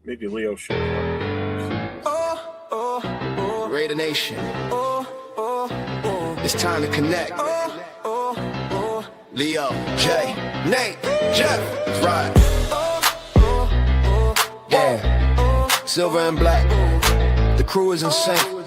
Maybe Leo should. Raider Nation. It's time to connect. Leo, Jay, Nate, Jeff, right. Yeah, silver and black. The crew is insane.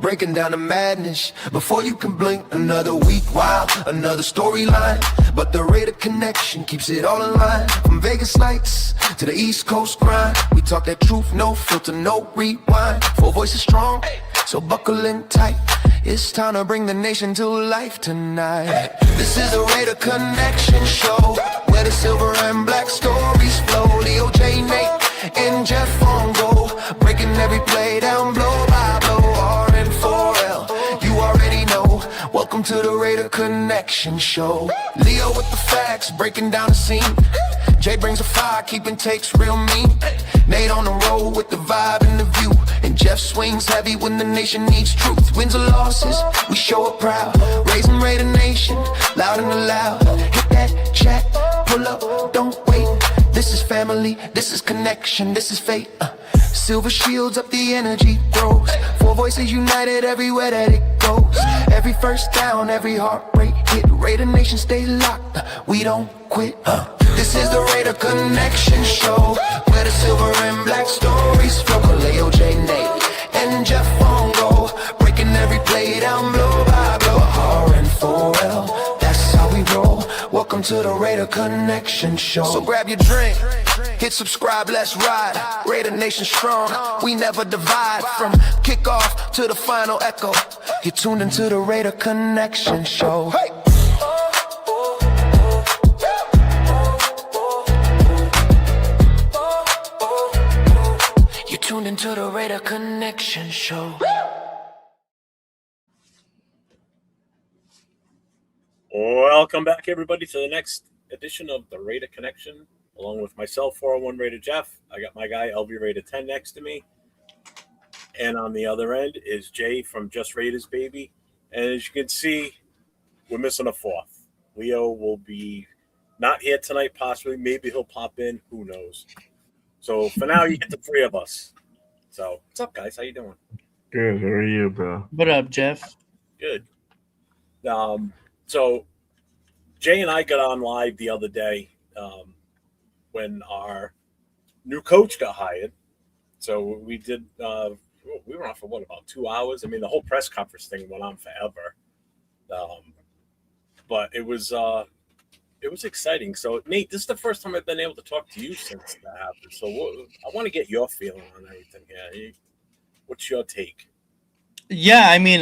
Breaking down the madness before you can blink. Another week, wow, another storyline. But the Raider connection keeps it all in line. From Vegas lights to the East Coast grind. We talk that truth, no filter, no rewind. Four voices strong, so buckle in tight. It's time to bring the nation to life tonight. This is the Raider Connection Show, where the silver and black stories flow. Leo, J, Nate, and Jeff on go, breaking every play down blow by blow. R-N-4-L, you already know. Welcome to the Raider Connection Show. Leo with the facts, breaking down the scene. Jay brings a fire, keeping takes real mean. Nate on the road with the vibe and the view. And Jeff swings heavy when the nation needs truth. Wins or losses, we show up proud. Raising Raider Nation, loud and loud. Hit that chat, pull up, don't wait. This is family, this is connection, this is fate. Silver shields up, the energy grows. Four voices united everywhere that it goes. Every first down, every heart rate hit. Raider Nation stay locked, we don't quit. This is the Raider Connection Show, where the silver and black stories flow. Leo, J, Nate, and Jeff on go, breaking every play down blow by blow. R-N-4-L, that's how we roll. Welcome to the Raider Connection Show. So grab your drink, hit subscribe, let's ride. Raider Nation strong, we never divide. From kickoff to the final echo, you're tuned into the Raider Connection Show. Hey! You're tuned into the Raider Connection Show. Welcome back, everybody, to the next edition of the Raider Connection. Along with myself, 401 Raider Jeff. I got my guy, LV Raider 10, next to me. And on the other end is Jay from Just Raiders, baby. And as you can see, we're missing a fourth. Leo will be not here tonight, possibly. Maybe he'll pop in. Who knows? So for now, you get the three of us. So what's up, guys? How you doing? Good. How are you, bro? What up, Jeff? Good. So Jay and I got on live the other day when our new coach got hired. So we did. We were on for about 2 hours. I mean, the whole press conference thing went on forever. But it was exciting. So Nate, this is the first time I've been able to talk to you since that happened. So I want to get your feeling on everything here. What's your take? Yeah, I mean,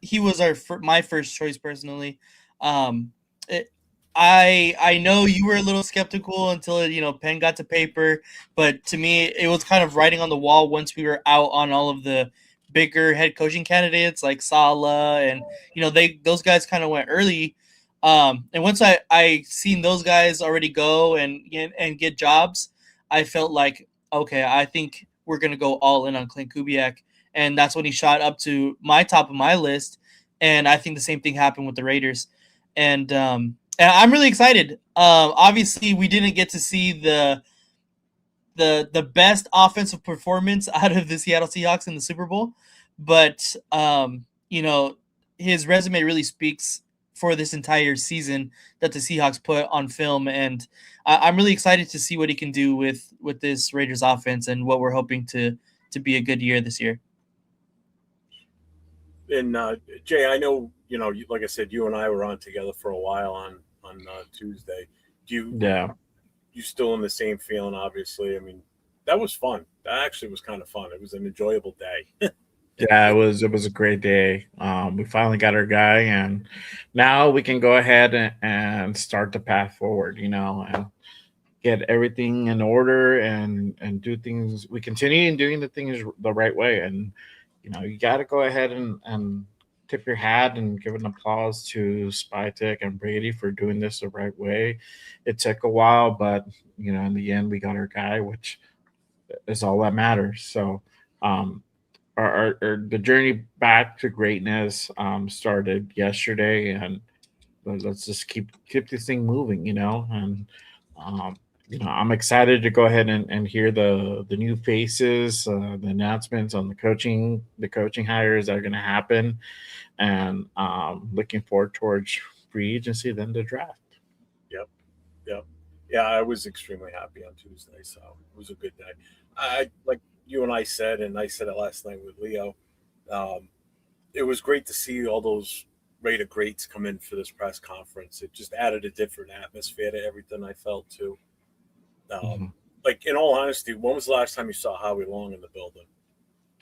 he was my first choice personally. I know you were a little skeptical until pen got to paper, but to me it was kind of writing on the wall once we were out on all of the bigger head coaching candidates like Saleh and those guys kind of went early. And once I seen those guys already go and get jobs, I felt like, okay, I think we're gonna go all in on Klint Kubiak, and that's when he shot up to my top of my list. And I think the same thing happened with the Raiders, and I'm really excited. Obviously, we didn't get to see the best offensive performance out of the Seattle Seahawks in the Super Bowl, but his resume really speaks for this entire season that the Seahawks put on film, and I'm really excited to see what he can do with this Raiders offense and what we're hoping to be a good year this year. And Jay, I know like I said, you and I were on together for a while on Tuesday. You still in the same feeling? Obviously, I mean, that was fun. That actually was kind of fun. It was an enjoyable day. Yeah, it was a great day. We finally got our guy, and now we can go ahead and start the path forward, and get everything in order and do things. We continue in doing the things the right way, and you got to go ahead and tip your hat and give an applause to Spytek and Brady for doing this the right way. It took a while, but in the end, we got our guy, which is all that matters. So, the journey back to greatness started yesterday, and let's just keep this thing moving, and I'm excited to go ahead and hear the new faces, the announcements on the coaching hires that are going to happen, and looking forward towards free agency, then the draft. Yep. Yep. Yeah, I was extremely happy on Tuesday, so it was a good day. I like you and I said, and I said it last night with Leo. Um, it was great to see all those Raider greats come in for this press conference. It just added a different atmosphere to everything I felt too. Mhm. Like in all honesty, when was the last time you saw Howie Long in the building?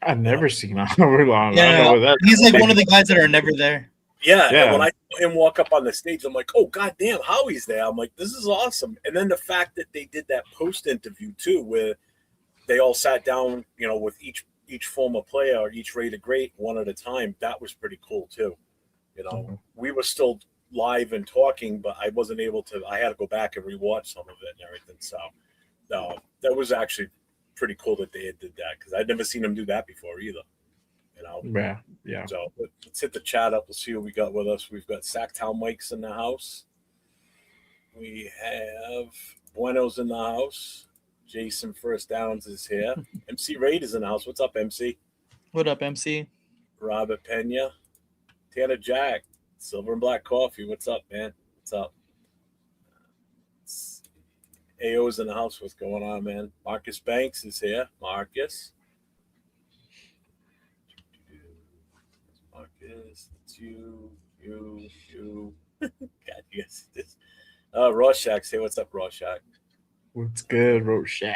I've You know? never seen Oliver Long. I don't Yeah, know what that. he's like one of the guys that are never there. Yeah, and when Yeah. I saw him walk up on the stage, I'm like, oh goddamn, Howie's there. I'm like, this is awesome. And then the fact that they did that post interview too, where they all sat down, with each former player or each Raider great one at a time, that was pretty cool too. Mhm. We were still live and talking, but I wasn't able to. I had to go back and rewatch some of it and everything. So that was actually pretty cool that they did that because I'd never seen them do that before either. Yeah. Yeah. So let's hit the chat up. We'll see what we got with us. We've got Sacktown Mike's in the house. We have Bueno's in the house. Jason First Downs is here. MC Raid is in the house. What's up, MC? What up, MC? Robert Pena. Tanner Jack. Silver and Black Coffee. What's up, man? What's up? AO's in the house. What's going on, man? Marcus Banks is here. Marcus. Marcus, it's you. God, you guys this. Rorschach, say what's up, Rorschach. What's good, Rorschach?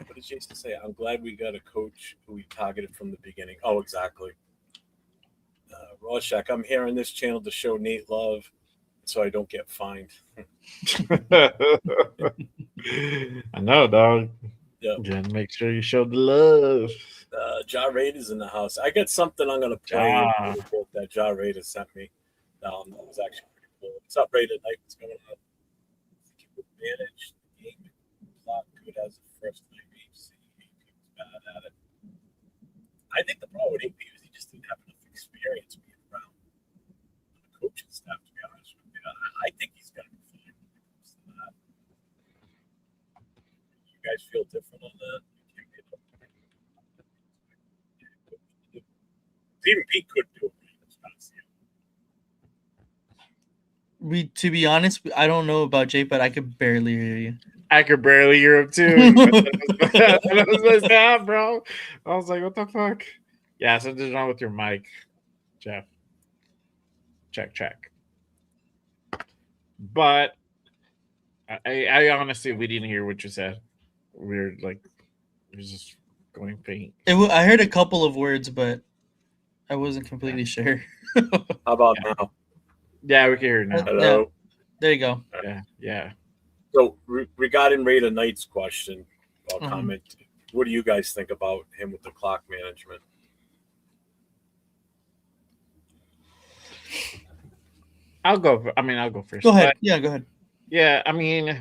What did Jason say? I'm glad we got a coach who we targeted from the beginning. Oh, exactly. Rorschach, I'm here on this channel to show Nate love so I don't get fined. I know, dog. Yep. Yeah, make sure you show the love. Ja Raid is in the house. I got something I'm going to play that Ja Raid sent me. That was actually pretty cool. What's up, Raid at night? What's going on? He would manage the game clock good as the first time AC. He was bad at it. I think the problem with AP is he just didn't have enough experience being around the coaching staff, to be honest with you. I think he's going to be fine when it comes to that. You guys feel different on that? Even Pete couldn't do it. To be honest, I don't know about Jay, but I could barely hear you. I could barely hear him too. That was like, bro. I was like, what the fuck? Yeah, something's wrong with your mic, Jeff. Check. But I honestly, we didn't hear what you said. We're like, it was just going faint. I heard a couple of words, but I wasn't completely sure. How about now? Yeah, we can hear it now. Hello. Yeah. There you go. Yeah. So regarding Raider Knight's question or comment, what do you guys think about him with the clock management? I'll go first. Go ahead. But, Yeah, go ahead. yeah, I mean,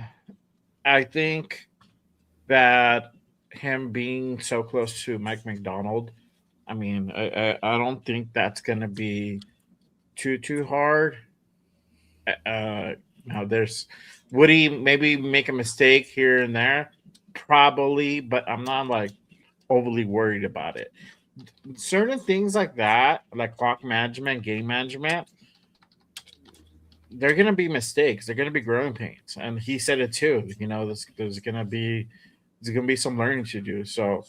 I think that him being so close to Mike McDonald, I mean, I don't think that's going to be too hard. Now would he maybe make a mistake here and there? Probably, but I'm not like overly worried about it. Certain things like that, like clock management, game management, they're gonna be mistakes. They're gonna be growing pains, and he said it too. There's gonna be some learning to do. So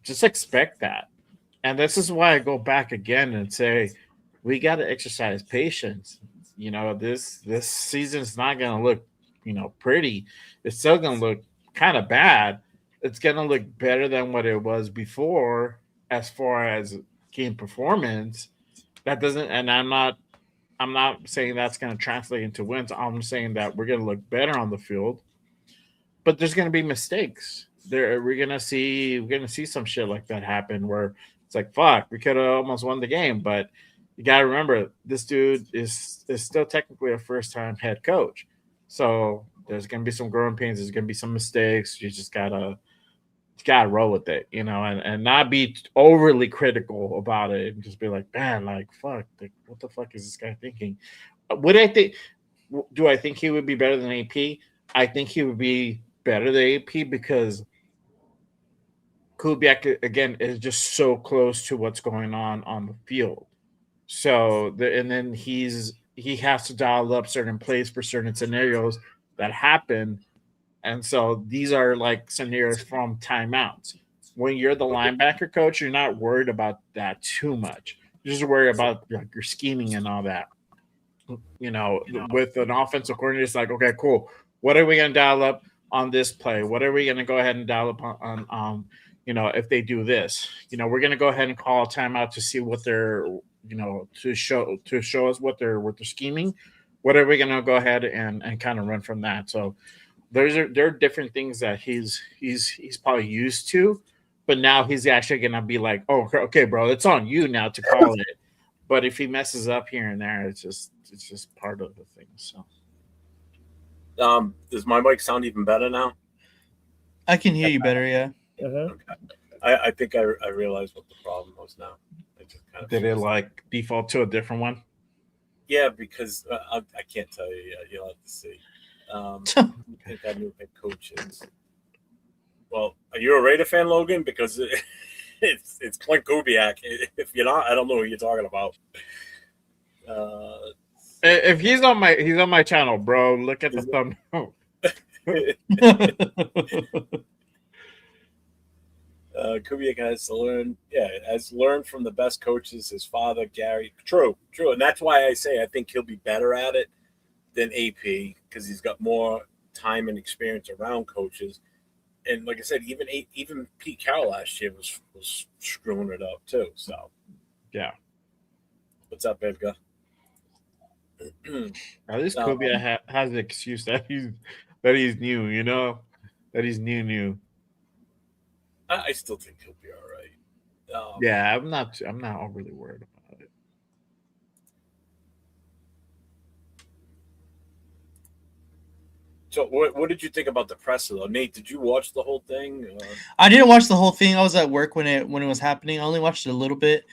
just expect that. And this is why I go back again and say we got to exercise patience. This season is not going to look, pretty. It's still going to look kind of bad. It's going to look better than what it was before as far as game performance. That doesn't, and I'm not saying that's going to translate into wins. I'm saying that we're going to look better on the field, but there's going to be mistakes. We're going to see some shit like that happen where it's like, fuck, we could have almost won the game, but you got to remember, this dude is still technically a first-time head coach. So there's going to be some growing pains. There's going to be some mistakes. You just got to roll with it, and not be overly critical about it and just be like, man, like, fuck, what the fuck is this guy thinking? Do I think he would be better than AP? I think he would be better than AP because Kubiak again is just so close to what's going on the field. So and then he has to dial up certain plays for certain scenarios that happen, and so these are like scenarios from timeouts. When you're the linebacker coach, you're not worried about that too much. You're just worried about like your scheming and all that. With an offensive coordinator, it's like, okay, cool. What are we going to dial up on this play? What are we going to go ahead and dial up on if they do this? We're going to go ahead and call a timeout to see what they're, to show us what they're scheming. What are we going to go ahead and kind of run from that? So there are different things that he's probably used to, but now he's actually going to be like, oh, okay, bro, it's on you now to call it. But if he messes up here and there, it's just part of the thing. So, does my mic sound even better now? I can hear you better. Yeah. Okay. I think I realized what the problem was now. I just kind of did it like default to a different one? Yeah, because I can't tell you yet. You'll have to see. I think that new head coach is. Well, are you a Raider fan, Logan? Because it's Klint Kubiak. If you're not, I don't know who you're talking about. If he's on my channel, bro, look at the thumbnail. Kubiak has learned from the best coaches, his father, Gary. True. And that's why I say I think he'll be better at it than AP because he's got more time and experience around coaches. And like I said, even Pete Carroll last year was screwing it up too. So, yeah. What's up, Edgar? At least Kubiak has the excuse that he's new. That he's new. I still think he'll be all right. Yeah, I'm not overly worried about it. So, what did you think about the presser though, Nate? Did you watch the whole thing? I didn't watch the whole thing. I was at work when it was happening. I only watched it a little bit.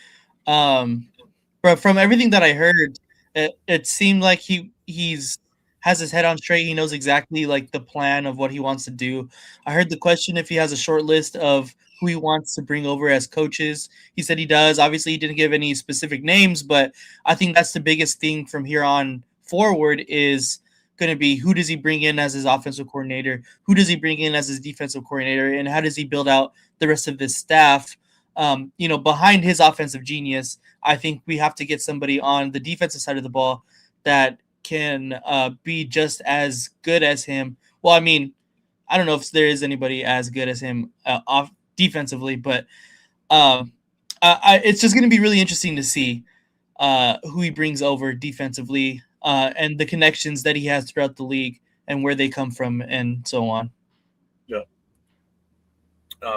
But from everything that I heard, it seemed like he's has his head on straight. He knows exactly like the plan of what he wants to do. I heard the question if he has a short list of who he wants to bring over as coaches. He said he does. Obviously, he didn't give any specific names, but I think that's the biggest thing from here on forward is going to be who does he bring in as his offensive coordinator? Who does he bring in as his defensive coordinator? And how does he build out the rest of this staff? Behind his offensive genius, I think we have to get somebody on the defensive side of the ball that can be just as good as him. Well, I mean, I don't know if there is anybody as good as him off defensively, but it's just going to be really interesting to see who he brings over defensively and the connections that he has throughout the league and where they come from and so on. Yeah.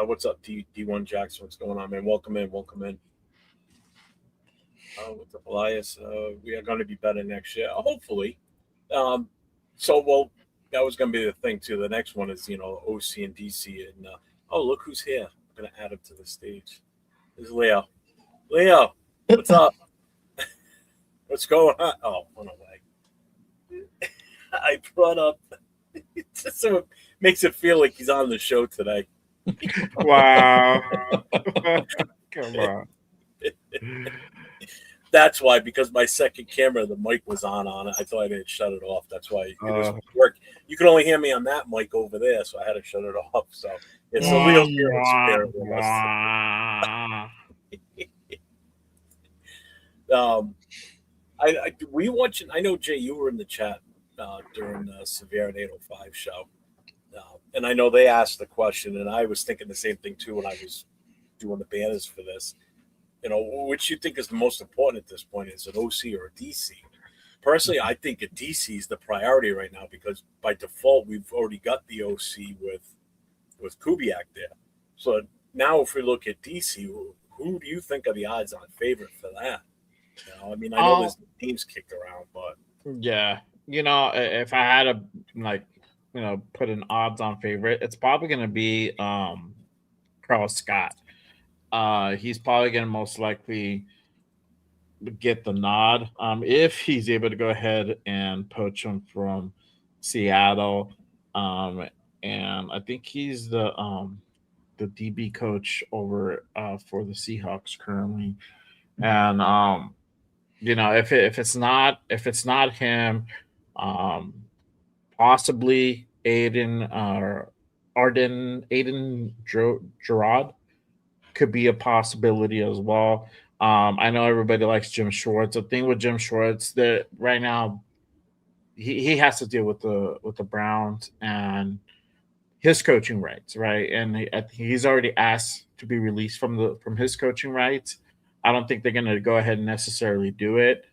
What's up, D1 Jackson? What's going on, man? Welcome in. What's up, Elias? We are going to be better next year, hopefully. That was going to be the thing too. The next one is OC and DC, and look who's here. I'm going to add him to the stage. This is Leo. Leo, what's up? What's going on? Oh, run away. I brought up. So it makes it feel like he's on the show today. Wow. Come on. That's why, because my second camera, the mic was on it. I thought I didn't shut it off. That's why it was work. You can only hear me on that mic over there, so I had to shut it off. So it's a real experience with us. We watching. I know, Jay, you were in the chat during the Severe and 805 show, and I know they asked the question, and I was thinking the same thing too when I was doing the banners for this. Which you think is the most important at this point? Is it OC or a DC? Personally, I think a DC is the priority right now because by default we've already got the OC with Kubiak there. So now, if we look at DC, who do you think are the odds-on favorite for that? I know there's teams kicked around, but yeah, if I had to put an odds-on favorite, it's probably going to be Carlos Scott. He's probably going to most likely get the nod if he's able to go ahead and poach him from Seattle. and I think he's the DB coach over for the Seahawks currently. And if it's not him, um, possibly Aiden Gerard could be a possibility as well. I know everybody likes Jim Schwartz. The thing with Jim Schwartz that right now he has to deal with the Browns and his coaching rights, right? And he's already asked to be released from his coaching rights. I don't think they're going to go ahead and necessarily do it,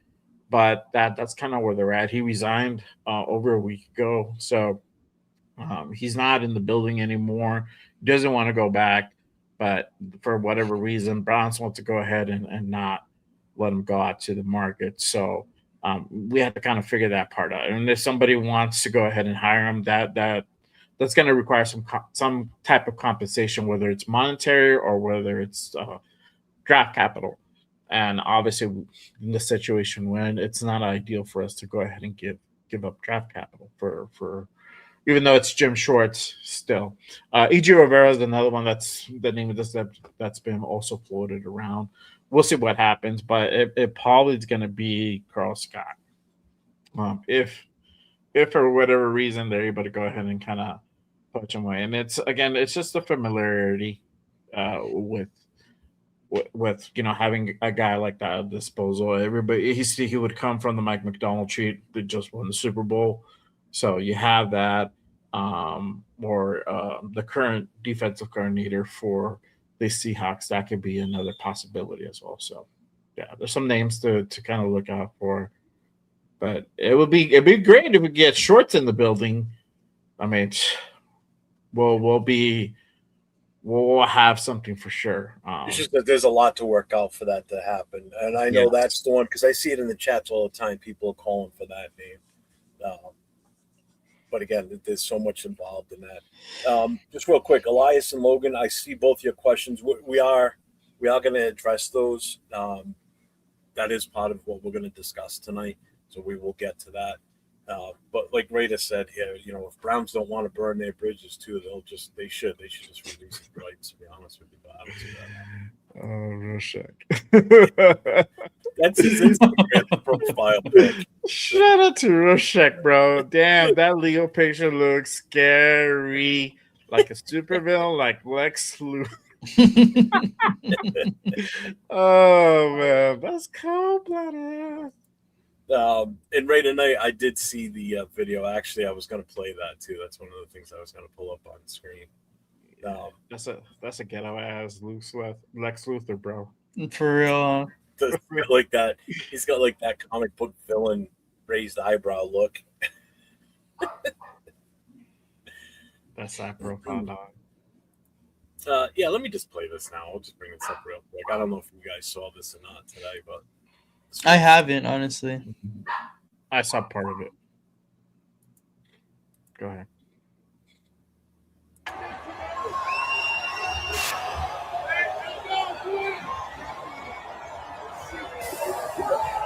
but that's kind of where they're at. He resigned over a week ago, so he's not in the building anymore. He doesn't want to go back, but for whatever reason, Browns want to go ahead and not let him go out to the market. So we have to kind of figure that part out. And if somebody wants to go ahead and hire him, that's going to require some type of compensation, whether it's monetary or whether it's draft capital. And obviously, in the situation when it's not ideal for us to go ahead and give up draft capital for even though it's Jim Schwartz still. E.G. Rivera is another one that's the name of this that's been also floated around. We'll see what happens, but it probably is going to be Carl Scott. If for whatever reason they're able to go ahead and kind of poach him away, and it's just the familiarity with having a guy like that at disposal. Everybody he would come from the Mike McDonald tree that just won the Super Bowl, so you have that. Or the current defensive coordinator for the Seahawks, that could be another possibility as well. So yeah, there's some names to kind of look out for. But it'd be great if we get Shorts in the building. I mean, we'll have something for sure. It's just that there's a lot to work out for that to happen, and I know that's the one because I see it in the chats all the time. People are calling for that name, but again, there's so much involved in that. Just real quick, Elias and Logan, I see both your questions. We are going to address those. That is part of what we're going to discuss tonight, so we will get to that. But like Raider said here, if Browns don't want to burn their bridges too, they should just release the rights. To be honest with you, but I don't see that. Roshek. That's his Instagram profile pic. Shout out to Roshek, bro. Damn, that Leo picture looks scary, like a supervillain, like Lex Luthor. Oh man, that's cold-blooded. And right tonight, I did see the video. Actually, I was going to play that too. That's one of the things I was going to pull up on the screen. That's a ghetto ass Lex Luthor, bro. For real. Like that, he's got like that comic book villain raised eyebrow look. That's that profile dog. Yeah, let me just play this now. I'll just bring this up real quick. I don't know if you guys saw this or not today, but I haven't, honestly. I saw part of it. Go ahead.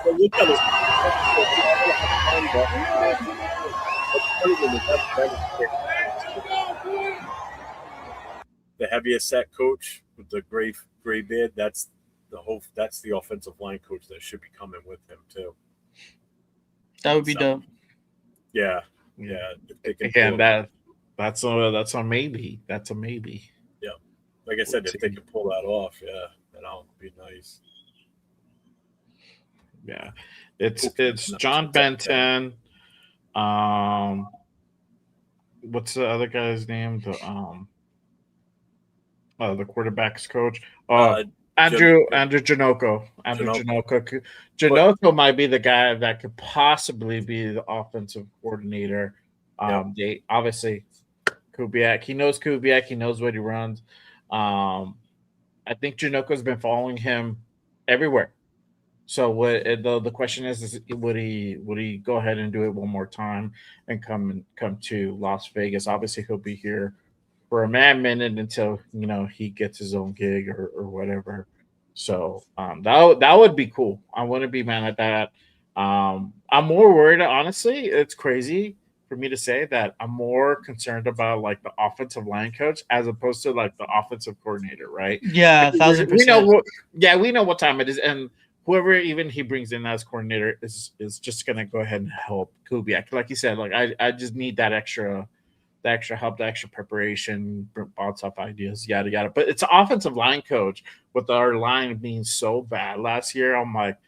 Look at the heaviest set coach with the gray beard. That's the offensive line coach that should be coming with him too. That would be dope. Yeah. Again, that's a maybe. That's a maybe. Yeah, like I said, if they could pull that off, yeah, that would be nice. Yeah, it's John Benton. What's the other guy's name? The quarterback's coach. Andrew Janoko. Janoko might be the guy that could possibly be the offensive coordinator. They obviously Kubiak. He knows Kubiak. He knows what he runs. I think Janoko's been following him everywhere. So what the question is would he go ahead and do it one more time and come to Las Vegas? Obviously, he'll be here for a minute until he gets his own gig or whatever. So that would be cool. I wouldn't be mad at that. I'm more worried, honestly. It's crazy for me to say that I'm more concerned about like the offensive line coach as opposed to like the offensive coordinator, right? Yeah, Like, we know 1,000%. we know what time it is, and whoever even he brings in as coordinator is just gonna go ahead and help Kubiak. Like you said, like I just need that extra help, the extra preparation, bounce off ideas, yada yada. But it's an offensive line coach with our line being so bad last year. I'm like,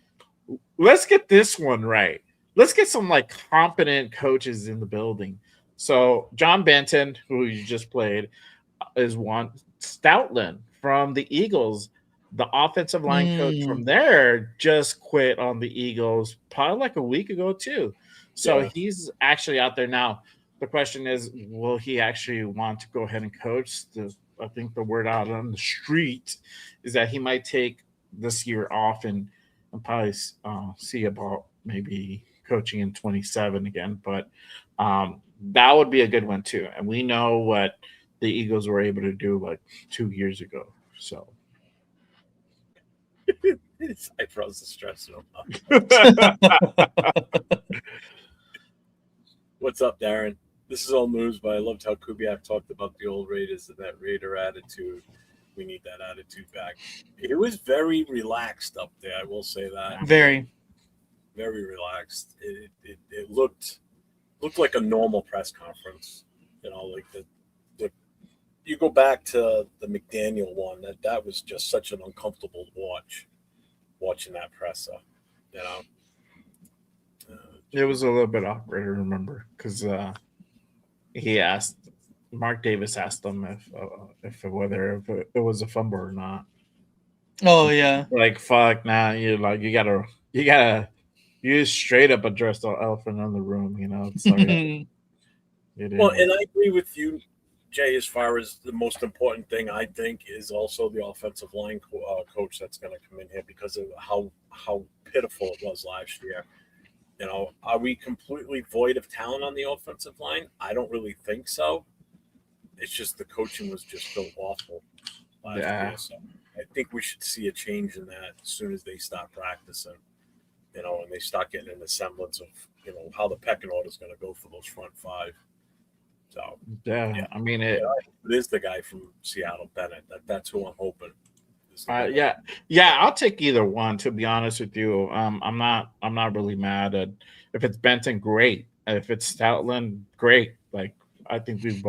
let's get this one right. Let's get some like competent coaches in the building. So John Benton, who you just played, is one. Stoutland from the Eagles, the offensive line coach from Mm, there, just quit on the Eagles probably like a week ago too. So Yeah. he's actually out there now. The question is, will he actually want to go ahead and coach? I think the word out on the street is that he might take this year off and probably see about maybe coaching in 27 again. But that would be a good one too. And we know what the Eagles were able to do like 2 years ago. So His eyebrows are stressing him out. What's up, Darren? This is all news, but I loved how Kubiak talked about the old Raiders and that Raider attitude. We need that attitude back. It was very relaxed up there. I will say that. very. Very relaxed. It looked like a normal press conference. You know, like the you go back to the McDaniel one. That was just such an uncomfortable watching that presser. You know. it was a little bit awkward, I remember, because he asked Mark Davis asked him if whether if it was a fumble or not. Oh yeah. Like fuck, nah, you straight up address the elephant in the room. You know, sorry. Well, and I agree with you, Jay, as far as the most important thing I think is also the offensive line coach that's going to come in here because of how pitiful it was last year. You know, are we completely void of talent on the offensive line? I don't really think so. It's just the coaching was just so awful last year. So I think we should see a change in that as soon as they start practicing. You know, and they start getting in the semblance of, you know, how the pecking order is going to go for those front five. So, yeah, I mean it is the guy from Seattle, Bennett. That's who I'm hoping. Yeah, I'll take either one. To be honest with you, I'm not really mad at if it's Benton, great. If it's Stoutland, great. Like I think we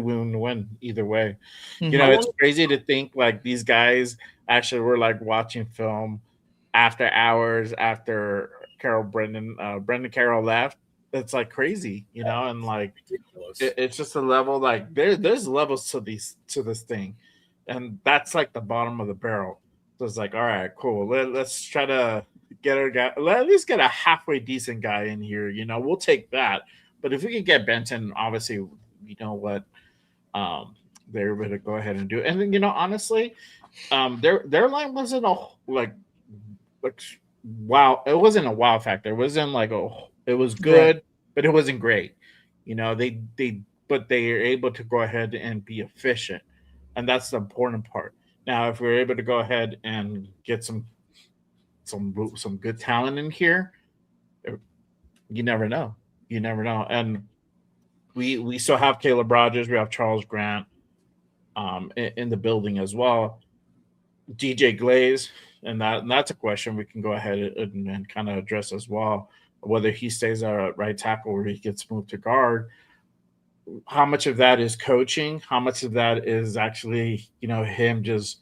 win either way. You know, it's crazy to think like these guys actually were like watching film after hours after Brendan Carroll left. It's like crazy, you know, and like it's just a level like there's levels to this thing, and that's like the bottom of the barrel. So it's like, all right, cool. Let's try to get our guy. At least get a halfway decent guy in here. You know, we'll take that. But if we can get Benton, obviously, you know what, they're able to go ahead and do it. And then, you know, honestly, their line wasn't a like wow. It wasn't a wow factor. It wasn't like it was good, right, but it wasn't great. You know, but they are able to go ahead and be efficient, and that's the important part. Now, if we're able to go ahead and get some good talent in here, you never know. You never know. And we still have Caleb Rogers. We have Charles Grant in the building as well. DJ Glaze, and that's a question we can go ahead and kind of address as well. Whether he stays at right tackle or he gets moved to guard. How much of that is coaching? How much of that is actually, you know, him just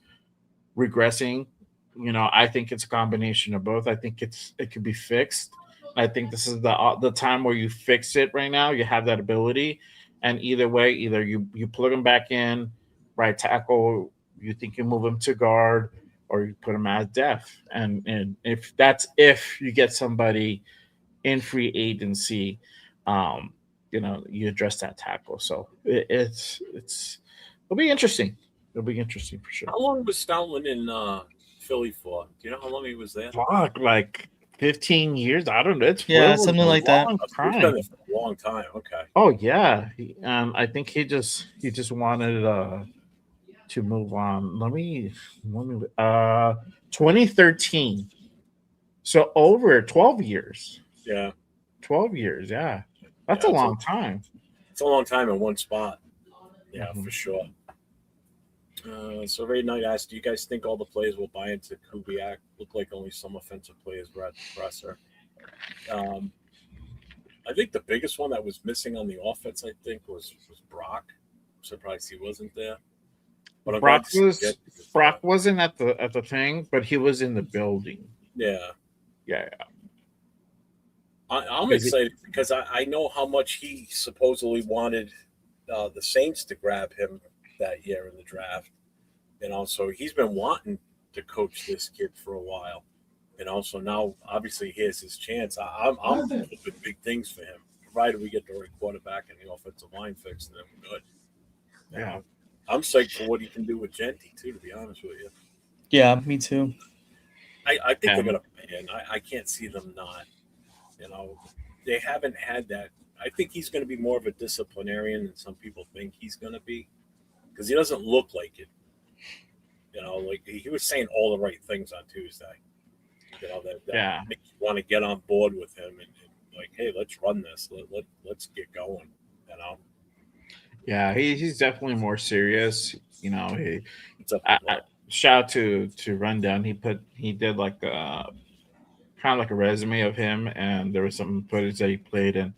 regressing? You know, I think it's a combination of both. I think it could be fixed. I think this is the time where you fix it right now. You have that ability, and either way, either you plug him back in right tackle, you think you move him to guard, or you put him as def. And if you get somebody in free agency, you know, you address that tackle. So it'll be interesting. It'll be interesting for sure. How long was Stoutland in Philly for? Do you know how long he was there? Fuck, like 15 years. I don't know. It's something like that. He's been there for a long time. Okay. Oh yeah. I think he just wanted to move on. Let me 2013. So over 12 years. Yeah. 12 years, yeah. That's a long time. It's a long time in one spot. Yeah, Mhm. for sure. So Ray Knight asked, do you guys think all the players will buy into Kubiak? Looked like only some offensive players were at the presser. I think the biggest one that was missing on the offense, I think, was Brock. I'm surprised he wasn't there. But I'm glad Brock to see was Jet. Brock wasn't at the thing, but he was in the building. Yeah. Yeah. I'm Is he- excited because I know how much he supposedly wanted the Saints to grab him that year in the draft. So he's been wanting to coach this kid for a while. So now obviously here's his chance. I'm hoping big things for him, provided we get the right quarterback and the offensive line fixed, then we're good. Yeah. I'm psyched for what he can do with Genty too. To be honest with you, Yeah, me too. I think they're gonna pay in. I can't see them not. They haven't had that. I think he's going to be more of a disciplinarian than some people think he's going to be, because he doesn't look like it. Like he was saying all the right things on Tuesday. That makes you want to get on board with him and like, hey, let's run this. Let's get going. Yeah, he's definitely more serious. It's up to Brock. Shout out to Rundown. He did like kind of like a resume of him, and there was some footage that he played, and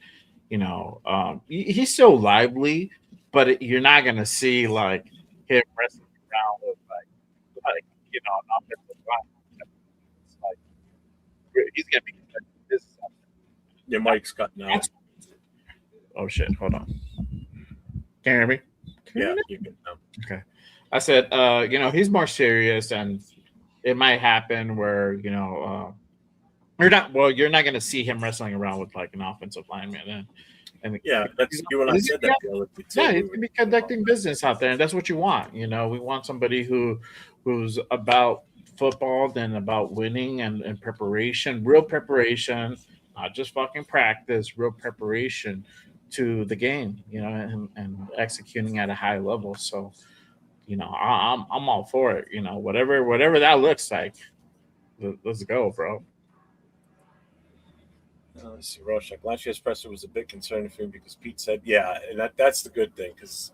he's still lively, but you're not gonna see like him wrestling around with like an offensive line. It's like he's gonna be this. Your mic's cutting out. Oh shit! Hold on. Can you hear me? Yeah, you can. Okay. I said, he's more serious, and it might happen where you're not going to see him wrestling around with like an offensive lineman, and yeah, that's you and I said that. Yeah, he's gonna be conducting business out there, and that's what you want. We want somebody who's about football and about winning and preparation, real preparation, not just fucking practice, real preparation to the game, and executing at a high level. So, I'm all for it. Whatever that looks like, let's go, bro. Let's see, Rorschach. Last year's presser was a bit concerning for him because Pete said, yeah, and that's the good thing, because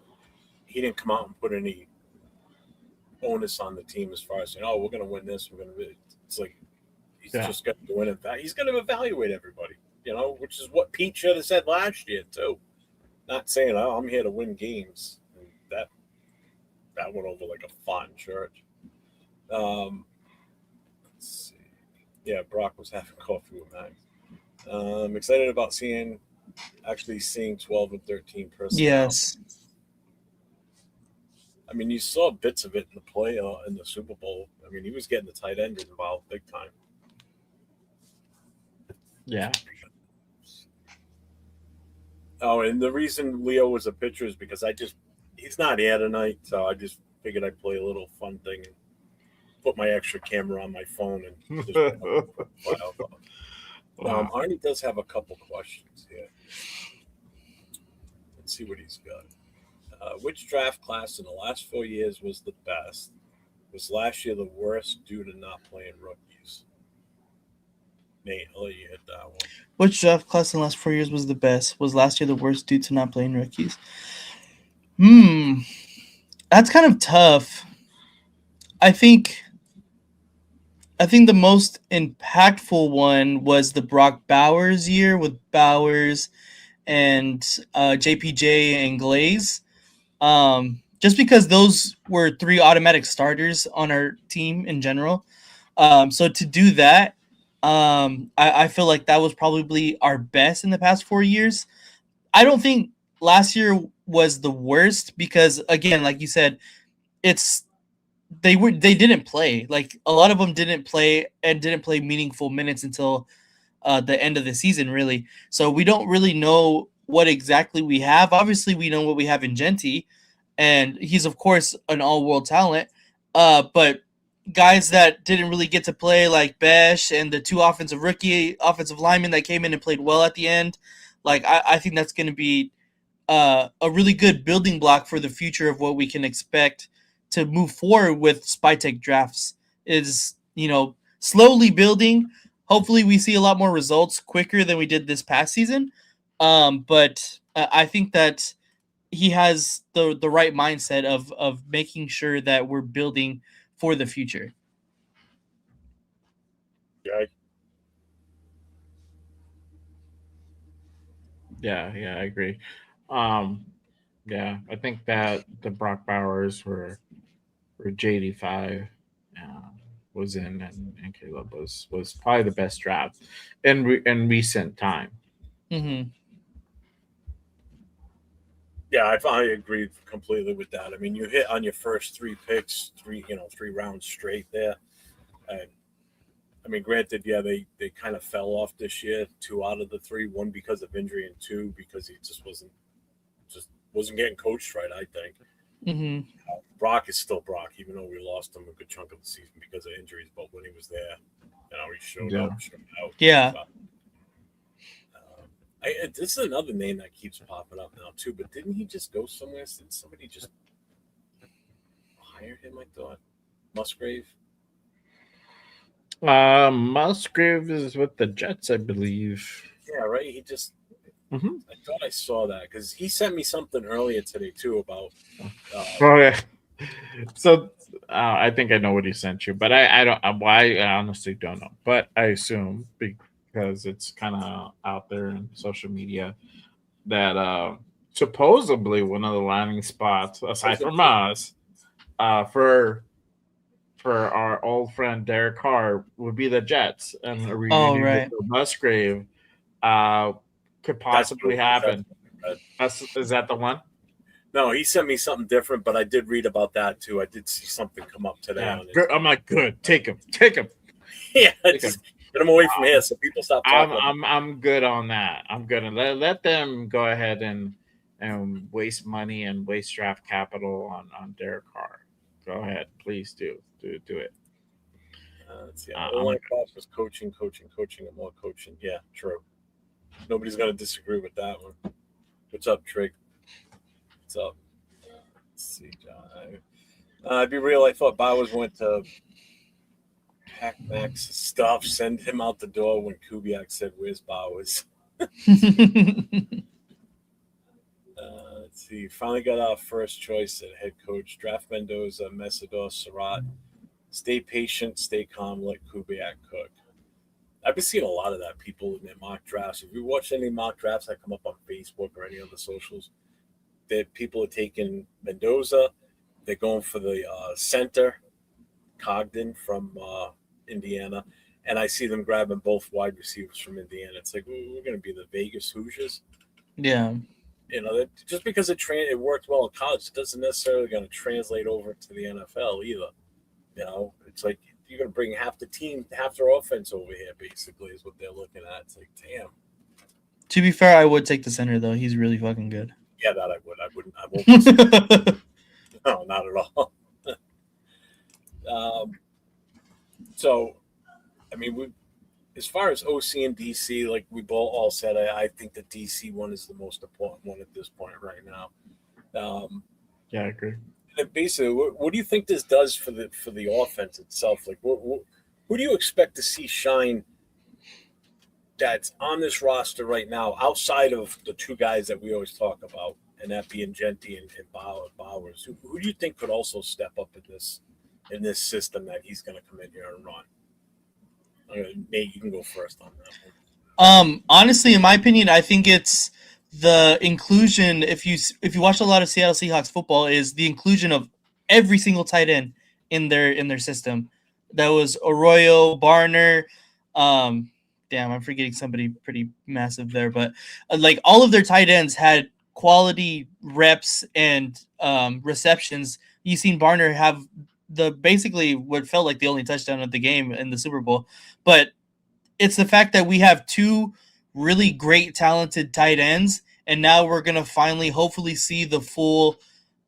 he didn't come out and put any onus on the team as far as saying, oh, we're going to win this. We're going to. It's like he's just going to win it. He's going to evaluate everybody, which is what Pete should have said last year too. Not saying, oh, I'm here to win games. And that went over like a fun church. Let's see. Yeah, Brock was having coffee with Max. I'm excited about actually seeing 12 and 13 personnel. Yes. I mean, you saw bits of it in the play in the Super Bowl. I mean, he was getting the tight end involved big time. Yeah. Oh, and the reason Leo was a pitcher is because he's not here tonight, so I just figured I'd play a little fun thing and put my extra camera on my phone and just wow. Arnie does have a couple questions here. Let's see what he's got. Which draft class in the last 4 years was the best? Was last year the worst due to not playing rookies? Nate, I'll let you hit that one. Which draft class in the last 4 years was the best? Was last year the worst due to not playing rookies? That's kind of tough. I think the most impactful one was the Brock Bowers year with Bowers and JPJ and Glaze. Just because those were 3 automatic starters on our team in general. So to do that, I feel like that was probably our best in the past 4 years. I don't think last year was the worst because, again, like you said, they didn't play. Like a lot of them didn't play meaningful minutes until the end of the season, really. So we don't really know what exactly we have. Obviously, we know what we have in Genty, and he's of course an all-world talent. But guys that didn't really get to play, like Besh and the 2 offensive linemen that came in and played well at the end, like I think that's going to be a really good building block for the future of what we can expect to move forward with Spytech drafts. Is slowly building. Hopefully we see a lot more results quicker than we did this past season. But I think that he has the right mindset of making sure that we're building for the future. Yeah, Yeah, I agree. Um, yeah, I think that the Brock Bowers were JD5 uh, was in, and Caleb was probably the best draft in recent time. Mm-hmm. yeah, I finally agree completely with that. I mean, you hit on your first three picks, 3 rounds straight there. And I mean, granted, yeah, they kind of fell off this year. 2 out of the 3, one because of injury, and 2 because he just wasn't getting coached right. I think Mm-hmm. Brock is still Brock, even though we lost him a good chunk of the season because of injuries. But when he was there, he showed Yeah. up, showed out. Yeah. But, this is another name that keeps popping up now too. But didn't he just go somewhere? Did somebody just hire him? I thought Musgrave. Musgrave is with the Jets, I believe. Yeah, right. He just. Hmm. I thought I saw that because he sent me something earlier today too about. Oh yeah. So I think I know what he sent you, but I don't. Why I honestly don't know, but I assume because it's kind of out there in social media that supposedly one of the landing spots, aside from us, uh, for our old friend Derek Carr would be the Jets, and a Oh, reunion with right. Musgrave uh, could That's possibly what it was. happen. That's Is that the one? No, he sent me something different, but I did read about that too. I did see something come up today Yeah, on it. good. I'm like, good. Take him. Yeah, Take just him. get him away from here so people stop I'm talking about I'm good on that. I'm good. Let them go ahead and waste money and waste draft capital on Derek Carr. Go ahead, please do it. Let's see. I'm O-line cost was coaching, and more coaching. Yeah, true. Nobody's going to disagree with that one. What's up, Trig? What's up? Let's see, John. I'd be real. I thought Bowers went to pack Max's stuff, send him out the door when Kubiak said, "Where's Bowers?" Let's see. Finally got our first choice at head coach. Draft Mendoza, Mesidor, Surratt. Stay patient, stay calm, let Kubiak cook. I've been seeing a lot of that, people in their mock drafts. If you watch any mock drafts that come up on Facebook or any other socials, that people are taking Mendoza. They're going for the center, Cogden from Indiana. And I see them grabbing both wide receivers from Indiana. It's like, we're going to be the Vegas Hoosiers. Yeah. Just because it worked well in college, it doesn't necessarily going to translate over to the NFL either. It's like you're going to bring half the team, half their offense over here, basically, is what they're looking at. It's like, damn. To be fair, I would take the center though. He's really fucking good. Yeah, that I would. I wouldn't. I won't. No, not at all. So, I mean, as far as OC and DC, like we both all said, I think the DC one is the most important one at this point right now. Yeah, I agree. And basically, what do you think this does for the offense itself? Like, who do you expect to see shine that's on this roster right now, outside of the 2 guys that we always talk about, and that being Genty and Bowers? Who do you think could also step up in this system that he's going to come in here and run? Nate, you can go first on that one. Honestly, in my opinion, I think it's the inclusion. If you watch a lot of Seattle Seahawks football, is the inclusion of every single tight end in their system. That was Arroyo, Barner. Damn, I'm forgetting somebody pretty massive there, but like all of their tight ends had quality reps and receptions. You seen Barner have basically what felt like the only touchdown of the game in the Super Bowl, but it's the fact that we have 2 really great, talented tight ends, and now we're gonna finally, hopefully, see the full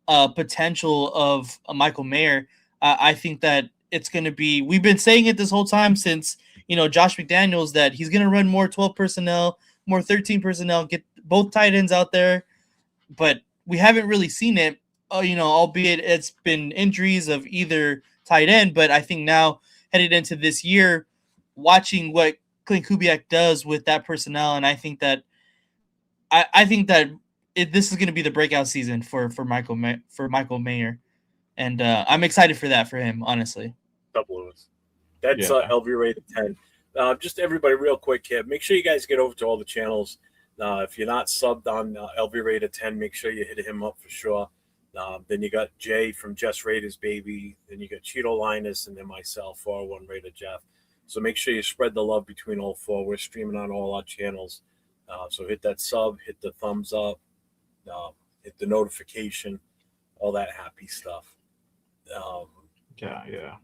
potential of Michael Mayer. I think that it's gonna be. We've been saying it this whole time since Josh McDaniels, that he's gonna run more 12 personnel, more 13 personnel, get both tight ends out there, but we haven't really seen it. Albeit it's been injuries of either tight end, but I think now headed into this year, watching what Klint Kubiak does with that personnel, and I think that I think that this is going to be the breakout season for Michael Mayer, and I'm excited for that for him. Honestly, Double O's. That's Yeah. LV rated 10. Just everybody, real quick here. Make sure you guys get over to all the channels. If you're not subbed on LV rated 10, make sure you hit him up for sure. Then you got Jay from Just Raiders Baby. Then you got Cheeto Linus, and then myself, 401 Raider Jeff. So make sure you spread the love between all four. We're streaming on all our channels. So hit that sub, hit the thumbs up, hit the notification, all that happy stuff. Yeah.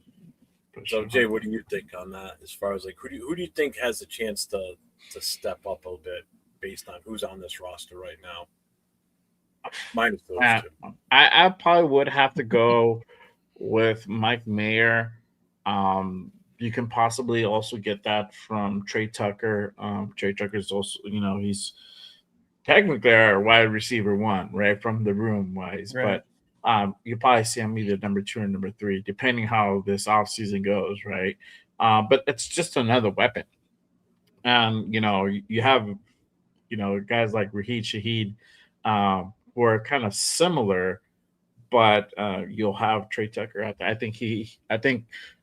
So Jay, what do you think on that? As far as like who do you think has a chance to step up a little bit based on who's on this roster right now? Minus those two. I probably would have to go with Mike Mayer. You can possibly also get that from Trey Tucker. Trey Tucker's also, he's technically our wide receiver one, right, from the room wise. Right. But you probably see him either number 2 or number 3, depending how this offseason goes, right? But it's just another weapon. And, you have, guys like Raheed Shaheed who are kind of similar, but you'll have Trey Tucker out there. I think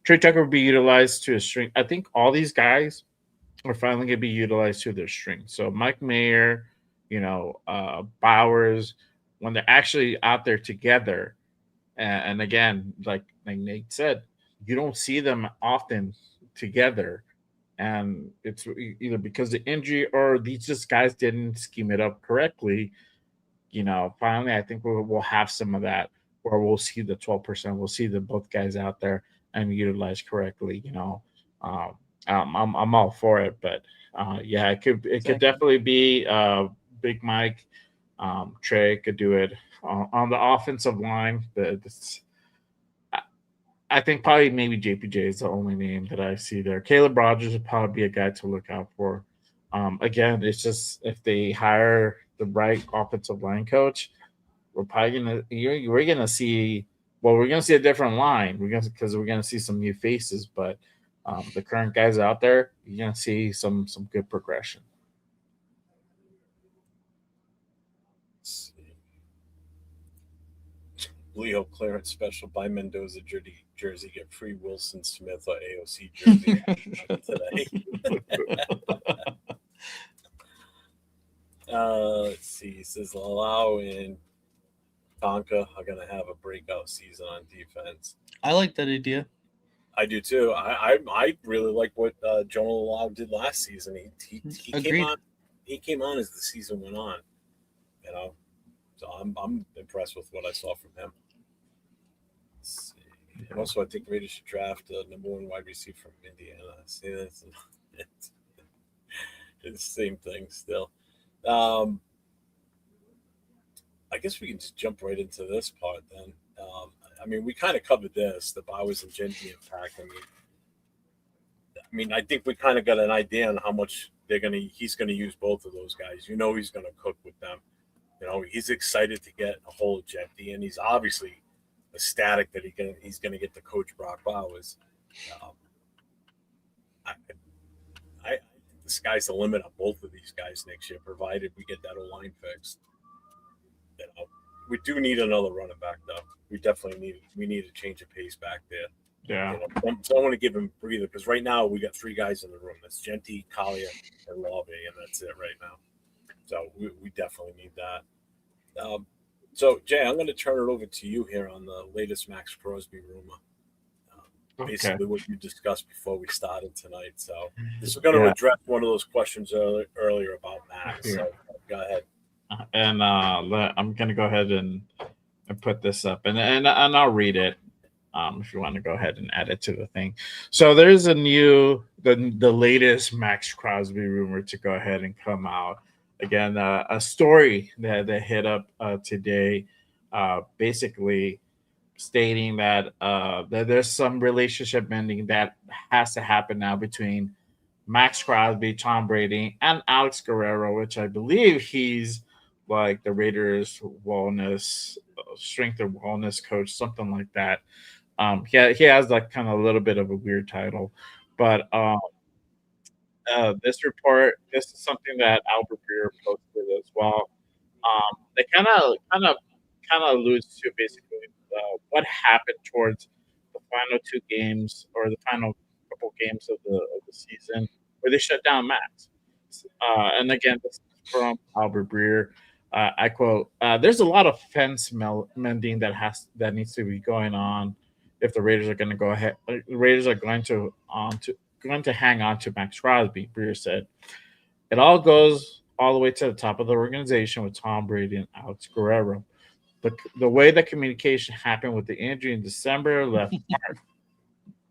Trey Tucker will be utilized to his strength. I think all these guys are finally going to be utilized to their strength. So Mike Mayer, Bowers, when they're actually out there together, and again, like Nate said, you don't see them often together, and it's either because of injury or these just guys didn't scheme it up correctly. Finally, I think we'll have some of that where we'll see the 12%. We'll see the both guys out there and utilized correctly. I'm all for it, but yeah, it could definitely be Big Mike. Trey could do it on the offensive line. I think probably maybe JPJ is the only name that I see there. Caleb Rogers would probably be a guy to look out for. Again, it's just if they hire the right offensive line coach, we're probably gonna see a different line. Because we're gonna see some new faces, but the current guys out there, you're gonna see some good progression. Leo clearance special by Mendoza jersey. Get free Wilson Smith or AOC jersey today. Let's see. It says Lau and Tonka are going to have a breakout season on defense. I like that idea. I do too. I really like what Jonah Lau did last season. He came on. He came on as the season went on. So I'm impressed with what I saw from him. Let's see. And also, I think Raiders should draft the number 1 wide receiver from Indiana. See, it's the same thing still. I guess we can just jump right into this part then. We kind of covered this, the Bowers and Genty impact. I think we kind of got an idea on how much he's gonna use both of those guys. He's gonna cook with them. He's excited to get a hold of Genty, and he's obviously ecstatic that he's gonna get to coach Brock Bowers. I think the sky's the limit on both of these guys next year, provided we get that O-line fixed. We do need another running back, though. We definitely need a change of pace back there. Yeah. So I want to give him a breather because right now we got 3 guys in the room. That's Genty, Collier, and Lobby, and that's it right now. So we definitely need that. So Jay, I'm going to turn it over to you here on the latest Maxx Crosby rumor. Basically what you discussed before we started tonight. So this is going to address one of those questions earlier about Maxx. So go ahead. And I'm going to go ahead and put this up, and I'll read it if you want to go ahead and add it to the thing. So there's the latest Maxx Crosby rumor to go ahead and come out. Again, a story that hit up today, basically stating that there's some relationship ending that has to happen now between Maxx Crosby, Tom Brady, and Alex Guerrero, which I believe he's like the Raiders wellness, strength and wellness coach, something like that. He has like kind of a little bit of a weird title, but this report, this is something that Albert Breer posted as well. They kind of alludes to basically what happened towards the final two games or the final couple games of the season where they shut down Max. And again, this is from Albert Breer. I quote: "There's a lot of mending that needs to be going on if the Raiders are going to go ahead. The Raiders are going to hang on to Maxx Crosby." Breer said, "It all goes all the way to the top of the organization with Tom Brady and Alex Guerrero. The way the communication happened with the injury in December left mark.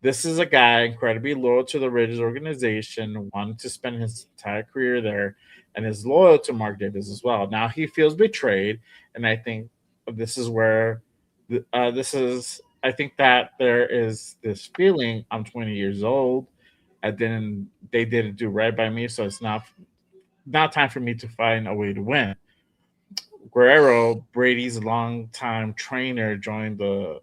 This is a guy incredibly loyal to the Raiders organization, wanted to spend his entire career there, and is loyal to Mark Davis as well. Now he feels betrayed, and I think this is where this is. I think that there is this feeling. I'm 20 years old. They didn't do right by me, so it's not time for me to find a way to win." Guerrero, Brady's longtime trainer, joined the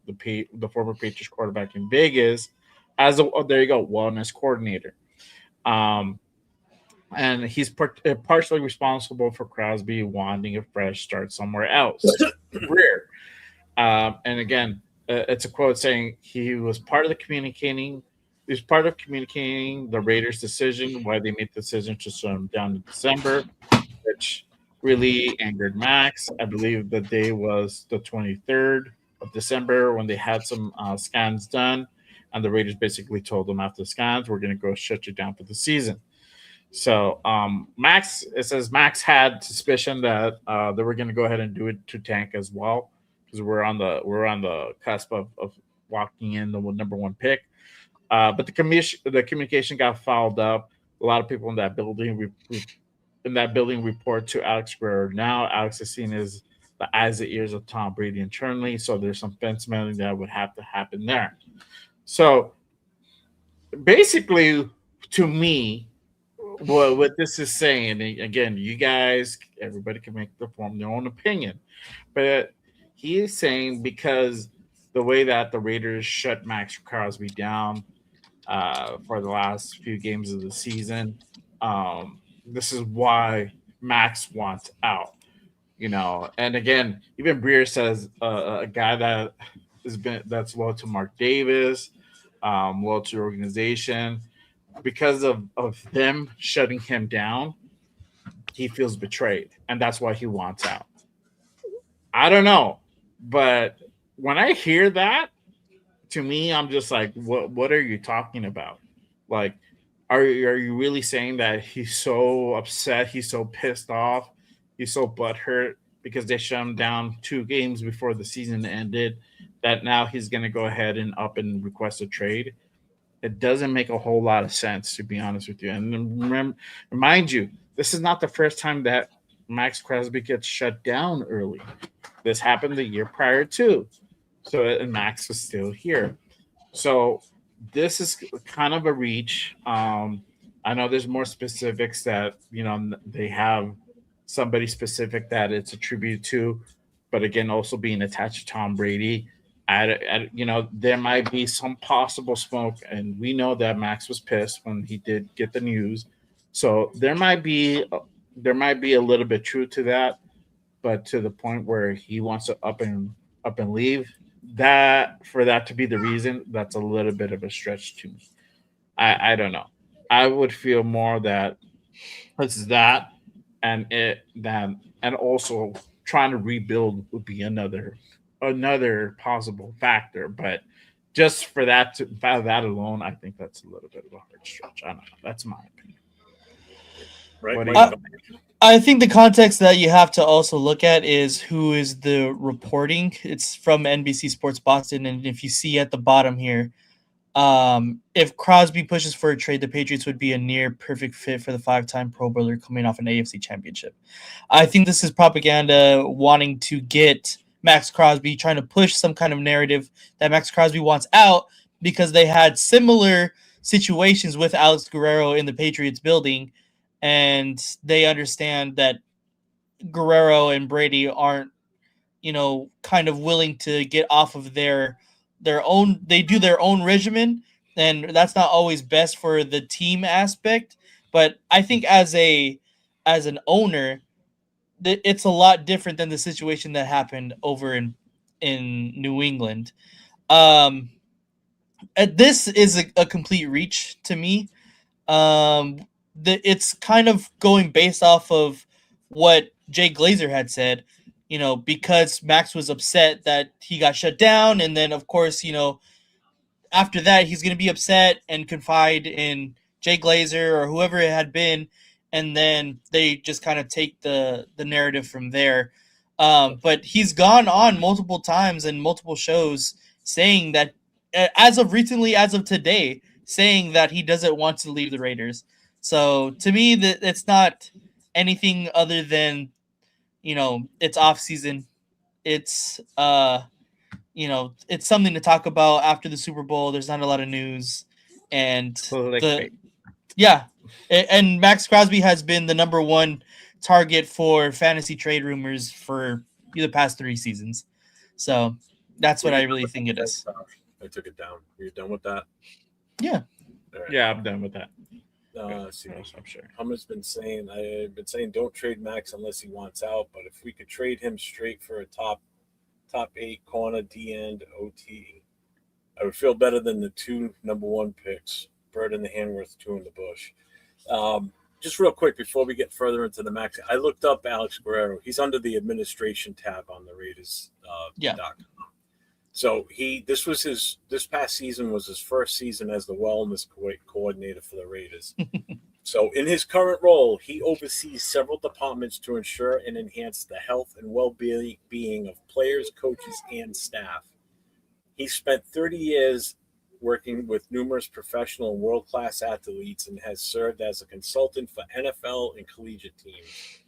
former Patriots quarterback in Vegas as there you go, wellness coordinator. Um, and he's partially responsible for Crosby wanting a fresh start somewhere else. Greer. And again, it's a quote saying he was part of the communicating. He was part of communicating the Raiders' decision, why they made the decision to shut him down in December, which really angered Max. I believe the day was the 23rd of December when they had some scans done, and the Raiders basically told them after the scans, "We're going to go shut you down for the season." So it says Max had suspicion that they were going to go ahead and do it to tank as well because we're on the cusp of walking in the number one pick. But the communication got fouled up. A lot of people in that building report to Alex Guerrero. Now Alex is seen as the eyes and ears of Tom Brady internally, so there's some fence mailing that would have to happen there. So basically, to me, what this is saying, and again, you guys, everybody can form their own opinion, but he is saying because the way that the Raiders shut Maxx Crosby down for the last few games of the season, this is why Max wants out. And again, even Breer says a guy that's loyal to Mark Davis, loyal to the organization, because of them shutting him down, he feels betrayed, and that's why he wants out. I don't know, but when I hear that, to me, I'm just like, what are you talking about? Like, are you really saying that he's so upset, he's so pissed off, he's so butthurt because they shut him down 2 games before the season ended, that now he's going to go ahead and up and request a trade? It doesn't make a whole lot of sense, to be honest with you. And mind you, this is not the first time that Maxx Crosby gets shut down early. This happened the year prior too. So, and Max was still here. So this is kind of a reach. I know there's more specifics that, they have somebody specific that it's attributed to, but again, also being attached to Tom Brady. There might be some possible smoke, and we know that Max was pissed when he did get the news. So there might be a little bit truth to that, but to the point where he wants to up and leave, that for that to be the reason, that's a little bit of a stretch to me. I don't know. I would feel more that it's that, and also trying to rebuild would be another possible factor. But just for that alone, I think that's a little bit of a hard stretch. I don't know. That's my opinion. Right. I think the context that you have to also look at is who is the reporting. It's from NBC Sports Boston, and if you see at the bottom here, if Crosby pushes for a trade, the Patriots would be a near perfect fit for the 5-time Pro Bowler coming off an AFC championship. I think this is propaganda wanting to get Maxx Crosby, trying to push some kind of narrative that Maxx Crosby wants out because they had similar situations with Alex Guerrero in the Patriots building, and they understand that Guerrero and Brady aren't, kind of willing to get off of their own. They do their own regimen, and that's not always best for the team aspect. But I think as an owner, it's a lot different than the situation that happened over in New England. Um, this is a complete reach to me. It's kind of going based off of what Jay Glazer had said, because Max was upset that he got shut down, and then of course, after that he's going to be upset and confide in Jay Glazer or whoever it had been, and then they just kind of take the narrative from there. But he's gone on multiple times and multiple shows saying that, as of recently, as of today, saying that he doesn't want to leave the Raiders. So to me, that it's not anything other than, it's off season. It's it's something to talk about after the Super Bowl. There's not a lot of news, and Clickbait. and Maxx Crosby has been the number one target for fantasy trade rumors for the past 3 seasons. So that's what I really think it is. I took it down. Are you done with that? Yeah. All right. Yeah, I'm done with that. See, I'm sure. I've been saying don't trade Max unless he wants out. But if we could trade him straight for a top 8 corner, D end, OT, I would feel better than the 2 number 1 picks, bird in the hand worth 2 in the bush. Just real quick before we get further into the Max, I looked up Alex Guerrero. He's under the administration tab on the Raiders. So this past season was his first season as the wellness coordinator for the Raiders. So in his current role, he oversees several departments to ensure and enhance the health and well-being of players, coaches, and staff. He spent 30 years working with numerous professional and world-class athletes and has served as a consultant for NFL and collegiate teams.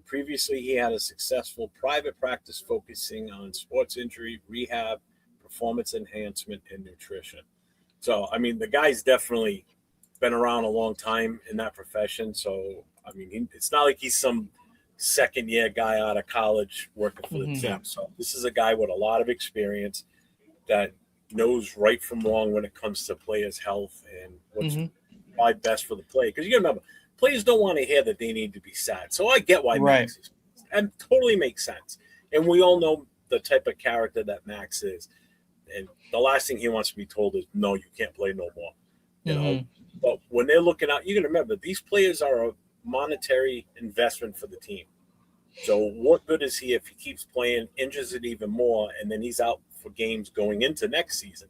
Previously, he had a successful private practice focusing on sports injury, rehab, performance enhancement, and nutrition. So, I mean, the guy's definitely been around a long time in that profession. So, I mean, it's not like he's some second-year guy out of college working for the team. So, this is a guy with a lot of experience that knows right from wrong when it comes to players' health and what's probably best for the play. Because you got to remember, players don't want to hear that they need to be sad. So I get why Max is. And totally makes sense. And we all know the type of character that Max is. And the last thing he wants to be told is, no, you can't play no more. You know? But when they're looking out, you got to remember, these players are a monetary investment for the team. So what good is he if he keeps playing, injures it even more, and then he's out for games going into next season?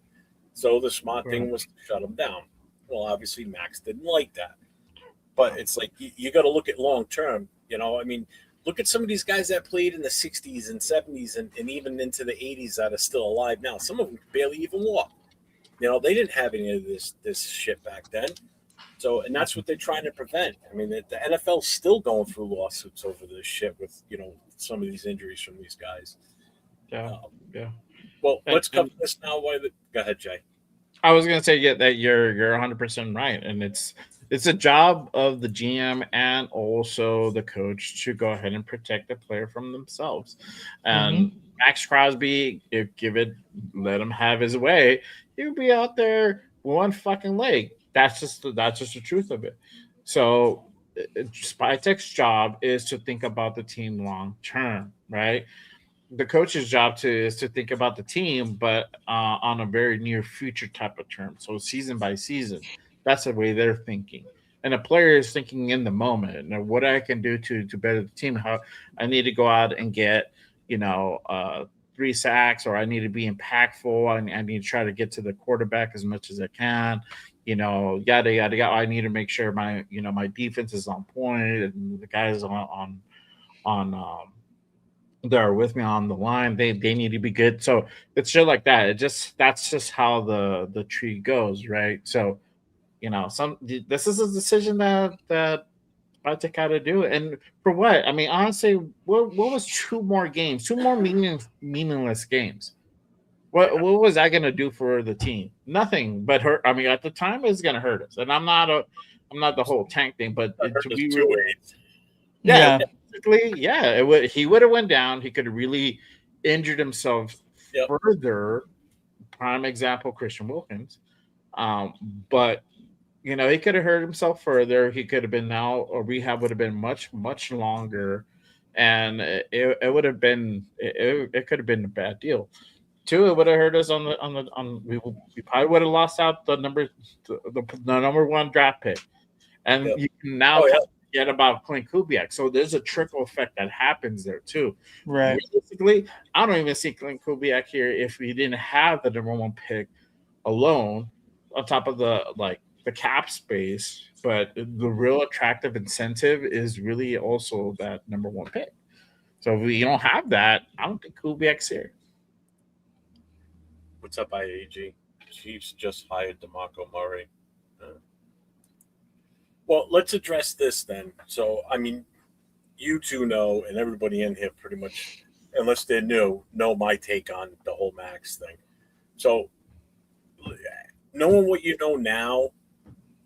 So the smart thing was to shut him down. Well, obviously Max didn't like that. But it's like you got to look at long term. I mean, look at some of these guys that played in the 60s and 70s and even into the 80s that are still alive now. Some of them barely even walk. They didn't have any of this shit back then. So, and that's what they're trying to prevent. I mean, the NFL's still going through lawsuits over this shit with, some of these injuries from these guys. Yeah. Well, let's cover this now. Go ahead, Jay. I was going to say that you're 100% right. And it's a job of the GM and also the coach to go ahead and protect the player from themselves. And Maxx Crosby, let him have his way, he would be out there one fucking leg. That's just the truth of it. So Spytek's job is to think about the team long term, right? The coach's job is to think about the team, but on a very near future type of term. So season by season, that's the way they're thinking. And the player is thinking in the moment, and what I can do to better the team. How I need to go out and get 3 sacks, or I need to be impactful. I need to try to get to the quarterback as much as I can. Yada yada yada. I need to make sure my defense is on point, and the guys on that are with me on the line, they need to be good. So it's shit like that. That's just how the tree goes, right? So this is a decision that Spytek had to do, and for what? I mean, honestly, what was 2 more games, 2 more meaningless games? What was that going to do for the team? Nothing but hurt. I mean, at the time, it's going to hurt us. And I'm not the whole tank thing, but to be basically, he would have went down. He could have really injured himself further. Prime example, Christian Wilkins. But You know, he could have hurt himself further. He could have been now, or rehab would have been much, much longer, and it would have been it could have been a bad deal. Two, it would have hurt us on we probably would have lost out the number one draft pick, and Yep. you can now Oh kind yeah. of forget about Clint Kubiak. So there's a trickle effect that happens there too. Right. Realistically, I don't even see Clint Kubiak here if we didn't have the number one pick alone, on top of the cap space. But the real attractive incentive is really also that number one pick. So if we don't have that, I don't think Kubiak's here. What's up, IAG? Chiefs just hired DeMarco Murray. Uh, well, let's address this then. So, I mean, you two know, and everybody in here pretty much, unless they're new, know my take on the whole Max thing. So, knowing what you know now,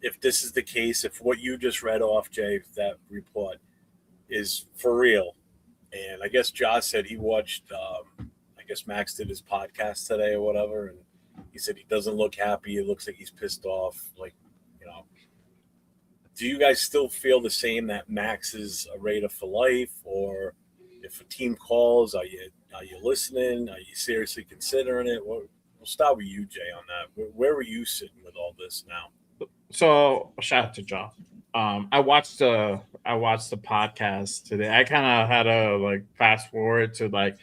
if this is the case, if what you just read off, Jay, if that report is for real, and I guess Josh said he watched, I guess Max did his podcast today or whatever, and he said he doesn't look happy. It looks like he's pissed off. Like, you know, do you guys still feel the same that Max is a Raider for life, or if a team calls, are you listening? Are you seriously considering it? We'll start with you, Jay, on that. Where were you sitting with all this now? So shout out to John. I watched the podcast today. I kind of had to like fast forward to like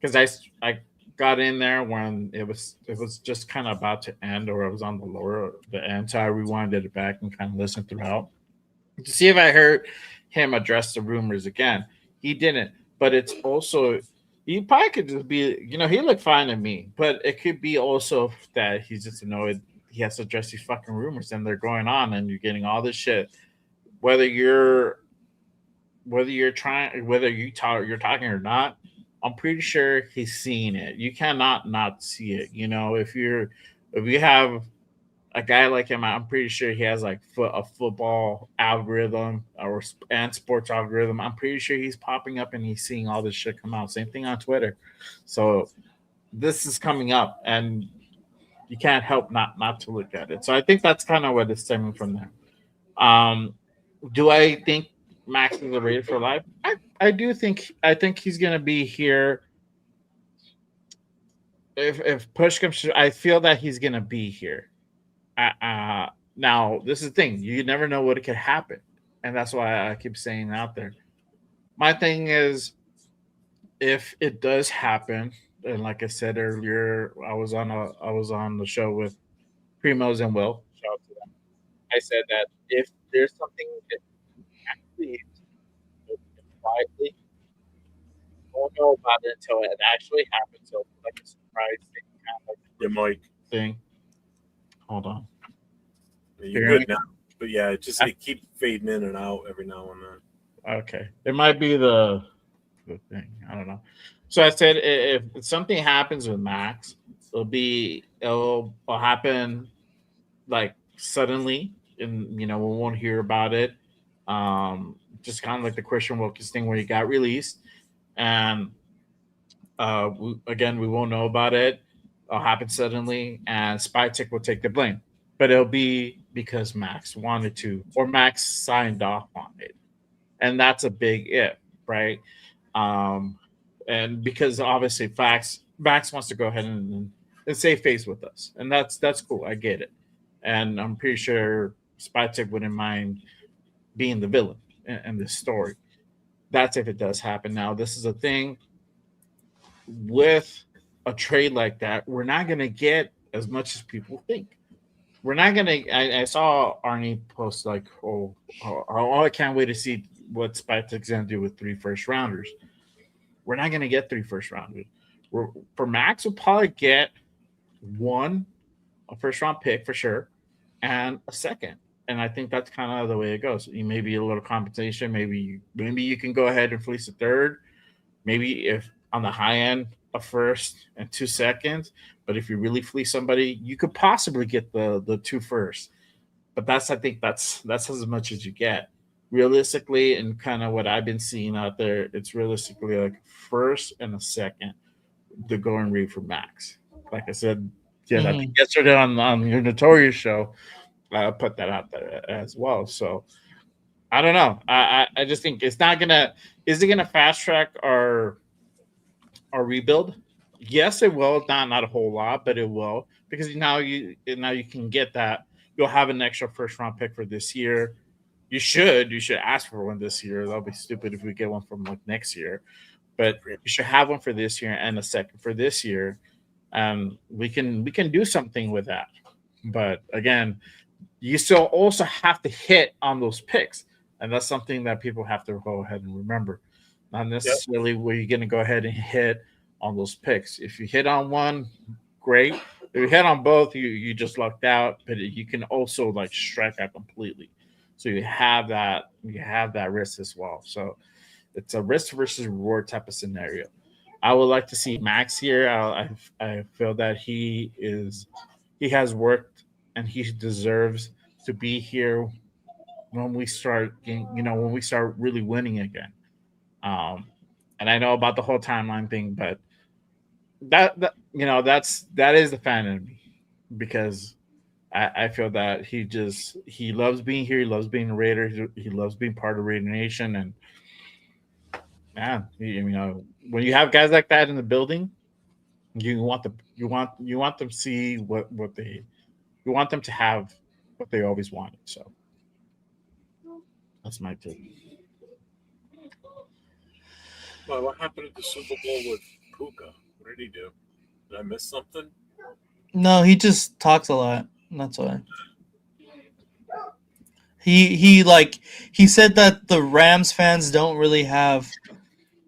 because I got in there when it was just kind of about to end, or it was on the end. So I rewinded it back and kind of listened throughout to see if I heard him address the rumors again. He didn't, but it's also he probably could just be, he looked fine to me, but it could be also that he's just annoyed he has to address these fucking rumors and they're going on and you're getting all this shit. Whether you're talking or not, I'm pretty sure he's seeing it. You cannot not see it. If you have a guy like him, I'm pretty sure he has like a football algorithm and sports algorithm. I'm pretty sure he's popping up and he's seeing all this shit come out. Same thing on Twitter. So this is coming up, and you can't help not to look at it. So I think that's kind of what is stemming from there. Do I think Max is a Raider for life? I do think he's gonna be here. If push comes to, I feel that he's gonna be here. Now this is the thing. You never know what could happen, and that's why I keep saying out there. My thing is, if it does happen, and like I said earlier, I was on the show with Primos and Will. Shout out to them. I said that if there's something that actually quietly, won't know about it until it actually happens. So like a surprise thing, kind of like Your mic. thing. Hold on. You're good now. But yeah, it keeps fading in and out every now and then. Okay. It might be the thing. I don't know. So I said if something happens with Max, it'll happen like suddenly, and we won't hear about it. Just kind of like the Christian Wilkins thing where he got released, and we won't know about it. It'll happen suddenly, and Spytek will take the blame. But it'll be because Max wanted to, or Max signed off on it, and that's a big if, right? And because obviously Max wants to go ahead and save face with us, and that's cool. I get it, and I'm pretty sure Spytek wouldn't mind being the villain in this story. That's if it does happen. Now, this is a thing with a trade like that. We're not going to get as much as people think. We're not going to. I saw Arnie post like, I can't wait to see what Spytek's going to do with 3 first rounders. We're not going to get 3 first rounders. For Max, we'll probably get a first round pick for sure, and a second. And I think that's kind of the way it goes. You maybe a little compensation. Maybe you can go ahead and fleece a third. Maybe if on the high end, a first and 2 seconds. But if you really fleece somebody, you could possibly get the 2 first. But I think that's as much as you get. Realistically, and kind of what I've been seeing out there, it's realistically like first and a second, the going rate for Max. Like I said, I think yesterday on your Notorious show, put that out there as well. So I don't know. I just think it's not gonna. Is it gonna fast track our rebuild? Yes, it will. Not a whole lot, but it will, because now you can get that. You'll have an extra first round pick for this year. You should ask for one this year. That'll be stupid if we get one from like next year. But you should have one for this year and a second for this year. We can do something with that. But again, you still also have to hit on those picks. And that's something that people have to go ahead and remember. Not necessarily where you're going to go ahead and hit on those picks. If you hit on one, great. If you hit on both, you just lucked out. But you can also like strike out completely. So you have that risk as well. So it's a risk versus reward type of scenario. I would like to see Max here. I feel that he has worked and he deserves to be here when we start when we start really winning again. Um, and I know about the whole timeline thing, but that is the fan in me, because I feel that he loves being here. He loves being a Raider. He loves being part of Raider Nation. And man, when you have guys like that in the building, you want them to see what they you want them to have what they always wanted. So that's my take. Well, what happened at the Super Bowl with Puka? What did he do? Did I miss something? No, he just talks a lot. That's why. He said that the Rams fans don't really have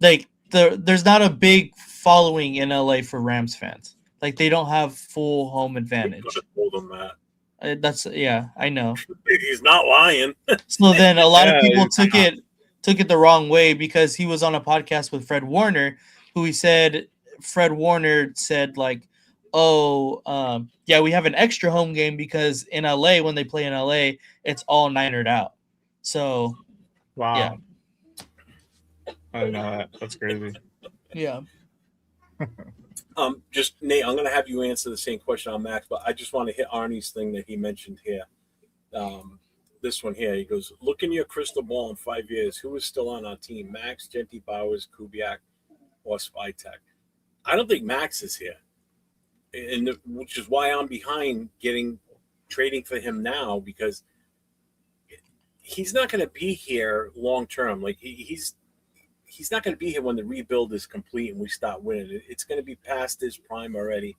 there's not a big following in LA for Rams fans. Like they don't have full home advantage. Could have told him that. That's I know. He's not lying. So then a lot of people he's took it the wrong way, because he was on a podcast with Fred Warner, who Fred Warner said like, oh, yeah, we have an extra home game because in LA, when they play in LA, it's all ninered out. So Wow. yeah. I didn't know that. That's crazy. Yeah. Just Nate, I'm going to have you answer the same question on Max, but I just want to hit Arnie's thing that he mentioned here. This one here, he goes, look in your crystal ball in 5 years. Who is still on our team? Max, Genty Bowers, Kubiak, or Spytek? I don't think Max is here, which is why I'm behind trading for him now, because he's not going to be here long term. Like he's not going to be here when the rebuild is complete and we start winning. It's going to be past his prime already.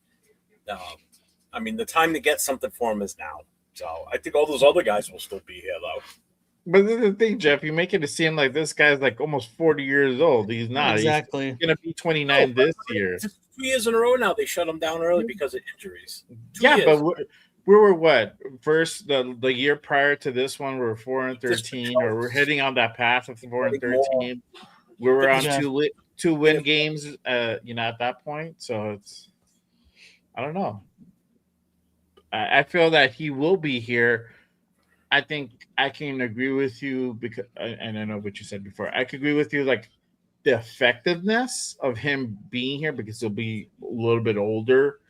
I mean, the time to get something for him is now. So I think all those other guys will still be here, though. But this is the thing, Jeff. You make it seem like this guy's like almost 40 years old. He's not. Exactly. He's going to be 29 this year. 2 years in a row now. They shut him down early because of injuries. 2 Yeah, years. but we were what? First, the year prior to this one, we were 4-13, or we're heading on that path of 4-13. We were on two win games, at that point. So it's, I don't know. I feel that he will be here. I think I can agree with you, because, and I know what you said before. I could agree with you, like the effectiveness of him being here, because he'll be a little bit older,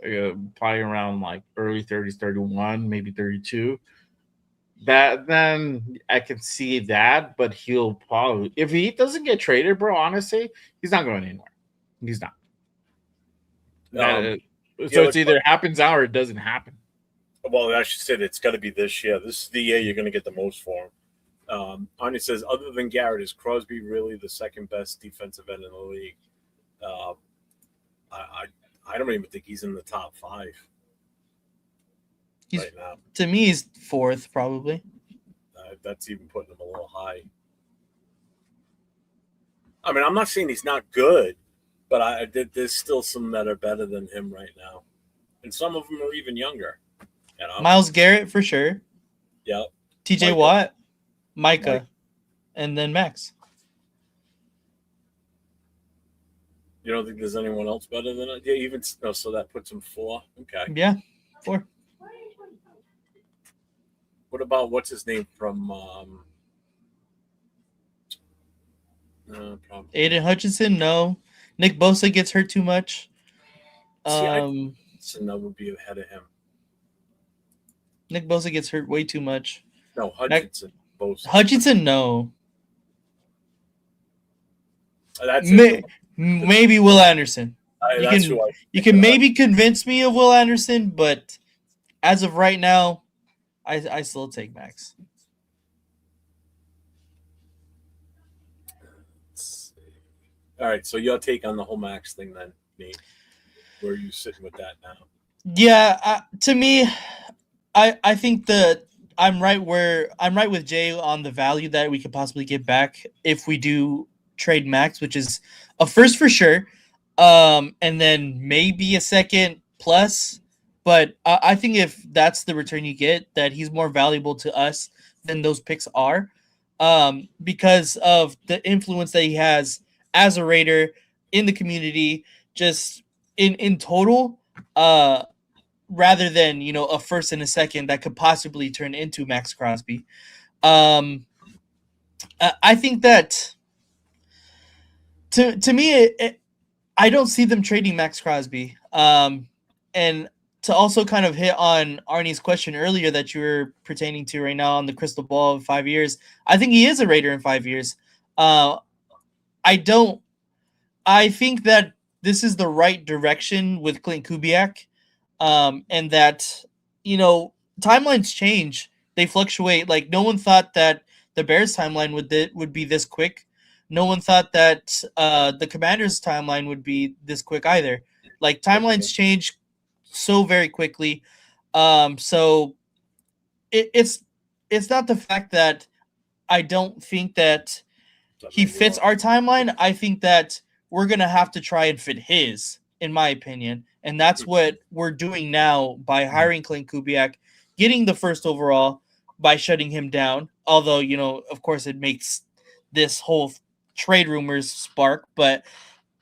probably around like early 30s, 31, maybe 32. That then I can see that, but he'll probably, if he doesn't get traded, bro, honestly, he's not going anywhere. He's not. So it's either happens now or it doesn't happen. Well, I should say it's got to be this year. This is the year you're going to get the most for him. Arnie says, other than Garrett, is Crosby really the second best defensive end in the league? I don't even think he's in the top 5 right now. To me, he's 4th probably. That's even putting him a little high. I mean, I'm not saying he's not good, but there's still some that are better than him right now, and some of them are even younger. Myles Garrett for sure. Yep. TJ Watt, Micah, and then Max. You don't think there's anyone else better than it? Yeah, even so that puts him 4. Okay. Yeah, 4. What about what's his name from? Aiden Hutchinson, no. Nick Bosa gets hurt too much. So that would be ahead of him. Nick Bosa gets hurt way too much. No, Hutchinson. Both. Hutchinson, no. That's it. Maybe Will Anderson. You can maybe convince me of Will Anderson, but as of right now, I still take Maxx. All right, so your take on the whole Maxx thing then, Nate? Where are you sitting with that now? Yeah, to me, I think that I'm right with Jay on the value that we could possibly get back if we do trade Maxx, which is a first for sure, and then maybe a second plus. But I think if that's the return you get, that he's more valuable to us than those picks are, because of the influence that he has as a Raider in the community, just in total, rather than a first and a second that could possibly turn into Maxx Crosby. I think that to me, I don't see them trading Maxx Crosby. And to also kind of hit on Arnie's question earlier that you were pertaining to right now on the crystal ball of 5 years, I think he is a Raider in 5 years. I think that this is the right direction with Klint Kubiak, and that, timelines change. They fluctuate. Like, no one thought that the Bears timeline would be this quick. No one thought that the Commanders timeline would be this quick either. Like, timelines change so very quickly. So it's not the fact that I don't think that he fits our timeline. I think that we're going to have to try and fit his, in my opinion. And that's what we're doing now by hiring Klint Kubiak, getting the first overall by shutting him down. Although, of course, it makes this whole trade rumors spark. But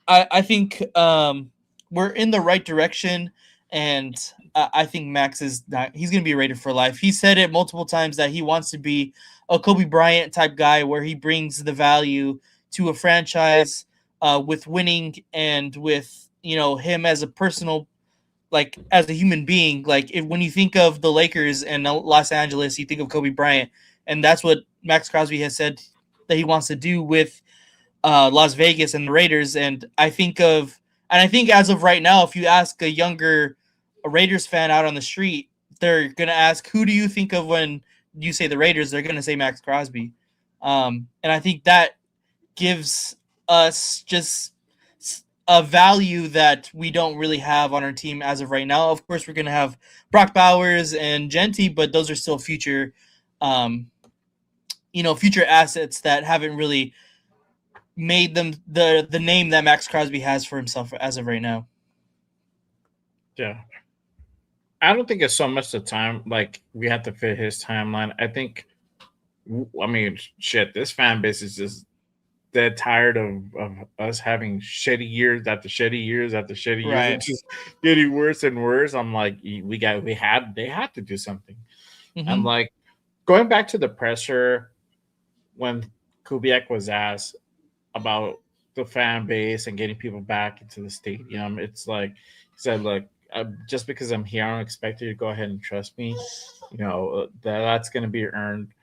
I think we're in the right direction. And I think Maxx he's going to be a Raider for life. He said it multiple times that he wants to be a Kobe Bryant type guy where he brings the value to a franchise with winning and with, him as a personal, like as a human being. Like when you think of the Lakers and Los Angeles, you think of Kobe Bryant. And that's what Maxx Crosby has said that he wants to do with Las Vegas and the Raiders. And I think as of right now, if you ask a younger Raiders fan out on the street, they're going to ask, who do you think of when you say the Raiders? They're going to say Maxx Crosby. And I think that gives us just a value that we don't really have on our team as of right now. Of course, we're going to have Brock Bowers and Genty, but those are still future assets that haven't really made them the name that Maxx Crosby has for himself as of right now. Yeah. I don't think it's so much the time, like we have to fit his timeline. This fan base is just dead tired of us having shitty years after shitty years after shitty years. Right. It's just getting worse and worse. I'm like, they had to do something. Mm-hmm. I'm like, going back to the presser when Kubiak was asked about the fan base and getting people back into the stadium, it's like he said, look, just because I'm here, I don't expect you to go ahead and trust me. That's going to be earned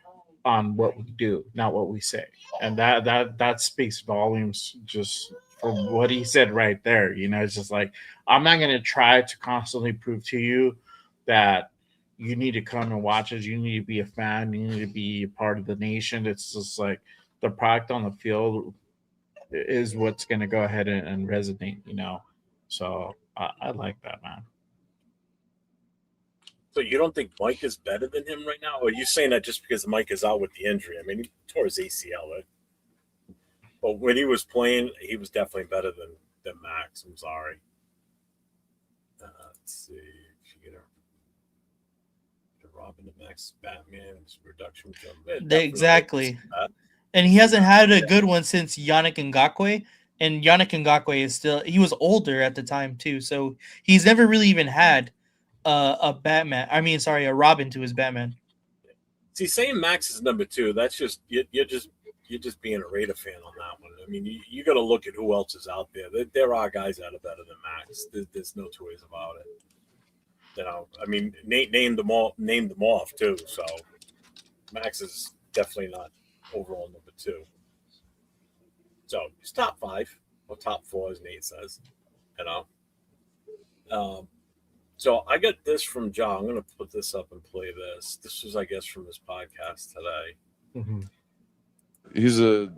on what we do, not what we say. And that speaks volumes just from what he said right there. It's just like, I'm not going to try to constantly prove to you that you need to come and watch us. You need to be a fan. You need to be a part of the nation. It's just like the product on the field is what's going to go ahead and resonate, So I like that, man. So you don't think Mike is better than him right now? Or are you saying that just because Mike is out with the injury? I mean, he tore his ACL, right? But when he was playing, he was definitely better than Maxx. I'm sorry. Let's see. If you get a Robin to Maxx Batman's reduction jump. Exactly. And he hasn't had a good one since Yannick Ngakoue. And Yannick Ngakoue he was older at the time too. So he's never really even had a Robin to his Batman. See, saying Maxx is number 2, that's just you're just being a Raider fan on that one. I mean, you got to look at who else is out there. There are guys that are better than Maxx. There's no two ways about it. You know, I mean, Nate named them off too. So Max is definitely not overall number 2. So he's top 5 or top 4, as Nate says. You know. So I got this from John. I'm going to put this up and play this. This was, I guess, from his podcast today. Mm-hmm. He's a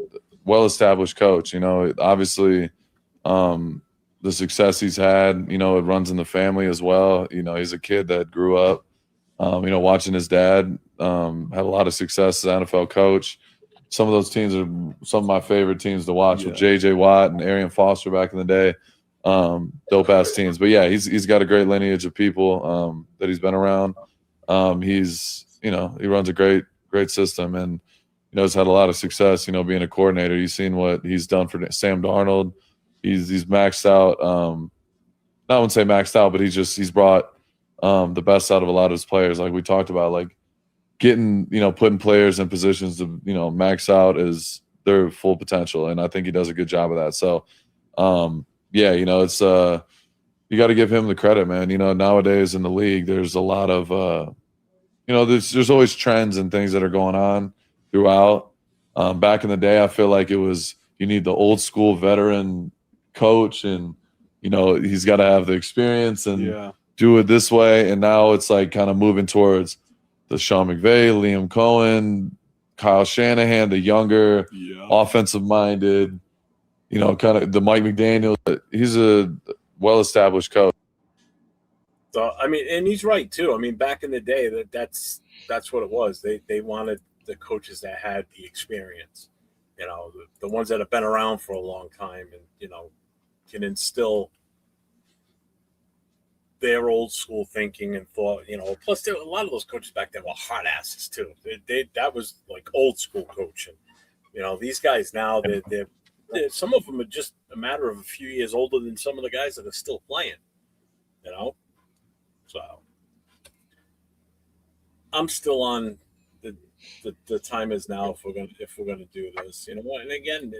well-established coach. You know, obviously, the success he's had, you know, it runs in the family as well. You know, he's a kid that grew up, you know, watching his dad had a lot of success as an NFL coach. Some of those teams are some of my favorite teams to watch with J.J. Watt and Arian Foster back in the day. Dope-ass teams. But, yeah, he's got a great lineage of people that he's been around. He's, you know, he runs a great system and, you know, he's had a lot of success, you know, being a coordinator. You've seen what he's done for Sam Darnold. He's maxed out. I wouldn't say maxed out, but he's brought the best out of a lot of his players. Like we talked about, like getting, you know, putting players in positions to, you know, max out is their full potential. And I think he does a good job of that. So, yeah, you know, it's you got to give him the credit, man. You know, nowadays in the league, there's a lot of, you know, there's always trends and things that are going on throughout. Back in the day, I feel like it was you need the old school veteran coach, and you know he's got to have the experience and do it this way. And now it's like kind of moving towards the Sean McVay, Liam Cohen, Kyle Shanahan, the younger, offensive minded. You know, kind of the Mike McDaniel. He's a well-established coach. So I mean, and he's right too. I mean, back in the day, that's what it was. They wanted the coaches that had the experience, you know, the ones that have been around for a long time, and you know, can instill their old school thinking and thought. You know, plus a lot of those coaches back then were hard asses too. That was like old school coaching. You know, these guys now they're some of them are just a matter of a few years older than some of the guys that are still playing. You know, so I'm still on the time is now if we're gonna do this. You know what? And again,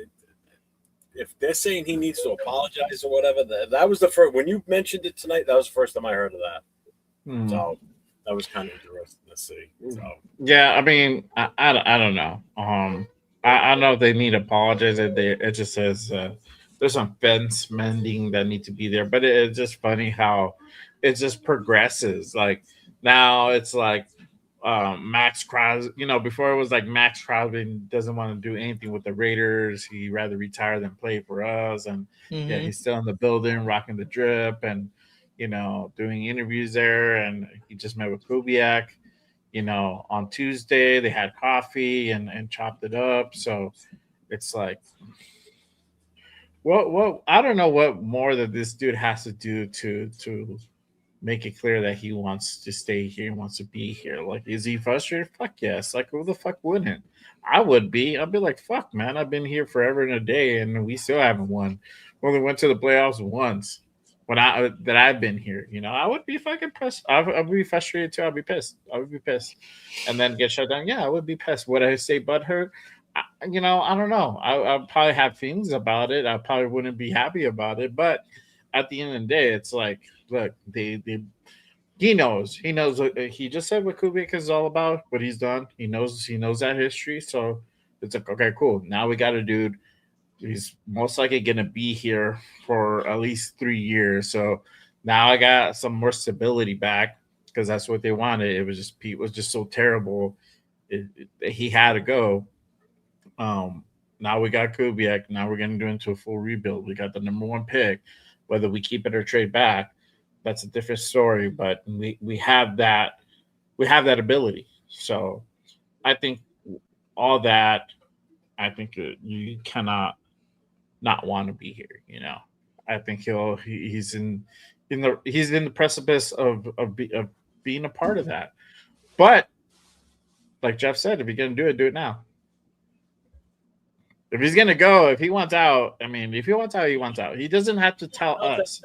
if they're saying he needs to apologize or whatever, that was the first when you mentioned it tonight. That was the first time I heard of that. So that was kind of interesting to see. So yeah, I mean, I don't know. I know they need to apologize. It just says there's some fence mending that need to be there, but it's just funny how it just progresses. Like now it's like Maxx Crosby. You know, before it was like Maxx Crosby doesn't want to do anything with the Raiders. He'd rather retire than play for us. And yeah, he's still in the building, rocking the drip, and you know, doing interviews there. And he just met with Kubiak. You know, on Tuesday they had coffee and chopped it up. So it's like, what I don't know what more that this dude has to do to make it clear that he wants to stay here, wants to be here. Like, is he frustrated? Fuck yes. Like, who the fuck wouldn't? I would be. I'd be like, fuck, man. I've been here forever and a day, and we still haven't won. We only went to the playoffs once when I've been here. You know, I would be fucking pissed. I would be frustrated too. I'd be pissed. I would be pissed, and then get shut down. Yeah, I would be pissed. Would I say butthurt? You know, I don't know. I'd probably have feelings about it. I probably wouldn't be happy about it, but at the end of the day, it's like, look, he knows. He just said what Kubiak is all about, what he's done. He knows that history. So it's like, okay, cool. Now we got a dude. He's most likely going to be here for at least 3 years. So now I got some more stability back because that's what they wanted. It was just Pete was just so terrible. He had to go. Now we got Kubiak. Now we're going to do into a full rebuild. We got the number 1 pick. Whether we keep it or trade back, that's a different story. But we have that ability. So I think all that. I think you cannot not want to be here. You know, I think he's in the precipice of being a part of that. But like Jeff said, if you're gonna do it now. If he's gonna go, if he wants out, I mean, if he wants out, he wants out. He doesn't have to tell us.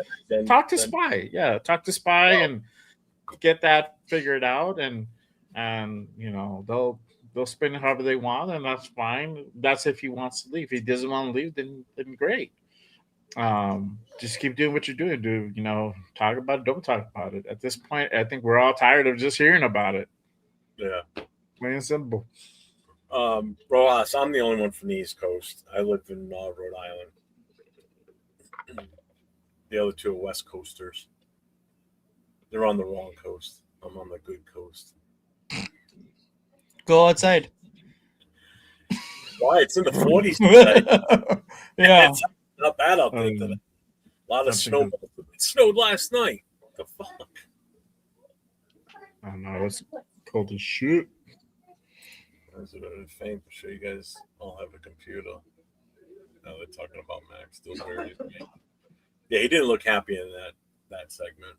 Talk to Spy, talk to Spy and get that figured out, and you know they'll spin it however they want, and that's fine. That's if he wants to leave. If he doesn't want to leave, then great. Just keep doing what you're doing. Talk about it. Don't talk about it. At this point, I think we're all tired of just hearing about it. Yeah. Plain and simple. Rojas, I'm the only one from the East Coast. I live in Rhode Island. The other two are West Coasters. They're on the wrong coast. I'm on the good coast. Go outside. Why? It's in the 40s today. Yeah. It's not bad out there today. A lot of that's snow. because- It snowed last night. The fuck? I don't know. It's cold as shit. Is it a fame to show you guys all have a computer? Now they're talking about Max Dillberry's game. Yeah, he didn't look happy in that segment.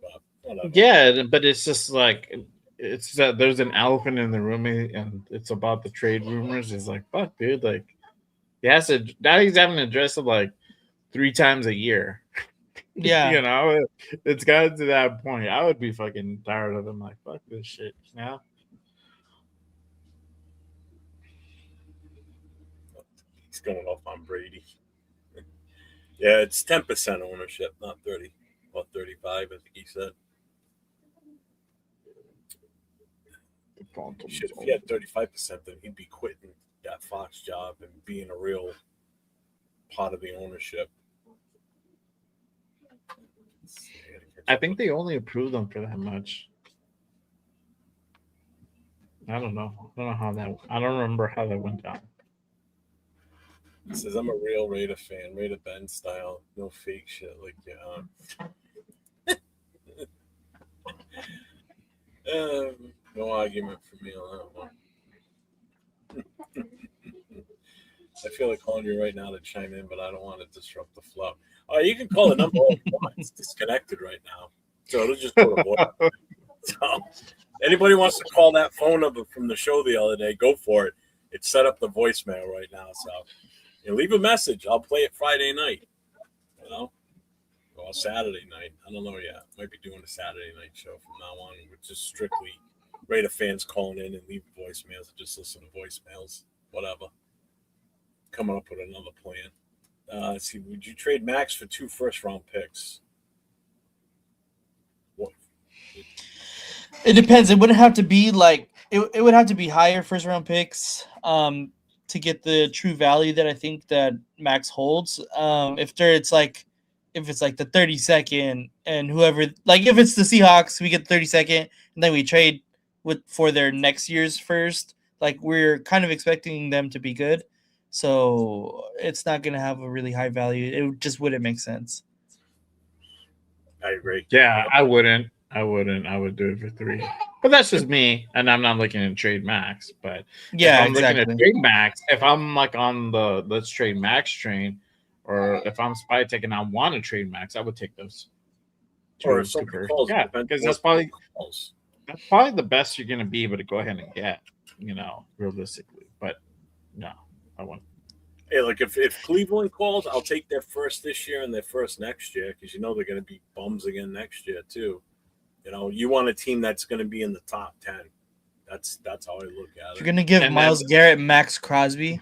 But whatever. Yeah, but it's just like it's that there's an elephant in the room, and it's about the trade rumors. It's like, fuck, dude. Like, he has to. Now he's having to dress up like 3 times a year. Yeah. It's gotten to that point. I would be fucking tired of him. Like, fuck this shit. He's going off on Brady. Yeah, it's 10% ownership, not 30. About 35, I think he said. Shit, if he had 35%, then he'd be quitting that Fox job and being a real part of the ownership. I think they only approved them for that much. I don't know. I don't remember how that went down. It says, I'm a real Raider fan, Raider Ben style, no fake shit like no argument for me on that one. I feel like calling you right now to chime in, but I don't want to disrupt the flow. Oh, you can call the number all you want. It's disconnected right now. So it'll just go to voice. So anybody wants to call that phone number from the show the other day, go for it. It's set up the voicemail right now. So leave a message. I'll play it Friday night. Or Saturday night. I don't know yet. Might be doing a Saturday night show from now on, which is strictly Raider fans calling in and leave voicemails and just listen to voicemails. Whatever. Coming up with another plan. Let's see. Would you trade Max for 2 first-round picks? What? It depends. It wouldn't have to be like it would have to be higher first round picks to get the true value that I think that Max holds. If it's like the 32nd and whoever, like if it's the Seahawks, we get the 32nd and then we trade for their next year's first. Like we're kind of expecting them to be good. So it's not going to have a really high value. It just wouldn't make sense. I agree. Yeah, I wouldn't. I would do it for 3. But that's just me, and I'm not looking to trade Max. But yeah, if I'm exactly. looking to trade Max, if I'm like on the let's trade Max train, or if I'm spy tech and I want to trade Max, I would take those. Or if somebody calls, yeah, because that's probably the best you're gonna be able to go ahead and get, realistically. But no, I won't. Hey, like if Cleveland calls, I'll take their first this year and their first next year because they're going to be bums again next year too. You want a team that's going to be in the top 10. That's how I look at it. You're going to give Myles Garrett Maxx Crosby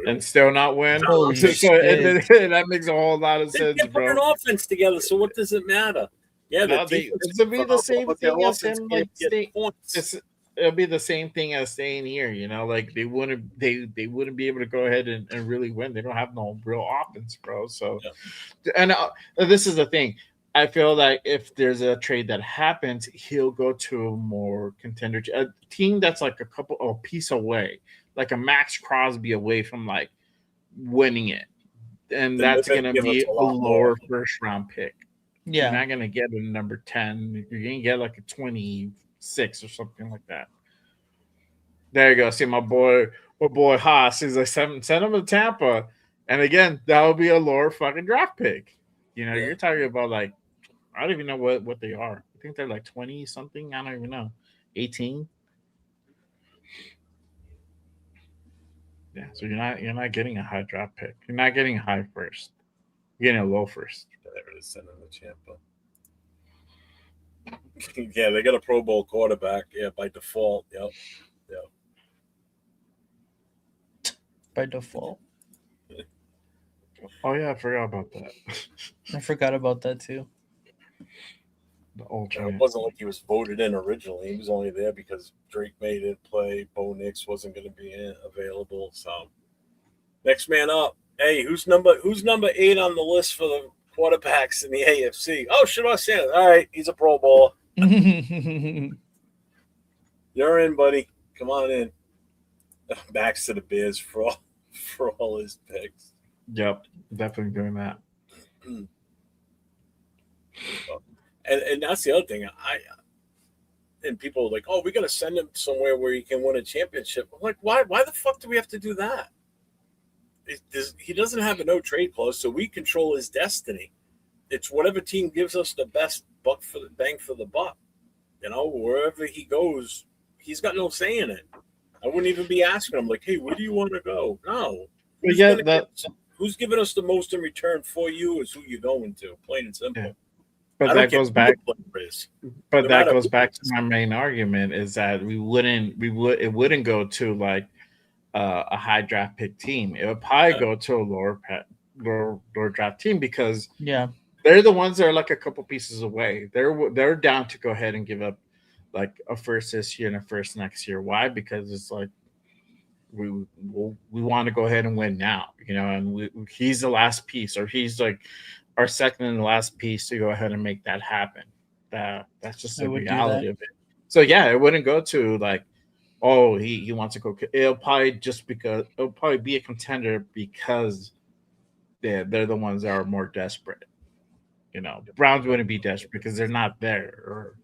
and still not win. Holy so shit. that makes a whole lot of sense, put an offense together. So what does it matter? Yeah, it'll be the same thing as him. Like it'll be the same thing as staying here. Like they wouldn't be able to go ahead and really win. They don't have no real offense, bro. So, and this is the thing. I feel like if there's a trade that happens, he'll go to a more contender, a team that's like a piece away, like a Maxx Crosby away from like winning it, and that's going to be a lower first round pick. Yeah, you're not going to get a number 10. You're going to get like a 26 or something like that. There you go. See my boy Haas is like send him to Tampa, and again that will be a lower fucking draft pick. You're talking about like. I don't even know what they are. I think they're like 20 something. I don't even know. 18. Yeah, so you're not getting a high draft pick. You're not getting a high first. You're getting a low first. There it is, sending the Tampa. Yeah, they got a Pro Bowl quarterback. Yeah, by default. Yep. By default. Oh yeah, I forgot about that. I forgot about that too. The It alternate. wasn't like he was voted in originally. He was only there because Drake made it play. Bo Nix wasn't going to be available. So next man up. Hey, who's number 8 on the list for the quarterbacks in the AFC? Oh, Shador Sanders. All right, he's a Pro Bowler. You're in, buddy. Come on in. Max to the Bears for all his picks. Yep, definitely doing that. And that's the other thing. And people are like, oh, we got to send him somewhere where he can win a championship. I'm like, why the fuck do we have to do that? He doesn't have a no trade clause, so we control his destiny. It's whatever team gives us the best bang for the buck. Wherever he goes, he's got no say in it. I wouldn't even be asking him like, hey, where do you want to go? No. Who's giving us the most in return for you is who you're going to, plain and simple. Yeah. But that goes back. But No that goes back to my main argument is that it wouldn't go to like a high draft pick team. It would probably go to a lower draft team because they're the ones that are like a couple pieces away. They're down to go ahead and give up like a first this year and a first next year. Why? Because it's like we want to go ahead and win now, and he's the last piece, or he's like our second and last piece to go ahead and make that happen. That's just the reality of it. So yeah, it wouldn't go to like, oh, he wants to go. It'll probably be a contender because they're the ones that are more desperate. Browns wouldn't be desperate because they're not there,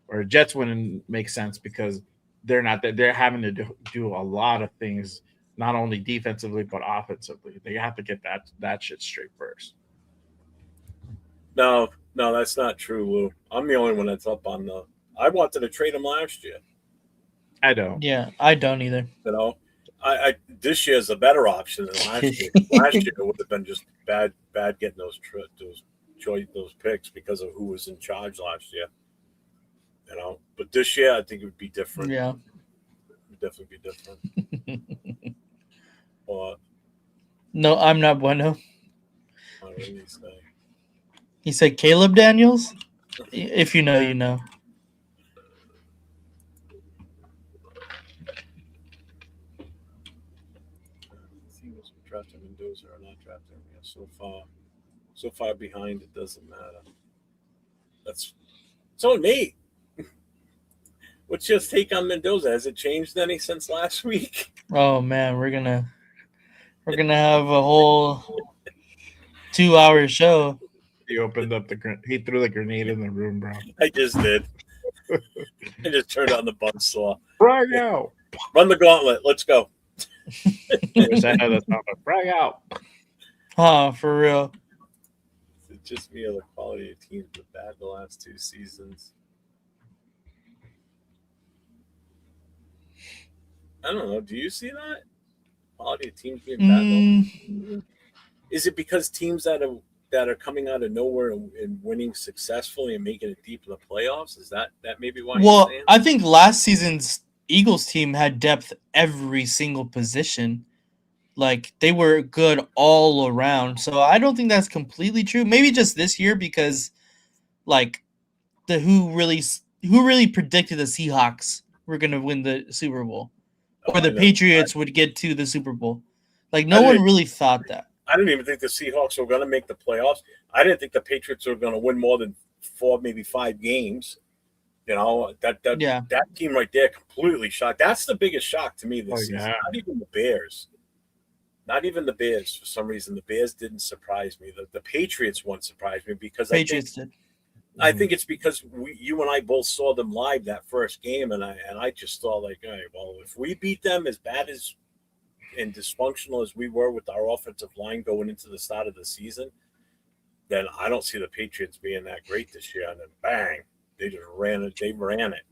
or Jets wouldn't make sense because they're not there. They're having to do a lot of things, not only defensively but offensively. They have to get that shit straight first. No, that's not true, Lou. I'm the only one that's up on the. I wanted to trade him last year. I don't. Yeah, I don't either. I this year's a better option than last year. Last year it would have been just bad getting those picks because of who was in charge last year. But this year I think it would be different. Yeah, it would definitely be different. But no, I'm not bueno. What did he say? He said Caleb Daniels. If you know, you know. Drafting Mendoza or not drafting him. So far behind, it doesn't matter. It's on me. What's your take on Mendoza? Has it changed any since last week? Oh man, we're gonna have a whole 2-hour show. He opened up he threw the grenade in the room, bro. I just did. I just turned on the buzzsaw. Brag out. Run the gauntlet. Let's go. Wish I had that sound. Brag out. For real. Is it just me or the quality of teams been bad the last 2 seasons? I don't know. Do you see that? Quality of teams being bad? Is it because teams that are coming out of nowhere and winning successfully and making it deep in the playoffs? Is that maybe why? Well, I think last season's Eagles team had depth every single position. Like they were good all around. So I don't think that's completely true. Maybe just this year because like who really predicted the Seahawks were going to win the Super Bowl or the Patriots would get to the Super Bowl. Like no one really thought that. I didn't even think the Seahawks were going to make the playoffs. I didn't think the Patriots were going to win more than 4, maybe 5 games. That team right there completely shocked. That's the biggest shock to me this season. Not even the Bears. Not even the Bears. For some reason, the Bears didn't surprise me. The Patriots won't surprise me because I think it's because you and I both saw them live that first game, and I just thought like, all right, well, if we beat them as bad as and dysfunctional as we were with our offensive line going into the start of the season, then I don't see the Patriots being that great this year. And then bang, they just ran it. They ran it,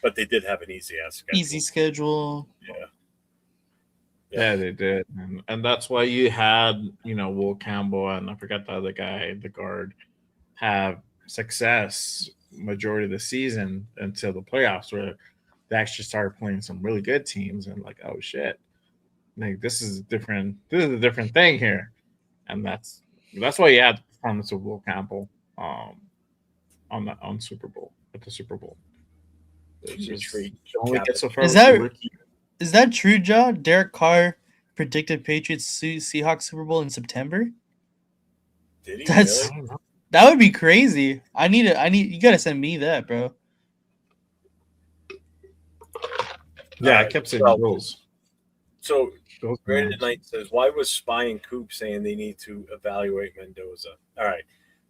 But they did have an easy schedule. Easy schedule. Yeah, they did, and that's why you had Will Campbell and I forgot the other guy, the guard, have success majority of the season until the playoffs where they actually started playing some really good teams and like, oh shit, Like this is different. This is a different thing here, and that's why you had the performance of Will Campbell on Super Bowl at the Super Bowl. It's You just treat you only get so far Is with the that rookie. is that true, Joe? Derek Carr predicted Patriots Seahawks Super Bowl in September. Did he That's really? that would be crazy. I need you gotta send me that, bro. Yeah, I Alright, kept saying so- Bills. So Bills Reddit Rams. Knight says, why was Spy and Coop saying they need to evaluate Mendoza? All right.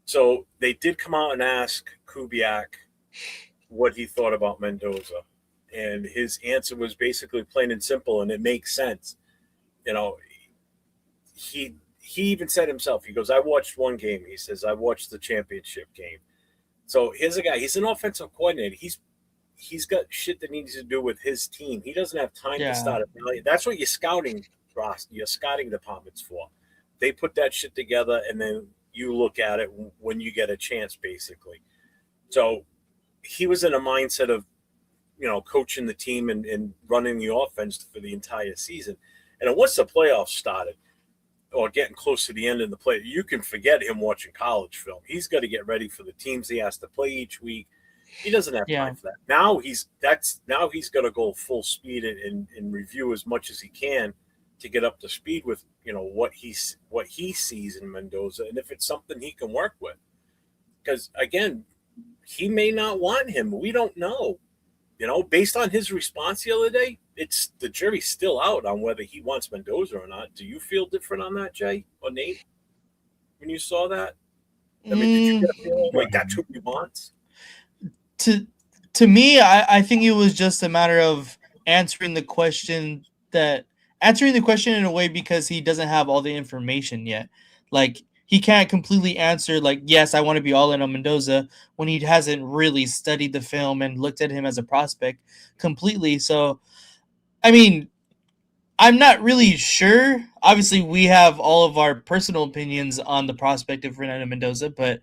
So they did come out and ask Kubiak what he thought about Mendoza. And his answer was basically plain and simple, and it makes sense. You know, he even said himself, he goes, I watched one game. He says, I watched the championship game. So here's a guy, he's an offensive coordinator. He's got shit that needs to do with his team. He doesn't have time to start it. That's what your scouting department's for. They put that shit together, and then you look at it when you get a chance, basically. So he was in a mindset of, coaching the team and running the offense for the entire season. And once the playoffs started, or getting close to the end of the play, you can forget him watching college film. He's got to get ready for the teams he has to play each week. He doesn't have time for that. Now he's got to go full speed and review as much as he can to get up to speed with what he sees in Mendoza, and if it's something he can work with. Because again, he may not want him. We don't know. Based on his response the other day, the jury's still out on whether he wants Mendoza or not. Do you feel different on that, Jay or Nate? When you saw that, I mean, did you get a feeling like that's who he wants? To me, I think it was just a matter of answering the question in a way because he doesn't have all the information yet. Like he can't completely answer like, yes, I want to be all in on Mendoza when he hasn't really studied the film and looked at him as a prospect completely. So, I mean, I'm not really sure. Obviously, we have all of our personal opinions on the prospect of Fernando Mendoza, but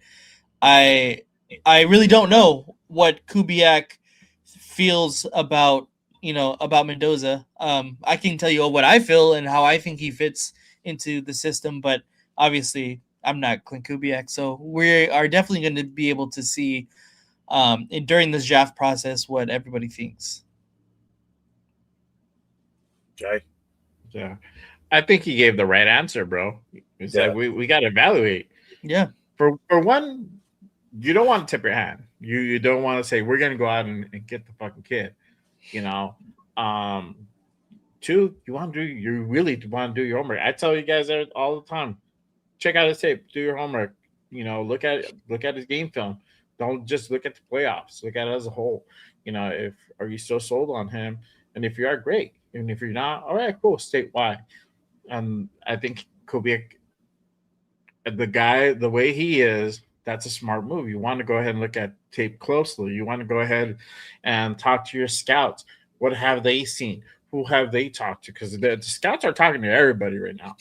I really don't know what Kubiak feels about Mendoza. I can tell you what I feel and how I think he fits into the system, but obviously I'm not Klint Kubiak, so we are definitely going to be able to see during this draft process what everybody thinks. Jay? Yeah, I think he gave the right answer, bro. He said we got to evaluate. Yeah. For one, you don't want to tip your hand. You don't want to say we're gonna go out and get the fucking kid. Two, you really want to do your homework. I tell you guys that all the time. Check out his tape. Do your homework. Look at his game film. Don't just look at the playoffs. Look at it as a whole. If are you still sold on him? And if you are, great. And if you're not, all right, cool. State why. And I think Kubiak, the way he is, that's a smart move. You want to go ahead and look at tape closely. You want to go ahead and talk to your scouts. What have they seen? Who have they talked to? Because the scouts are talking to everybody right now.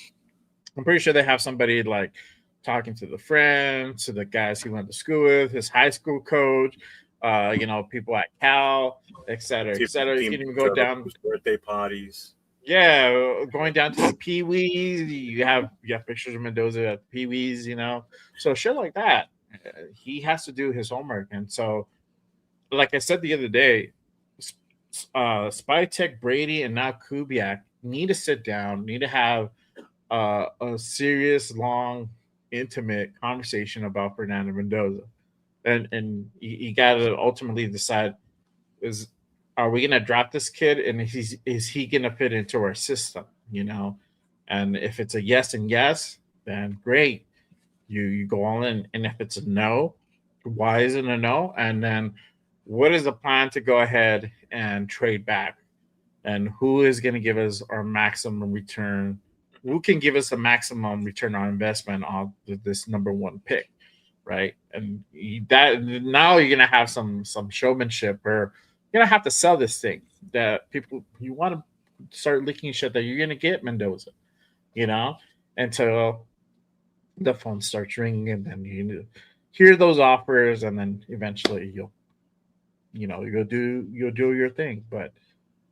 I'm pretty sure they have somebody like talking to the friends, to the guys he went to school with, his high school coach, people at Cal, et cetera, et cetera. You can even go down birthday parties. Yeah, going down to the Pee Wees, you have pictures of Mendoza at the Pee Wees, so shit like that. He has to do his homework, and so, like I said the other day, Spytek, Brady, and now Kubiak need to sit down, need to have a serious, long, intimate conversation about Fernando Mendoza, and you got to ultimately decide are we going to drop this kid, and is he going to fit into our system? And if it's a yes and yes, then great, you go all in. And if it's a no, why is it a no? And then what is the plan to go ahead and trade back? And who is going to give us our maximum return? Who can give us a maximum return on investment on this number one pick, right? And that now you're going to have some showmanship, or you're going to have to sell this thing that people, you want to start licking shit that you're going to get Mendoza, until the phone starts ringing, and then you hear those offers, and then eventually you'll do your thing. But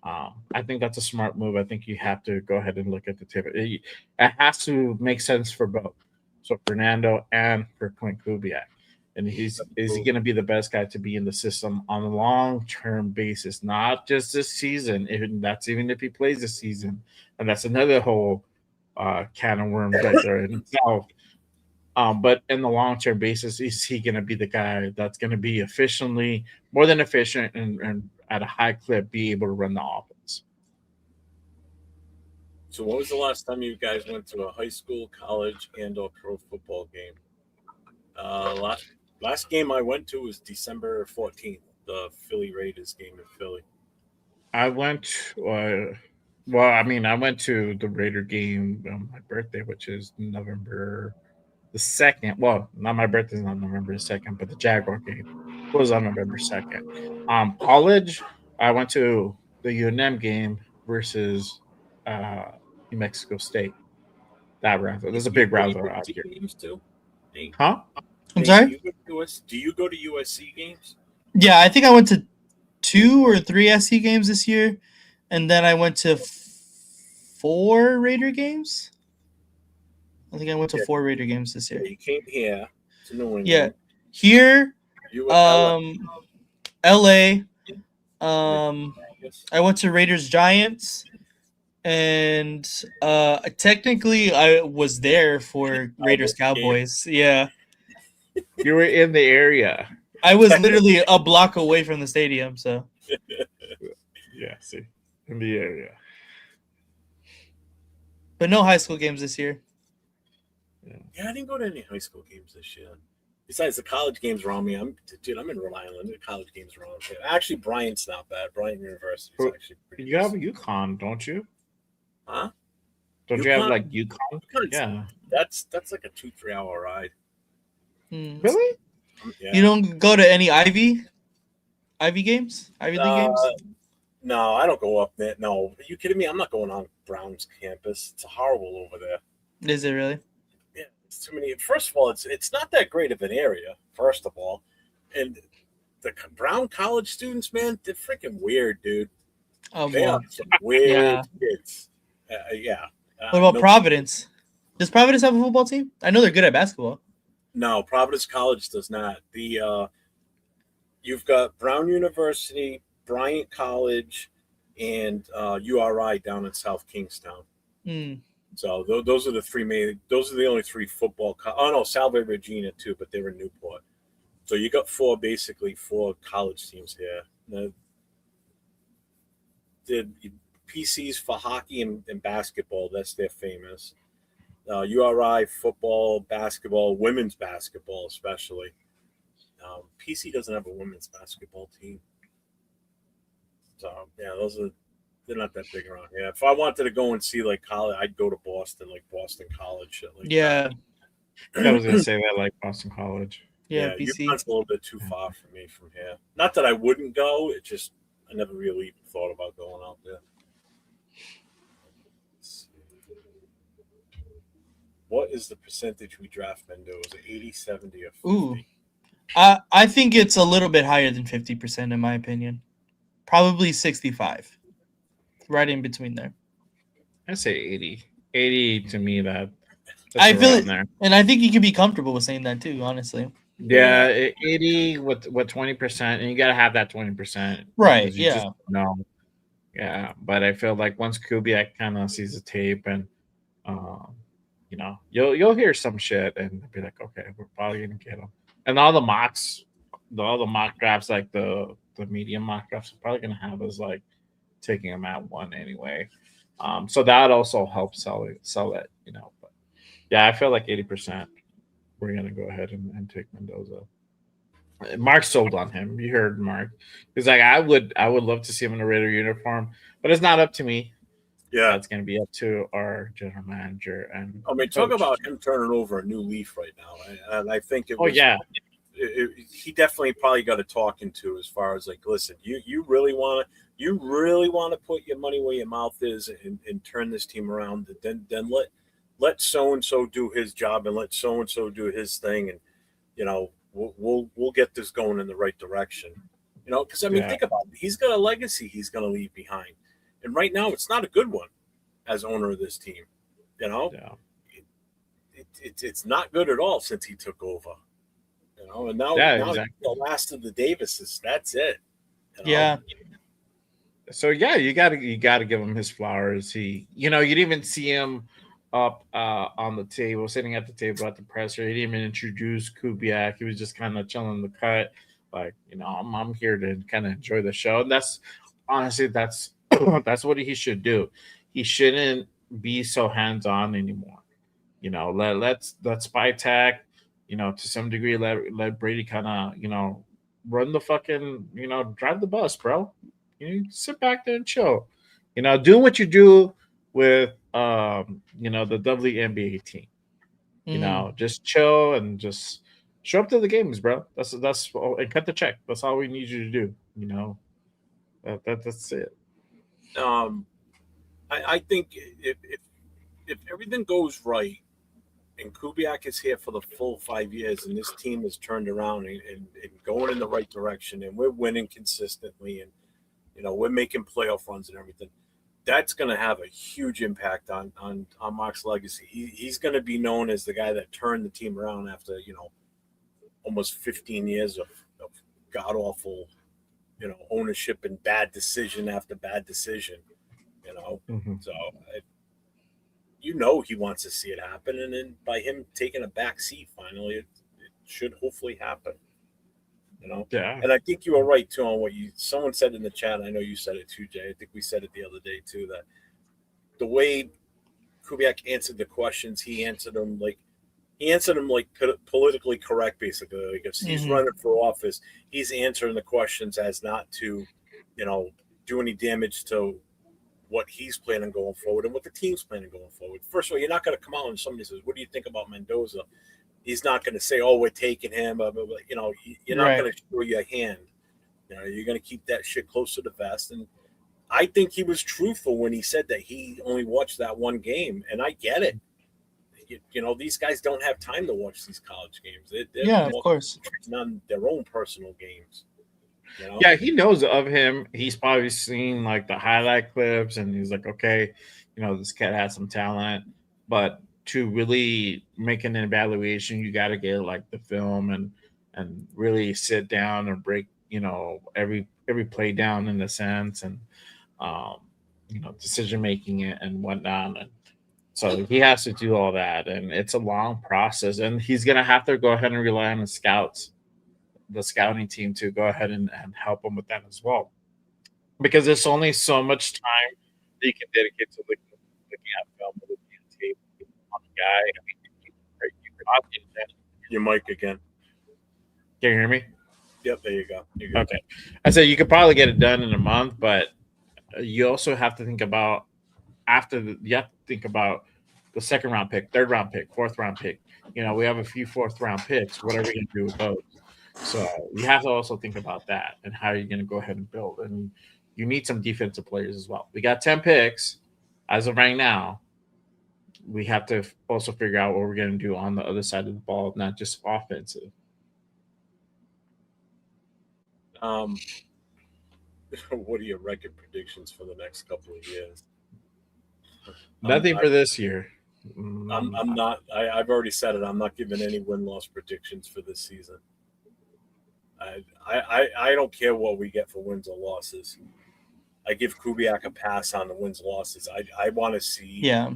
I think that's a smart move. I think you have to go ahead and look at the tip. It has to make sense for both. So Fernando and for Clint Kubiak. And is he going to be the best guy to be in the system on a long term basis, not just this season? Even if he plays this season, and that's another whole can of worms right there in itself. But in the long term basis, is he going to be the guy that's going to be efficiently more than efficient and at a high clip be able to run the offense? So, when was the last time you guys went to a high school, college, and/or pro football game? Last game I went to was December 14th, the Philly Raiders game in Philly. I went. I went to the Raider game on my birthday, which is November the 2nd. Well, not my birthday's not November the 2nd, but the Jaguar game was on November 2nd. College, I went to the UNM game versus New Mexico State. That rivalry. There's a big rivalry out here. Games too? Hey, Huh? I'm hey, sorry. Do you go to USC games? Yeah, I think I went to 2 or 3 SC games this year, and then I went to 4 Raider games. I think I went to 4 Raider games this year. You came here to New England. Yeah, here, You were LA. LA. Yes. I went to Raiders Giants, and technically I was there for Raiders Cowboys. Yeah, You were in the area. I was literally a block away from the stadium. So Yeah, see, in the area. but no high school games this year. Yeah, I didn't go to any high school games this year. Besides the college games around me, I'm in Rhode Island. The college games around here. Actually, Bryant's not bad. Bryant University is actually pretty You have decent. UConn, don't you? Huh? Don't you have UConn? like UConn? UConn's- Yeah. That's like a 2-3 hour ride. Really? Yeah. You don't go to any Ivy games, Ivy League games? No, I don't go up there. No, are you kidding me? I'm not going on Brown's campus. It's horrible over there. Is it really? Yeah, it's too many. First of all, it's not that great of an area. First of all, and the Brown college students, man, they're freaking weird, dude. Oh, They boy. are some weird Yeah. kids. Yeah. What about no, Providence? Does Providence have a football team? I know they're good at basketball. No, Providence College does not. You've got Brown University, Bryant College, and URI down in South Kingstown. Hmm. So those are the three main. Those are the only 3 football. Oh no, Salve Regina too, but they were in Newport. So you got 4 college teams here. The PCs for hockey and basketball. That's their famous. URI football, basketball, women's basketball especially. PC doesn't have a women's basketball team. So yeah, they're not that big around here. If I wanted to go and see like college, I'd go to Boston, like Boston College. Shit like Yeah. I was gonna say that like Boston College. Yeah, that. PC. UConn's a little bit too far for me from here. Not that I wouldn't go. It just I never really thought about going out there. Let's see. What is the percentage we draft men do? Is it 80, 70, or 50? Ooh. I think it's a little bit higher than 50% in my opinion. Probably 65. Right in between there. I say 80. 80 to me that's I feel around it, there. and I think you can be comfortable with saying that too, honestly. Yeah, 80 with 20%, and you gotta have that 20%. Right, because you just don't know. Yeah, but I feel like once Kubiak kind of sees the tape and you'll hear some shit and be like, okay, we're probably gonna get him. And all the mock drafts, like the medium mock drafts, are probably gonna have us like taking him at 1 anyway. So that also helps sell it, But yeah, I feel like 80% we're gonna go ahead and take Mendoza. Mark sold on him. You heard Mark. He's like, I would love to see him in a Raider uniform, but it's not up to me. Yeah, It's gonna be up to our general manager and I mean, talk coach. about him turning over a new leaf right now, and I think it Oh was. yeah. He definitely probably got a talking to as far as like, listen, you really want to put your money where your mouth is and turn this team around. Then let so and so do his job and let so and so do his thing, and we'll get this going in the right direction. Because I mean, Yeah. think about it. He's got a legacy he's going to leave behind. And right now, it's not a good one as owner of this team. You know, it's not good at all since he took over. You know, and now exactly. the last of the Davises. That's it. You know? Yeah. So yeah, you gotta give him his flowers. You didn't even see him up on the table, sitting at the table at the presser. He didn't even introduce Kubiak. He was just kind of chilling the cut, like, I'm here to kind of enjoy the show. And that's honestly that's that's what he should do. He shouldn't be so hands on anymore. Let's Spytech, to some degree let Brady kind of run the fucking drive the bus, bro. Sit back there and chill. Do what you do with the WNBA team. Just chill and just show up to the games, bro. That's all, and cut the check. That's all we need you to do. That's it. I think if everything goes right and Kubiak is here for the full 5 years and this team is turned around and going in the right direction and we're winning consistently and we're making playoff runs and everything, that's going to have a huge impact on Mark's legacy. He's going to be known as the guy that turned the team around after almost 15 years of god awful ownership and bad decision after bad decision. So he wants to see it happen, and then by him taking a back seat finally, it should hopefully happen. Yeah. And I think you were right too on what someone said in the chat. I know you said it too, Jay. I think we said it the other day too, that the way Kubiak answered the questions, he answered them like politically correct, basically. Like if he's running for office, he's answering the questions as not to, do any damage to what he's planning going forward and what the team's planning going forward. First of all, you're not going to come out and somebody says, "What do you think about Mendoza?" He's not going to say, "Oh, we're taking him." You're not going to show your hand. You're going to keep that shit close to the vest. And I think he was truthful when he said that he only watched that one game, and I get it. These guys don't have time to watch these college games. They're of course, on their own personal games. Yeah, he knows of him. He's probably seen like the highlight clips, and he's like, okay, this kid has some talent, but to really make an evaluation, you got to get like the film and really sit down and break every play down in a sense, and decision making and whatnot. And so he has to do all that, and it's a long process, and he's gonna have to go ahead and rely on the scouting team to go ahead and help him with that as well, because there's only so much time that you can dedicate to looking at film, looking at tape on the guy. Your mic again. Can you hear me? Yep, there you go. Okay. I said you could probably get it done in a month, but you also have to think about the second round pick, third round pick, fourth round pick. We have a few fourth round picks. What are we going to do with those? So you have to also think about that and how you're going to go ahead and build. And you need some defensive players as well. We got 10 picks as of right now. We have to also figure out what we're going to do on the other side of the ball, not just offensive. What are your record predictions for the next couple of years? Nothing for this year. I'm not. I've already said it. I'm not giving any win-loss predictions for this season. I don't care what we get for wins or losses. I give Kubiak a pass on the wins losses. I want to see. Yeah.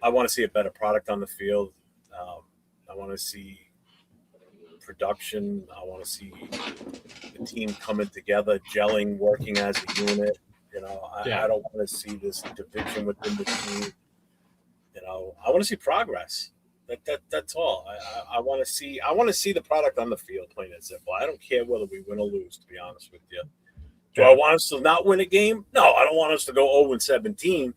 I want to see a better product on the field. I want to see production. I want to see the team coming together, gelling, working as a unit. I don't want to see this division within the team. I want to see progress. That's all. I want to see the product on the field, plain and simple. I don't care whether we win or lose, to be honest with you. Do I want us to not win a game? No, I don't want us to go 0-17.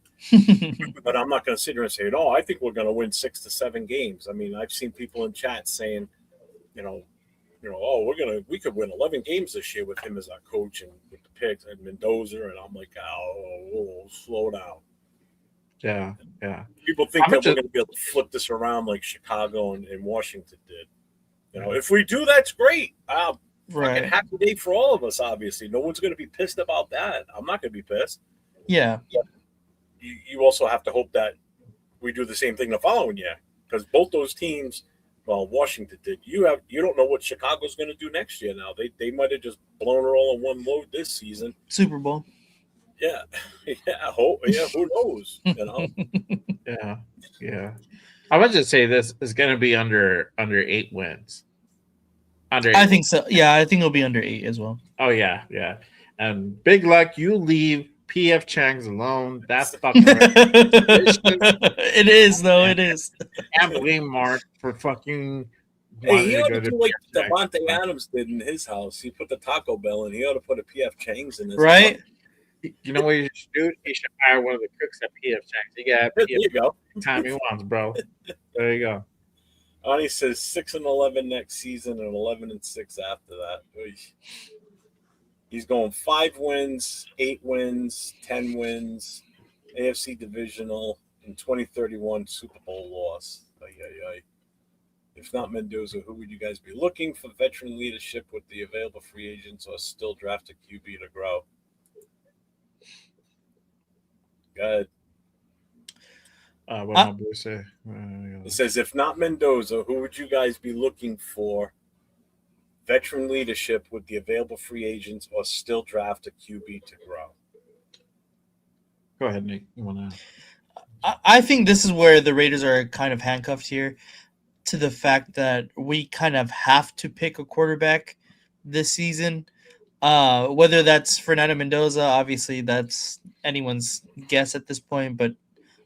But I'm not going to sit here and say, "No, I think we're going to win 6 to 7 games." I mean, I've seen people in chat saying, "Oh, we could win 11 games this year with him as our coach and with the picks and Mendoza." And I'm like, "Oh, slow down." Yeah. People think that we're going to be able to flip this around like Chicago and Washington did. If we do, that's great. Right. Happy day for all of us, obviously. No one's going to be pissed about that. I'm not going to be pissed. Yeah. You also have to hope that we do the same thing the following year, because both those teams, well, Washington did. You don't know what Chicago's going to do next year. Now they might have just blown her all in one load this season. Super Bowl. Yeah, who knows? Yeah. I would just say this is going to be under 8 wins. Under 8 I think so. Yeah, I think it'll be under 8 as well. Oh yeah. And big luck, you leave PF Chang's alone. That's fucking it is though. It is. Can't blame Mark for fucking. Hey, he ought to do like Devontae Adams did in his house. He put the Taco Bell, and he ought to put a PF Chang's in his right. house. You know what you should do? He should hire one of the cooks at PF Chang's. He got There you go. time he wants, bro. There you go. Ani says 6-11 next season and 11-6 after that. He's going 5 wins, 8 wins, 10 wins, AFC divisional, and 2031 Super Bowl loss. If not Mendoza, who would you guys be looking for veteran leadership with the available free agents or still draft a QB to grow? Go ahead. What my boy say? It says, if not Mendoza, who would you guys be looking for veteran leadership with the available free agents or still draft a QB to grow? Go ahead, Nick. You want to? I think this is where the Raiders are kind of handcuffed here to the fact that we kind of have to pick a quarterback this season. Whether that's Fernando Mendoza, obviously that's anyone's guess at this point, but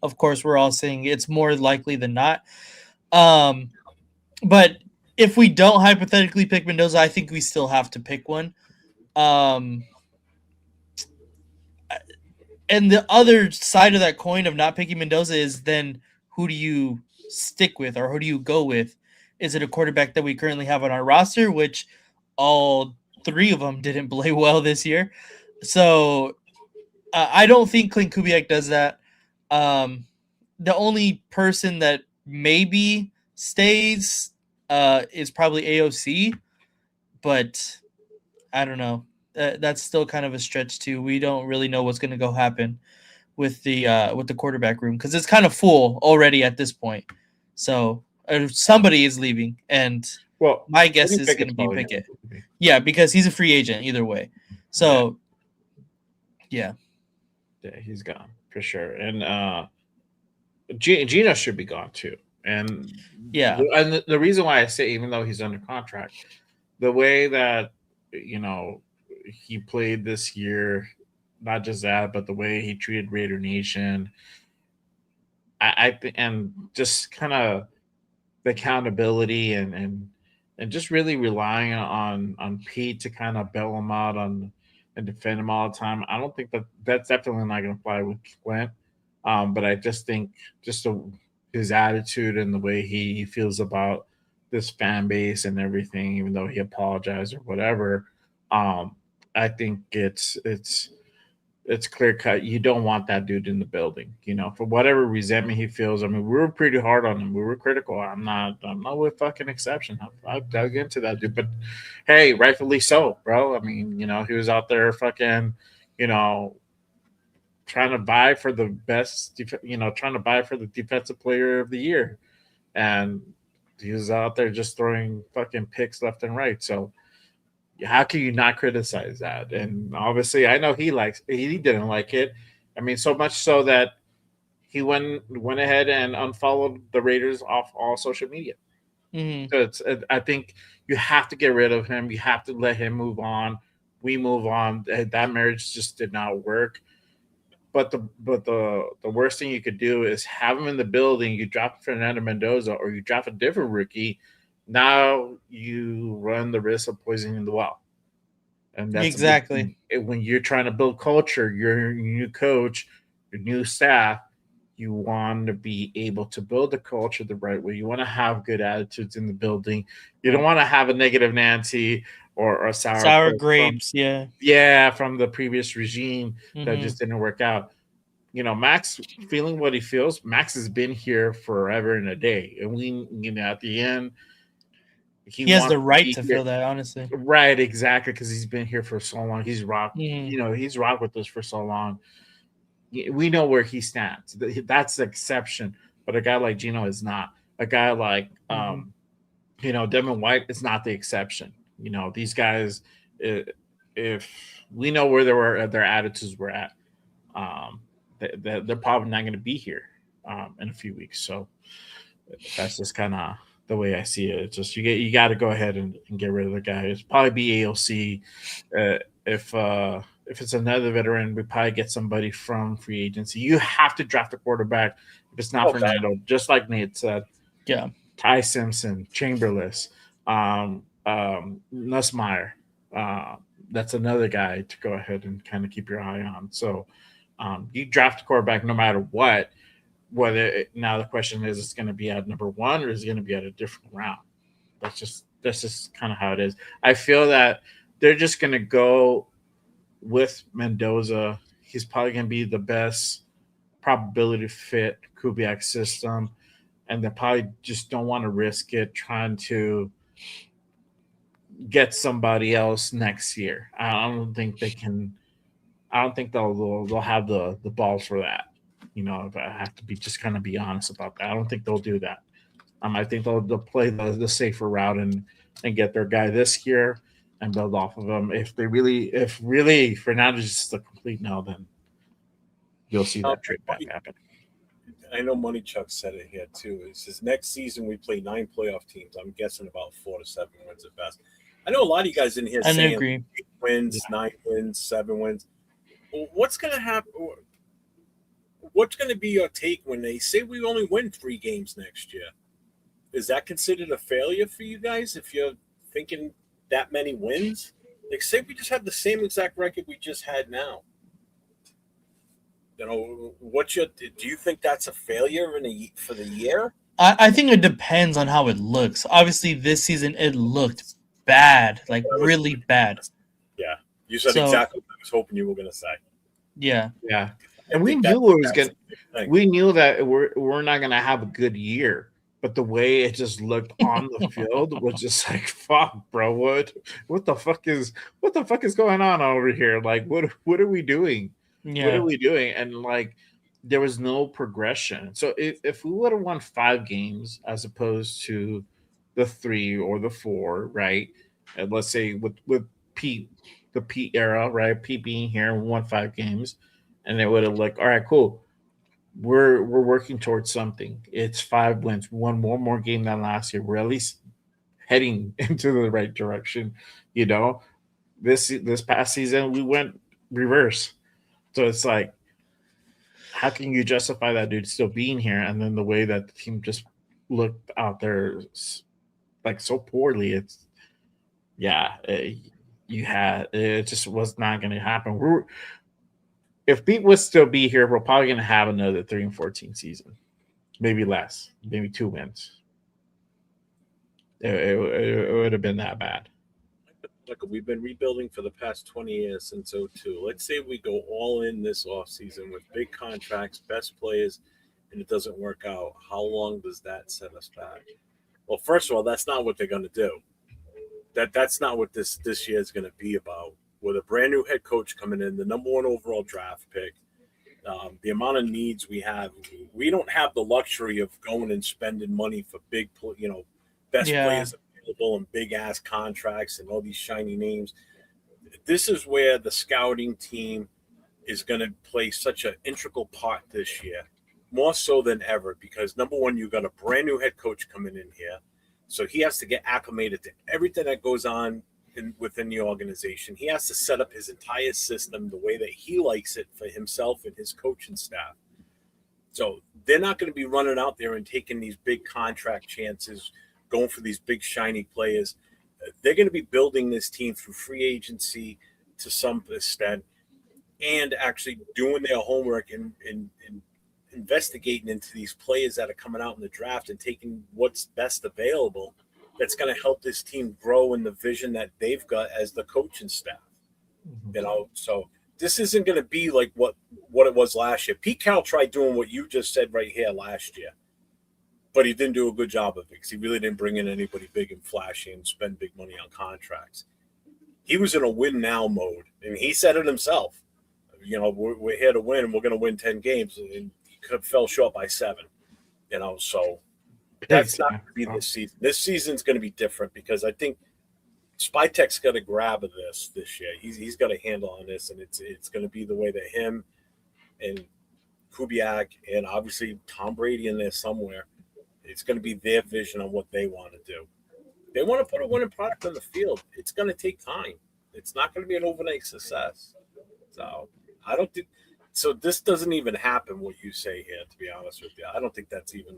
of course we're all saying it's more likely than not. But if we don't hypothetically pick Mendoza, I think we still have to pick one. And the other side of that coin of not picking Mendoza is then who do you stick with or who do you go with? Is it a quarterback that we currently have on our roster, which all 3 of them didn't play well this year? So I don't think Klint Kubiak does that. The only person that maybe stays is probably AOC, but I don't know. That's still kind of a stretch too. We don't really know what's going to go happen with the quarterback room because it's kind of full already at this point. So somebody is leaving, and my guess is going to be Pickett. Yeah, because he's a free agent either way. So yeah, he's gone for sure, and Gino should be gone too. And and the reason why I say even though he's under contract, the way that he played this year, not just that, but the way he treated Raider Nation, I think, and just kind of the accountability and just really relying on Pete to kind of bail him out and defend him all the time. I don't think that's definitely not going to fly with Klint. But I just think his attitude and the way he feels about this fan base and everything, even though he apologized or whatever, I think it's clear cut. You don't want that dude in the building, for whatever resentment he feels. I mean, we were pretty hard on him. We were critical. I'm not with fucking exception. I've dug into that dude, but hey, rightfully so, bro. I mean, he was out there fucking, trying to buy for the best, trying to buy for the defensive player of the year. And he was out there just throwing fucking picks left and right. So how can you not criticize that? And obviously I know he didn't like it. I mean, so much so that he went ahead and unfollowed the Raiders off all social media. Mm-hmm. So I think you have to get rid of him. You have to let him move on. We move on. That marriage just did not work. But the worst thing you could do is have him in the building. You drop Fernando Mendoza or you drop a different rookie. Now you run the risk of poisoning the well. And that's exactly when you're trying to build culture, your new coach, your new staff, you want to be able to build the culture the right way. You want to have good attitudes in the building. You don't want to have a negative Nancy or a sour grapes, from the previous regime that just didn't work out. Max feeling what he feels. Max has been here forever and a day, and we, at the end, he has the right to feel that, honestly. Right, exactly, because he's been here for so long. He's rocked. He's rocked with us for so long. we know where he stands. That's the exception. But a guy like Gino is not. A guy like Devin White is not the exception. These guys, if we know where their attitudes were at, they're probably not going to be here in a few weeks. So that's just kind of the way I see it. It's just you got to go ahead and get rid of the guy. It's probably be AOC. If it's another veteran, we probably get somebody from free agency. You have to draft a quarterback. If it's not Fernando, just like Nate said, Ty Simpson, Chamberlain, Nussmeier. That's another guy to go ahead and kind of keep your eye on. So you draft a quarterback no matter what. Now the question is, it's going to be at number 1 or is it going to be at a different round? That's just kind of how it is. I feel that they're just going to go with Mendoza. He's probably going to be the best probability fit Kubiak system, and they probably just don't want to risk it trying to get somebody else next year. I don't think they can. I don't think they'll have the balls for that. If I have to be honest about that, I don't think they'll do that. I think they'll play the safer route and get their guy this year and build off of them. If really Fernando's just a complete no, then you'll see that trade back happen. I know Money Chuck said it here too. It says next season we play 9 playoff teams. I'm guessing about 4 to 7 wins at best. I know a lot of you guys in here saying 8 wins, 9 wins, 7 wins. Well, what's going to happen? What's going to be your take when they say we only win 3 games next year? Is that considered a failure for you guys if you're thinking that many wins? Like, say we just have the same exact record we just had now. Do you think that's a failure for the year? I think it depends on how it looks. Obviously, this season it looked bad, like really bad. Yeah, you said exactly what I was hoping you were going to say. Yeah. And we knew it was going. We knew that we're not going to have a good year, but the way it just looked on the field was just like, fuck, bro. What the fuck is going on over here? Like, what are we doing? Yeah. What are we doing? And like, there was no progression. So if we would have won 5 games as opposed to the 3 or the 4, right? And let's say with Pete, the Pete era, right? Pete being here, we won 5 games. And they would have like, all right, cool. We're working towards something. It's 5 wins, one more game than last year. We're at least heading into the right direction. This past season we went reverse. So it's like, how can you justify that dude still being here? And then the way that the team just looked out there, like so poorly. It just was not going to happen. If Pete would still be here, we're probably going to have another 3-14 season, maybe less, maybe 2 wins. It would have been that bad. Look, we've been rebuilding for the past 20 years since 2002. Let's say we go all in this offseason with big contracts, best players, and it doesn't work out. How long does that set us back? Well, first of all, that's not what they're going to do. That's not what this year is going to be about. With a brand new head coach coming in, the number 1 overall draft pick, the amount of needs we have, we don't have the luxury of going and spending money for big, best players available and big ass contracts and all these shiny names. This is where the scouting team is going to play such an integral part this year, more so than ever, because number 1, you've got a brand new head coach coming in here. So he has to get acclimated to everything that goes on within the organization. He has to set up his entire system the way that he likes it for himself and his coaching staff. So they're not going to be running out there and taking these big contract chances, going for these big shiny players. They're going to be building this team through free agency to some extent and actually doing their homework and investigating into these players that are coming out in the draft and taking what's best available. That's going to help this team grow in the vision that they've got as the coaching staff. So this isn't going to be like what it was last year. Pete Carroll tried doing what you just said right here last year, but he didn't do a good job of it because he really didn't bring in anybody big and flashy and spend big money on contracts. He was in a win now mode, and he said it himself. we're here to win, and we're going to win 10 games, and he fell short by 7. So that's not going to be this season. This season's going to be different because I think Spytek's got a grab of this year. He's got a handle on this, and it's going to be the way that him and Kubiak and obviously Tom Brady in there somewhere. It's going to be their vision on what they want to do. They want to put a winning product on the field. It's going to take time. It's not going to be an overnight success. So I don't think so. This doesn't even happen. What you say here, to be honest with you, I don't think that's even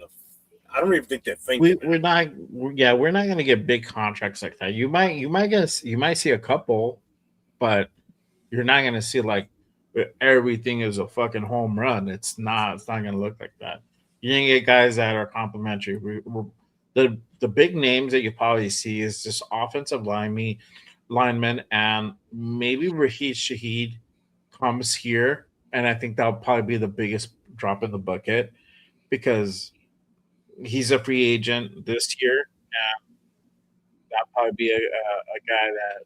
I don't even think they're thinking. We're not going to get big contracts like that. You might see a couple, but you're not going to see like everything is a fucking home run. It's not going to look like that. You're going to get guys that are complimentary. The big names that you probably see is just offensive linemen, and maybe Raheed Shaheed comes here, and I think that'll probably be the biggest drop in the bucket because he's a free agent this year, and that'll probably be a guy that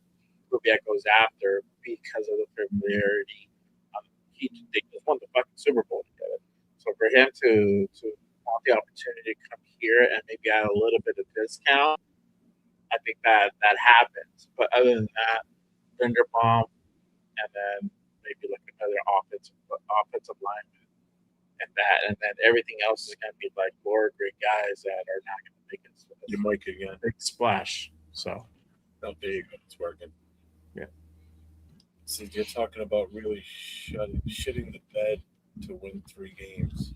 Kubiak goes after because of the familiarity. They just won the fucking Super Bowl together. So for him to want the opportunity to come here and maybe add a little bit of discount, I think that happens. But other than that, Linderbaum, and then maybe like another offensive lineman, and then everything else is going to be like lower grade guys that are not going to make it. You might again. Big splash. So, there you go. It's working. Yeah. So you're talking about really shitting the bed to win 3 games.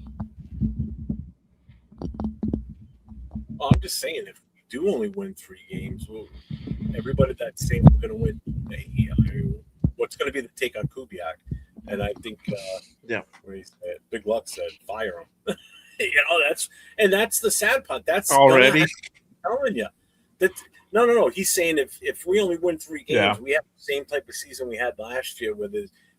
Well, I'm just saying, if we do only win 3 games, everybody that's saying we're going to win, what's going to be the take on Kubiak? And I think, Big Luck said, fire him. That's the sad part. That's already telling you that. No. He's saying if we only win 3 games, we have the same type of season we had last year, where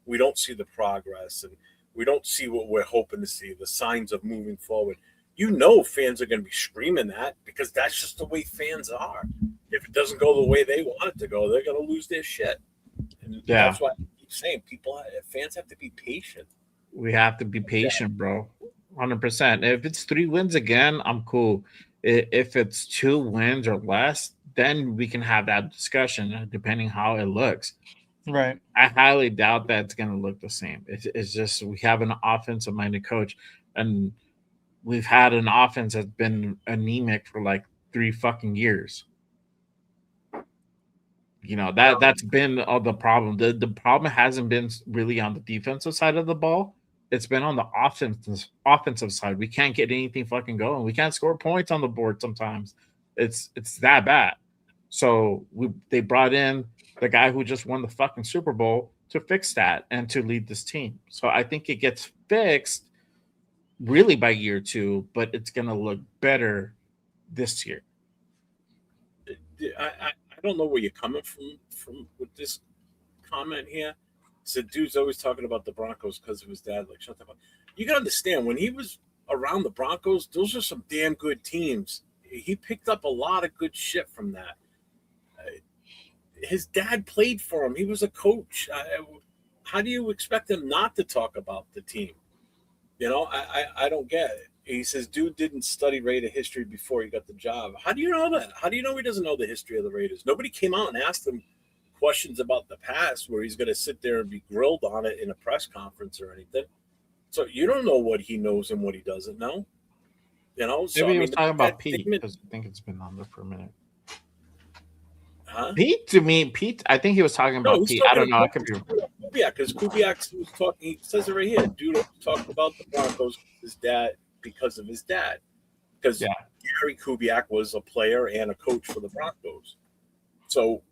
we don't see the progress and we don't see what we're hoping to see, the signs of moving forward. Fans are going to be screaming that because that's just the way fans are. If it doesn't go the way they want it to go, they're going to lose their shit. And that's why I keep saying fans have to be patient. We have to be patient, bro. 100%. If it's 3 wins again, I'm cool. If it's 2 wins or less, then we can have that discussion depending how it looks. Right. I highly doubt that it's going to look the same. It's just we have an offensive-minded coach, and we've had an offense that's been anemic for like 3 fucking years. That's been the problem. The problem hasn't been really on the defensive side of the ball. It's been on the offensive side. We can't get anything fucking going. We can't score points on the board sometimes. It's that bad. So they brought in the guy who just won the fucking Super Bowl to fix that and to lead this team. So I think it gets fixed really by year 2, but it's going to look better this year. I don't know where you're coming from with this comment here. So dude's always talking about the Broncos because of his dad. Like, shut the fuck. You got to understand, when he was around the Broncos, those are some damn good teams. He picked up a lot of good shit from that. His dad played for him. He was a coach. How do you expect him not to talk about the team? I don't get it. He says, dude didn't study Raider history before he got the job. How do you know that? How do you know he doesn't know the history of the Raiders? Nobody came out and asked him questions about the past where he's going to sit there and be grilled on it in a press conference or anything. So you don't know what he knows and what he doesn't know. So, Maybe he was talking about Pete because I think it's been on there for a minute. Huh? Pete, I think he was talking about Pete. I don't know. I could be. Yeah, because Kubiak was talking. He says it right here. Dude talking about the Broncos, his dad, because of his dad. Because Gary Kubiak was a player and a coach for the Broncos. So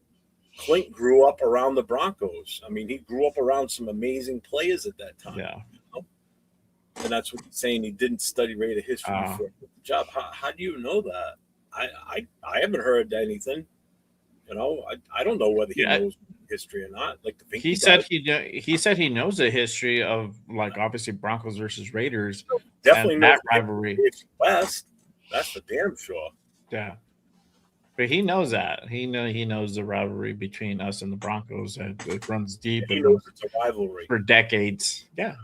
Klint grew up around the Broncos. I mean, he grew up around some amazing players at that time. Yeah. And that's what he's saying. He didn't study Raider history before he took the job. How do you know that? I haven't heard anything. I don't know whether he knows history or not. Like, he said he knows the history of, like, obviously Broncos versus Raiders. Definitely and that rivalry. West. That's for damn sure. Yeah. But he knows that. He knows the rivalry between us and the Broncos that it runs deep He and knows runs it's a rivalry. for decades. Yeah.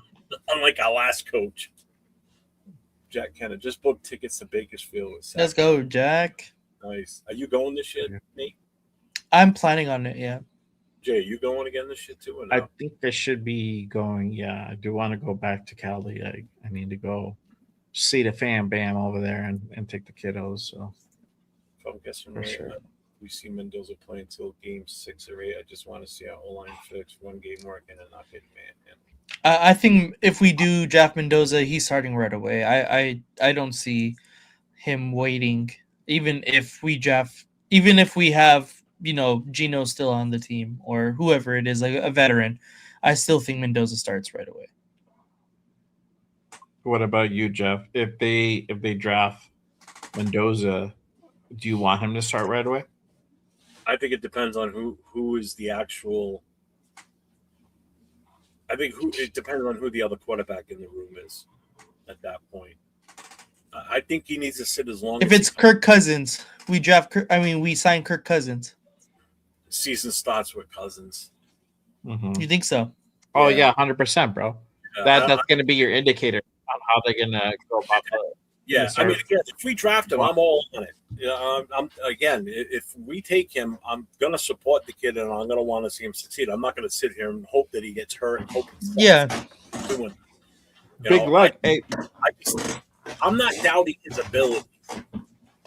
Unlike our last coach, Jack Kennett, just booked tickets to Bakersfield. With Let's go, Jack. Nice. Are you going this year, Nate? I'm planning on it. Yeah. Jay, you going again this year too? Or no? I think I should be going. Yeah, I do want to go back to Cali. I need to go see the fan bam over there and take the kiddos. So If I'm guessing for right, sure. we see Mendoza play until game 6 or 8. I just want to see how O-line fix one game working and not getting man. I think if we do Jeff Mendoza, he's starting right away. I don't see him waiting, even if we have Gino still on the team or whoever it is, like a veteran. I still think Mendoza starts right away. What about you, Jeff? If they draft Mendoza, do you want him to start right away? I think it depends on who is the actual. I think it depends on who the other quarterback in the room is at that point. I think he needs to sit as long If as it's Kirk Cousins, we sign Kirk Cousins. season starts with Cousins. Mm-hmm. You think so? Oh yeah, 100%, bro. That's going to be your indicator on how they're going to go about it. Yeah, I mean, again, if we draft him, I'm all on it. If we take him, I'm gonna support the kid, and I'm gonna want to see him succeed. I'm not gonna sit here and hope that he gets hurt and hope he's doing. Big luck. I'm not doubting his ability.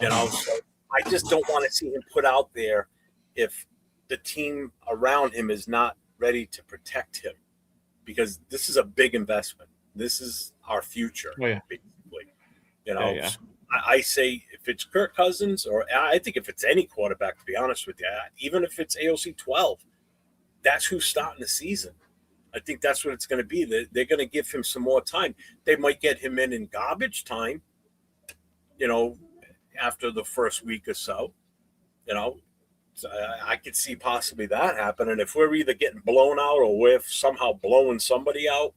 So I just don't want to see him put out there if the team around him is not ready to protect him, because this is a big investment. This is our future. Oh, yeah. Basically. Yeah. I say if it's Kirk Cousins, or I think if it's any quarterback, to be honest with you, even if it's AOC 12, that's who's starting the season. I think that's what it's going to be. They're going to give him some more time. They might get him in garbage time, after the first week or so. So I could see possibly that happen. And if we're either getting blown out or we're somehow blowing somebody out,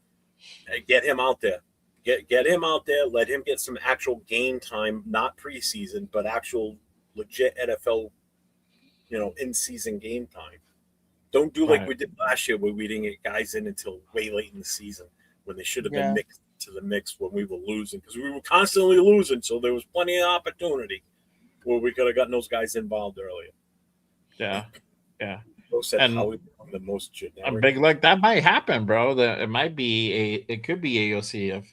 get him out there. Get him out there. Let him get some actual game time, not preseason, but actual legit NFL, in-season game time. Don't do like we did last year, where we didn't get guys in until way late in the season when they should have been mixed to the mix when we were losing, because we were constantly losing. So there was plenty of opportunity where we could have gotten those guys involved earlier. Yeah. And how we become the most generic. A big like that might happen, bro. It could be AOC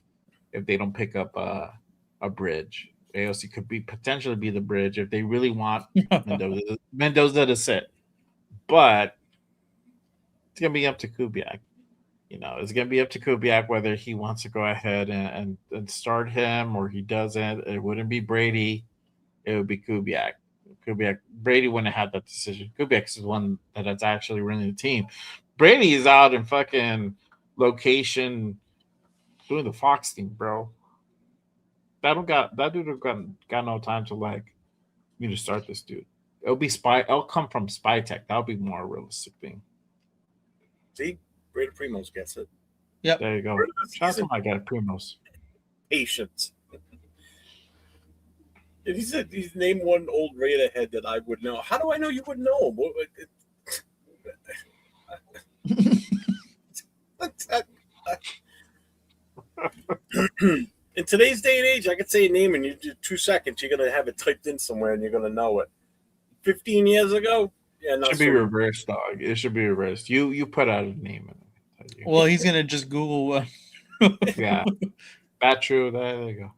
if they don't pick up a bridge. AOC could potentially be the bridge if they really want Mendoza to sit. But it's gonna be up to Kubiak. It's gonna be up to Kubiak whether he wants to go ahead and start him or he doesn't. It wouldn't be Brady. It would be Kubiak. Brady wouldn't have that decision. Kubiak is the one that's actually running the team. Brady is out in fucking location doing the Fox thing, bro. That dude got no time to me to start this dude. It'll come from Spy Tech. That'll be more realistic thing. See, Brady Primos gets it. Yep. There you go. Shout out to my guy Primos. Patience. If he said he's named one old Raider head that I would know, how do I know you would know him? In today's day and age, I could say a name and you do 2 seconds. You're gonna have it typed in somewhere and you're gonna know it. 15 years ago, it should be reversed, dog. It should be reversed. You put out a name. Well, he's gonna just Google one. Yeah, that's true. There you go.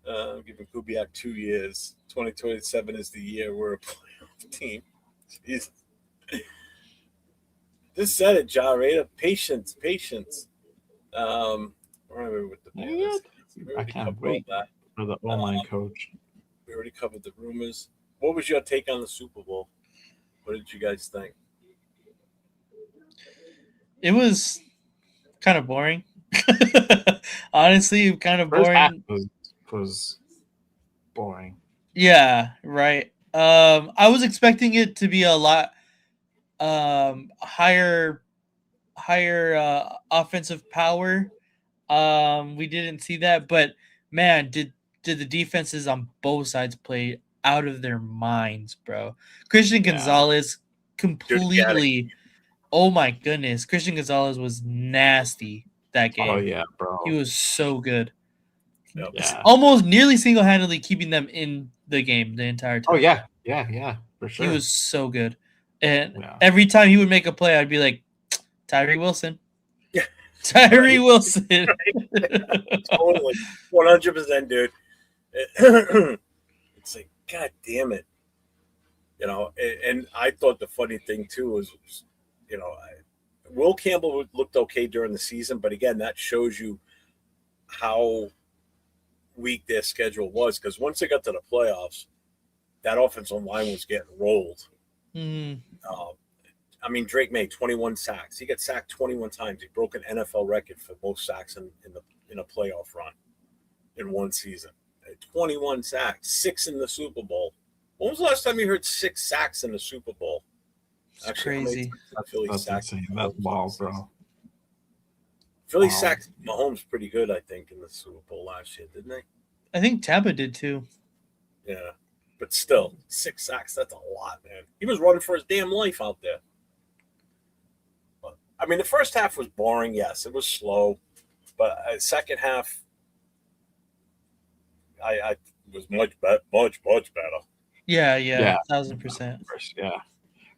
I'm giving Kubiak 2 years. 2027 is the year we're a playoff team. Jeez. Just said it, Ja Raider. Patience. Where are we with the rumors? I can't wait for the online coach. We already covered the rumors. What was your take on the Super Bowl? What did you guys think? It was kind of boring. Honestly, kind of boring. Was boring. Yeah, right. I was expecting it to be a lot higher offensive power. We didn't see that, but man, did the defenses on both sides play out of their minds, bro. Christian Yeah. Gonzalez completely. Oh my goodness, Christian Gonzalez was nasty that game. Oh yeah, bro. He was so good. Yep. Yeah. Almost nearly single-handedly keeping them in the game the entire time. Oh yeah, for sure. He was so good. And Yeah. every time he would make a play, I'd be like, Tyree Wilson. Yeah. Tyree Wilson. Totally. 100%, dude. It's like, God damn it. You know, and I thought the funny thing, too, was, you know, Will Campbell looked okay during the season, but again, that shows you how weak their schedule was, because once they got to the playoffs, that offensive line was getting rolled. Mm. I mean, Drake made 21 sacks. He got sacked 21 times. He broke an NFL record for most sacks in a playoff run in one season. 21 sacks, 6 in the Super Bowl. When was the last time you heard 6 sacks in the Super Bowl? It's crazy. That's insane. That's wild, bro. Philly Wow. sacked Mahomes pretty good, I think, in the Super Bowl last year, didn't they? I think Tampa did too. Yeah. But still, 6 sacks, that's a lot, man. He was running for his damn life out there. But, I mean, the first half was boring, yes. It was slow. But second half, I was much better. Yeah, Yeah. 1,000%. Yeah.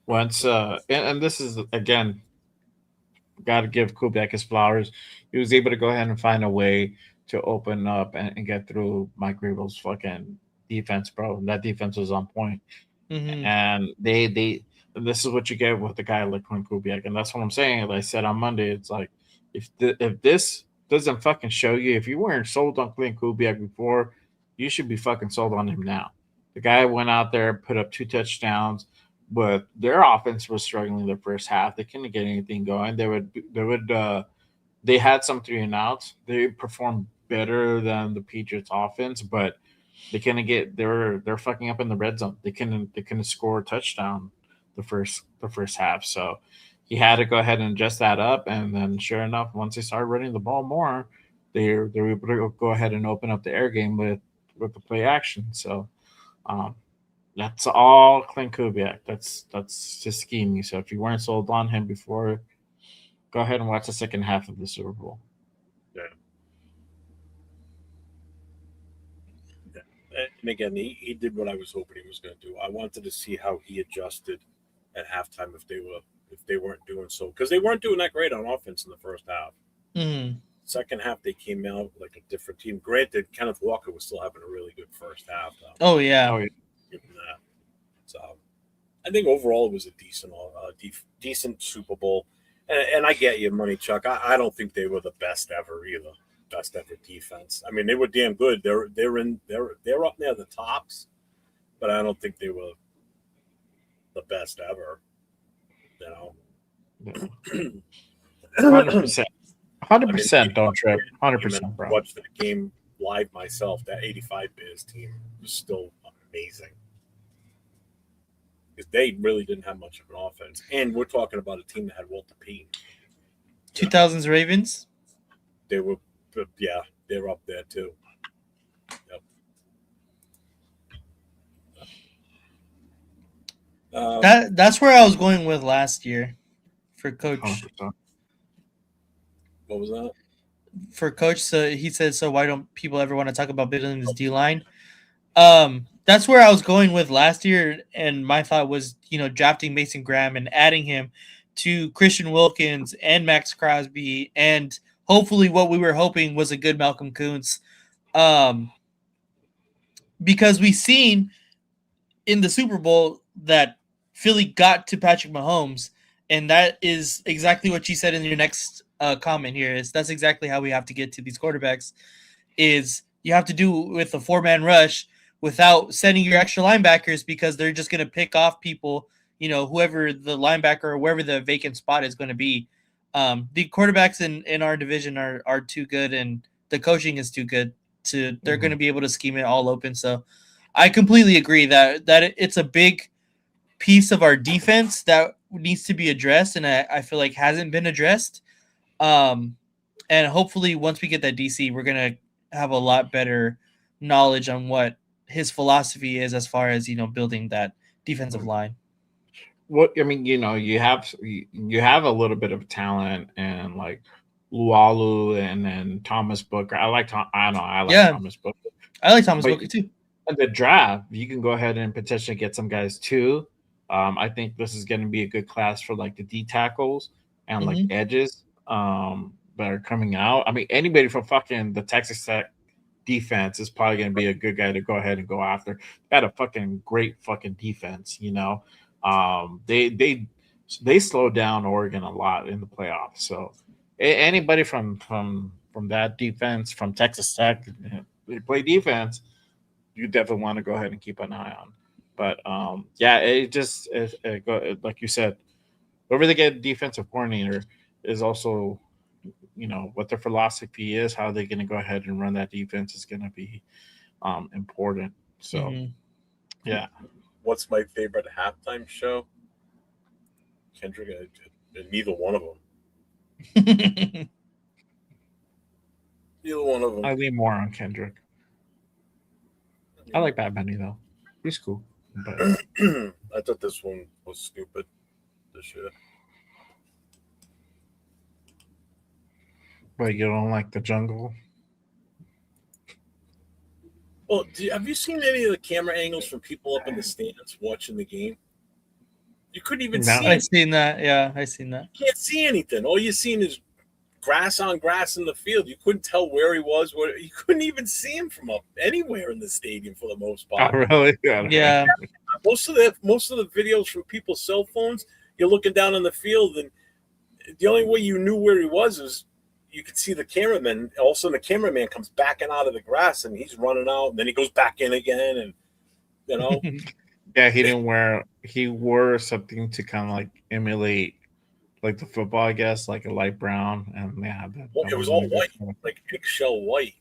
Once and this is again, got to give Kubiak his flowers. He was able to go ahead and find a way to open up and get through Mike Vrabel's fucking defense, bro. That defense was on point. Mm-hmm. And and this is what you get with a guy like Klint Kubiak, and that's what I'm saying. Like I said on Monday, it's like if this doesn't fucking show you, if you weren't sold on Klint Kubiak before, you should be fucking sold on him now. The guy went out there, put up 2 touchdowns, but their offense was struggling the first half. They couldn't get anything going. They had some 3 and outs. They performed better than the Patriots offense, but they couldn't get. They're fucking up in the red zone. They couldn't score a touchdown the first half. So he had to go ahead and adjust that up. And then, sure enough, once they started running the ball more, they were able to go ahead and open up the air game with the play action. So that's all Klint Kubiak. That's just scheming. So if you weren't sold on him before, go ahead and watch the second half of the Super Bowl. And again, he did what I was hoping he was going to do. I wanted to see how he adjusted at halftime if they weren't doing so, because they weren't doing that great on offense in the first half. Mm-hmm. Second half, they came out like a different team. Granted, Kenneth Walker was still having a really good first half. Oh yeah. Given that. So I think overall it was a decent Super Bowl. And I get you, Money Chuck. I don't think they were the best ever either. Best ever defense. I mean, they were damn good. They're up near the tops, but I don't think they were the best ever. You know, 100%. 100%. Don't trip. 100%, bro. Watched the game live myself. That '85 Bears team was still amazing because they really didn't have much of an offense, and we're talking about a team that had Walter Payton. 2000s Ravens. They were. Yeah, they're up there too. Yep. That's where I was going with last year for Coach. 100%. What was that? For Coach, so he said, so why don't people ever want to talk about building this D-line? That's where I was going with last year, and my thought was, drafting Mason Graham and adding him to Christian Wilkins and Maxx Crosby, and hopefully what we were hoping was a good Malcolm Kuntz. Because we seen in the Super Bowl that Philly got to Patrick Mahomes, and that is exactly what you said in your next comment here. That's exactly how we have to get to these quarterbacks, is you have to do with a 4-man rush without sending your extra linebackers, because they're just going to pick off people, whoever the linebacker or wherever the vacant spot is going to be. The quarterbacks in our division are too good, and the coaching is too good. They're going to be able to scheme it all open. So I completely agree that it's a big piece of our defense that needs to be addressed, and I feel like hasn't been addressed. And hopefully once we get that DC, we're going to have a lot better knowledge on what his philosophy is as far as building that defensive line. What I mean, you have a little bit of talent and like Lualu and then Thomas Booker. I like Yeah. Thomas Booker. I like Thomas But Booker too. in the draft, you can go ahead and potentially get some guys too. I think this is going to be a good class for like the D tackles and like Mhm. edges that are coming out. I mean, anybody from fucking the Texas Tech defense is probably going to be a good guy to go ahead and go after. They had a fucking great fucking defense, They slowed down Oregon a lot in the playoffs. So anybody from that defense, from Texas Tech, they play defense, you definitely want to go ahead and keep an eye on. But yeah, like you said, whoever they get defensive coordinator is also, what their philosophy is, how they're going to go ahead and run that defense is going to be important. So, Mhm. yeah. What's my favorite halftime show? Kendrick, neither one of them. Neither one of them. I lean more on Kendrick. I like Bad Bunny though. He's cool. But I thought this one was stupid this year. But you don't like the jungle? Well, have you seen any of the camera angles from people up in the stands watching the game? You couldn't even No. see. I seen that. Yeah, I seen that. You can't see anything. All you're seeing is grass on grass in the field. You couldn't tell where he was. You couldn't even see him from up anywhere in the stadium for the most part. Oh, really? Yeah. Most of the videos from people's cell phones, you're looking down on the field, and the only way you knew where he was you could see the cameraman. All of a sudden, the cameraman comes backing out of the grass, and he's running out, and then he goes back in again, and Yeah, he wore something to kind of like emulate like the football, I guess, like a light brown, and yeah, well, it was all white, like eggshell white.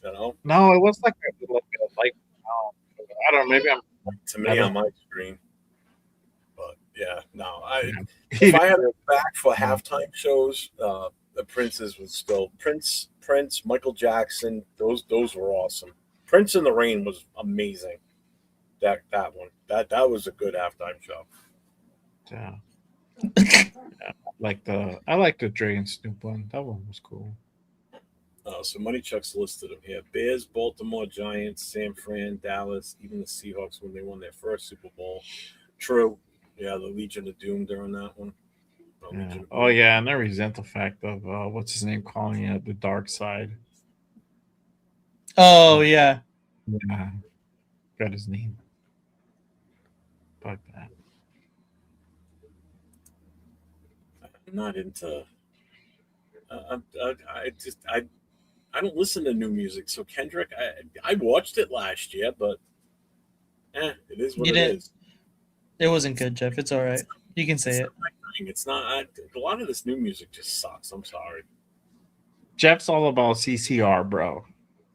No, it was like a light brown. I don't know. Maybe I'm to me on my screen, but yeah, no. If I had it back for halftime shows, the Prince's was still Prince, Michael Jackson. Those were awesome. Prince in the Rain was amazing. That one that was a good halftime show. Yeah. I like the Dre and Snoop one. That one was cool. So Money Chuck's listed them here: Bears, Baltimore, Giants, San Fran, Dallas, even the Seahawks when they won their first Super Bowl. True, yeah, the Legion of Doom during that one. Yeah. Oh yeah, and I resent the fact of what's his name calling it the dark side. Oh yeah. Yeah, got his name. Fuck that. I'm not into. I don't listen to new music. So Kendrick, I watched it last year, but it is what it is. It wasn't good, Jeff. It's all right. You can say it. It's not. A lot of this new music just sucks. I'm sorry. Jeff's all about CCR, bro.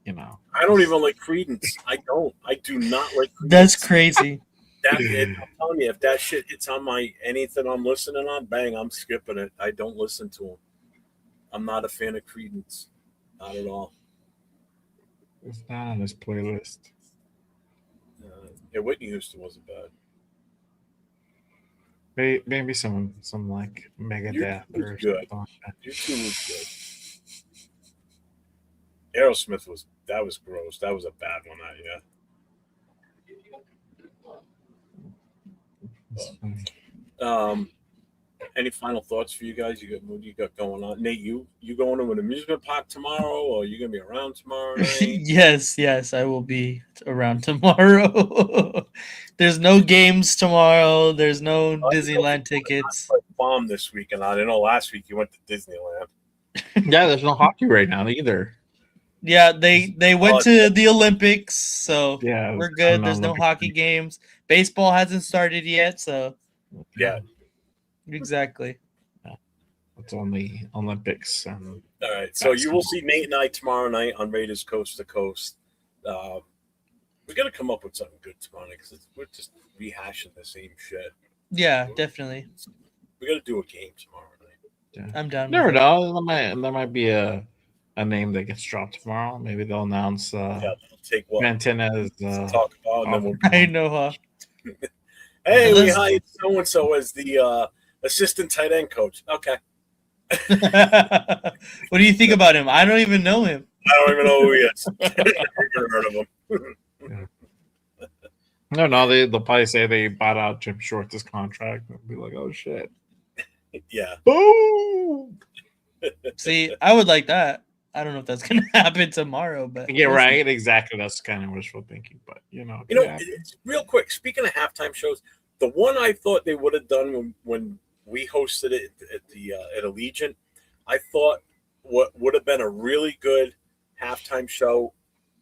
I don't even like Credence. I do not like Credence. That's crazy. I'm telling you, if that shit hits on anything I'm listening on, bang, I'm skipping it. I don't listen to them. I'm not a fan of Credence. Not at all. It's not on this playlist. Yeah, Whitney Houston wasn't bad. Maybe some like Megadeth or good. something like that. YouTube was good. Aerosmith was gross. That was a bad one. Any final thoughts for you guys? What you got going on? Nate, you going to an amusement park tomorrow, or are you gonna be around tomorrow night? Yes, I will be around tomorrow. There's no games tomorrow. There's no Disneyland tickets. Bomb this weekend. I know last week you went to Disneyland. Yeah, there's no hockey right now either. Yeah, they went to the Olympics, so yeah, we're good. There's no hockey games. Baseball hasn't started yet, so yeah, exactly. It's only Olympics. All right, so you will see Nate and I tomorrow night on Raiders Coast to Coast. We got to come up with something good tomorrow night because we're just rehashing the same shit. Yeah, definitely. We got to do a game tomorrow night. Yeah. I'm down. Never know. There might be a a name that gets dropped tomorrow. Maybe they'll announce Yeah, they'll take what Mantena's to talk about, and then we'll. I know, huh? Hey, we Let's- hired so and so as the assistant tight end coach. Okay, What do you think about him? I don't even know him. I don't even know who he is. Never heard of him. No, they'll probably say they bought out Jim Short's contract and be like, oh shit. Yeah, Boom. See, I would like that. I don't know if that's gonna happen tomorrow, but Yeah, we'll see. right. Exactly. That's kind of wishful thinking, but you know, it's real quick. Speaking of halftime shows, the one I thought they would have done when we hosted it at Allegiant, I thought what would have been a really good halftime show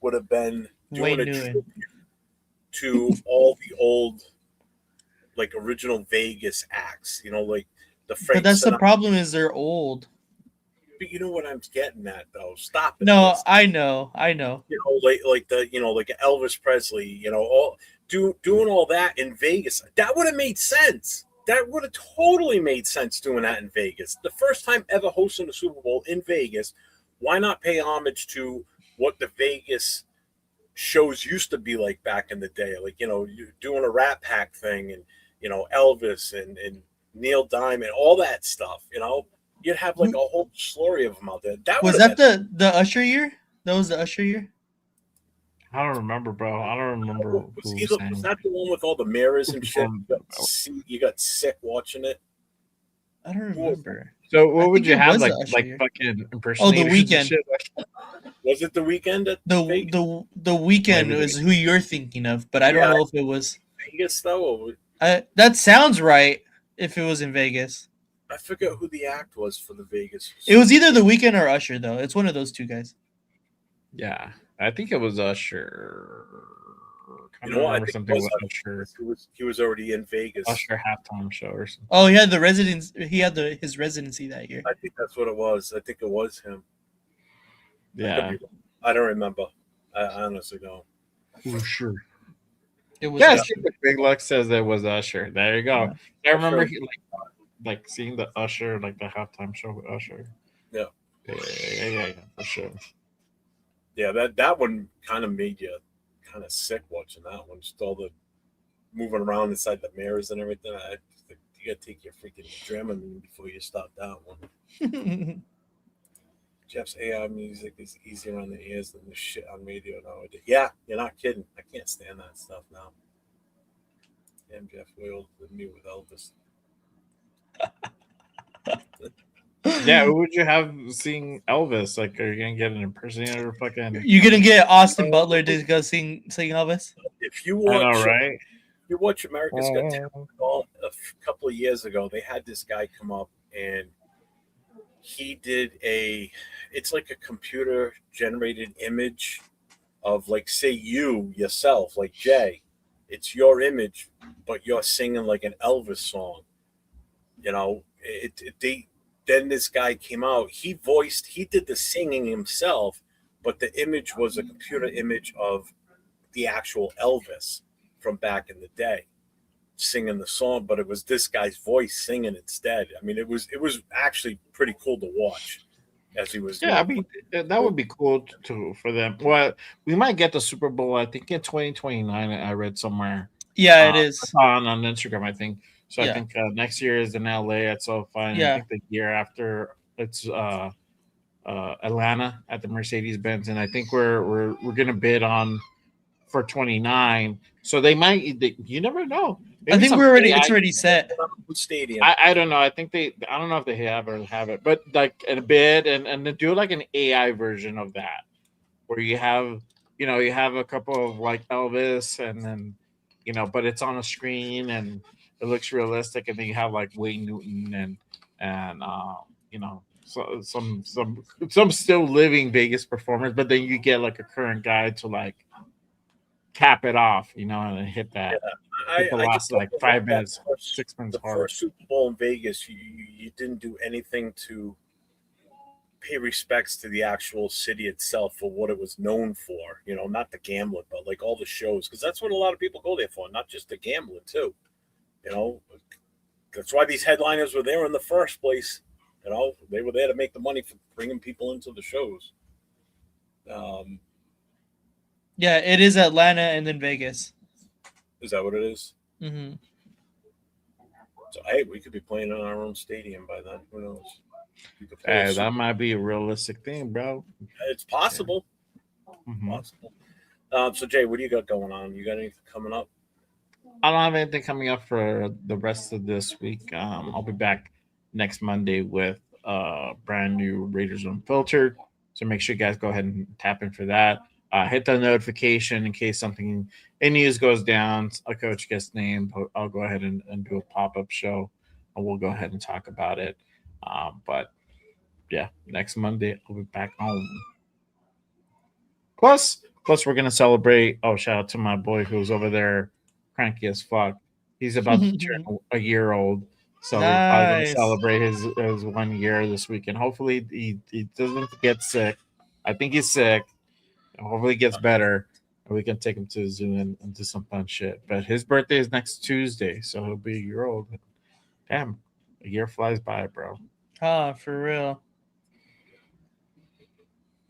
would have been doing Wayne a Newton. tribute to all the old, like original Vegas acts. You know, like the Frank. But that's the Sinatra. problem is they're old. But you know what I'm getting at, though. Stop it. No, Liz. I know. You know, like Elvis Presley. You know, all doing all that in Vegas. That would have made sense. That would have totally made sense doing that in Vegas. The first time ever hosting a Super Bowl in Vegas. Why not pay homage to what the Vegas shows used to be like back in the day? Like, you know, you doing a Rat Pack thing, and Elvis and Neil Diamond, all that stuff. You know, you'd have like a whole slurry of them out there. That Was would've that the Usher year? That was the Usher year. I don't remember, bro. I don't remember. was that the one with all the mirrors and shit? You got sick watching it. I don't remember. So I what would think you it have was like the Usher like year. fucking impersonators? and Weekend. shit? Was it the weekend at Vegas? The weekend Maybe is who you're thinking of, but I don't Yeah. know if it was. Vegas though? That sounds right. If it was in Vegas, I forget who the act was for the Vegas. it was either the Weeknd or Usher, though. It's one of those two guys. Yeah, I think it was Usher. I You know what? I remember think something it with was Usher. he was already in Vegas. Usher halftime show or something. Oh, he had the residence. He had his residency that year. I think that's what it was. I think it was him. Yeah, I don't remember. I honestly don't. for sure. It was. Yeah, Usher. see, the Big Luck says it was Usher. There you go. Yeah. I remember he like seeing the Usher, like the halftime show with Usher. Yeah. Yeah, for sure. Yeah, that one kind of made you kind of sick watching that one. Just all the moving around inside the mirrors and everything. I think you got to take your freaking Dramamine before you start that one. Jeff's AI music is easier on the ears than the shit on radio nowadays. Yeah, you're not kidding. I can't stand that stuff now. Damn, Jeff, way older than me with Elvis. Yeah, who would you have sing Elvis? Like, are you gonna get an impersonator? Fucking, You're gonna get Austin Butler to go sing Elvis. If you I watch, know, right? if you watch America's Got Talent a couple of years ago, they had this guy come up and he did it's like a computer generated image of, like, say you yourself, like Jay. It's your image, but you're singing like an Elvis song. You know, then this guy came out. He did the singing himself, but the image was a computer image of the actual Elvis from back in the day singing the song, but it was this guy's voice singing instead. I mean, it was actually pretty cool to watch as he was. Yeah, I mean that would be cool for them. Well, we might get the Super Bowl. I think in 2029. I read somewhere. Yeah, it is. on Instagram. I think so. Yeah. I think next year is in LA at SoFi. And Yeah. I think the year after it's Atlanta at the Mercedes-Benz, and I think we're gonna bid on for 29. So they might. You never know. I think it's already set. Stadium. I don't know. I think I don't know if they have it, but like a bid and then do like an AI version of that, where you have a couple of like Elvis and then but it's on a screen and it looks realistic, and then you have like Wayne Newton and so some still living Vegas performers, but then you get like a current guy to like cap it off, and then hit that. The last like 5 minutes, 6 minutes The hard. first Super Bowl in Vegas, you didn't do anything to pay respects to the actual city itself for what it was known for. Not the gambling, but like all the shows, because that's what a lot of people go there for, not just the gambling too. That's why these headliners were there in the first place. They were there to make the money for bringing people into the shows. Yeah, it is Atlanta and then Vegas. Is that what it is? Mm-hmm. So hey, we could be playing in our own stadium by then. Who knows? We could play a Hey, Super- that might be a realistic thing, bro. It's possible. Mhm. Possible. So Jay, what do you got going on? You got anything coming up? I don't have anything coming up for the rest of this week. I'll be back next Monday with brand new Raiders Unfiltered. So make sure you guys go ahead and tap in for that. Hit the notification in case something in news goes down. A coach gets named. I'll go ahead and do a pop up show, and we'll go ahead and talk about it. But yeah, next Monday I'll be back home. Plus, we're gonna celebrate. Oh, shout out to my boy who's over there, cranky as fuck. He's about to turn a year old, so we're probably gonna Nice. celebrate his 1 year this weekend. Hopefully, he doesn't get sick. I think he's sick. Hopefully, he gets better, and we can take him to the zoo and do some fun shit. But his birthday is next Tuesday, so he'll be a year old. Damn, a year flies by, bro. For real.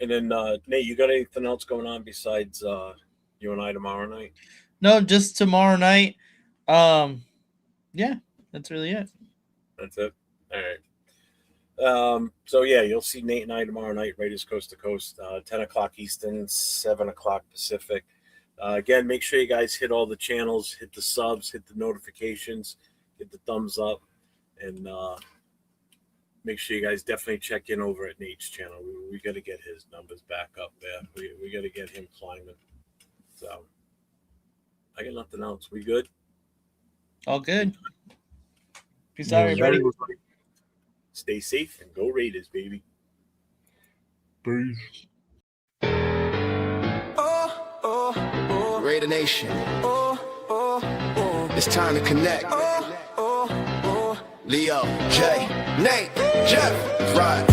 And then Nate, you got anything else going on besides you and I tomorrow night? No, just tomorrow night. Yeah, that's really it. That's it. All right. So yeah, you'll see Nate and I tomorrow night, Raiders Coast to Coast, 10 o'clock Eastern, 7 o'clock Pacific. Again, make sure you guys hit all the channels, hit the subs, hit the notifications, hit the thumbs up, and make sure you guys definitely check in over at Nate's channel. We got to get his numbers back up there. We got to get him climbing. So I got nothing else. We good? All good. Peace Yeah, out, everybody. Stay safe and go Raiders, baby. Peace. Raider Nation. It's time to connect. Leo, Jay, Nate, Jeff, right.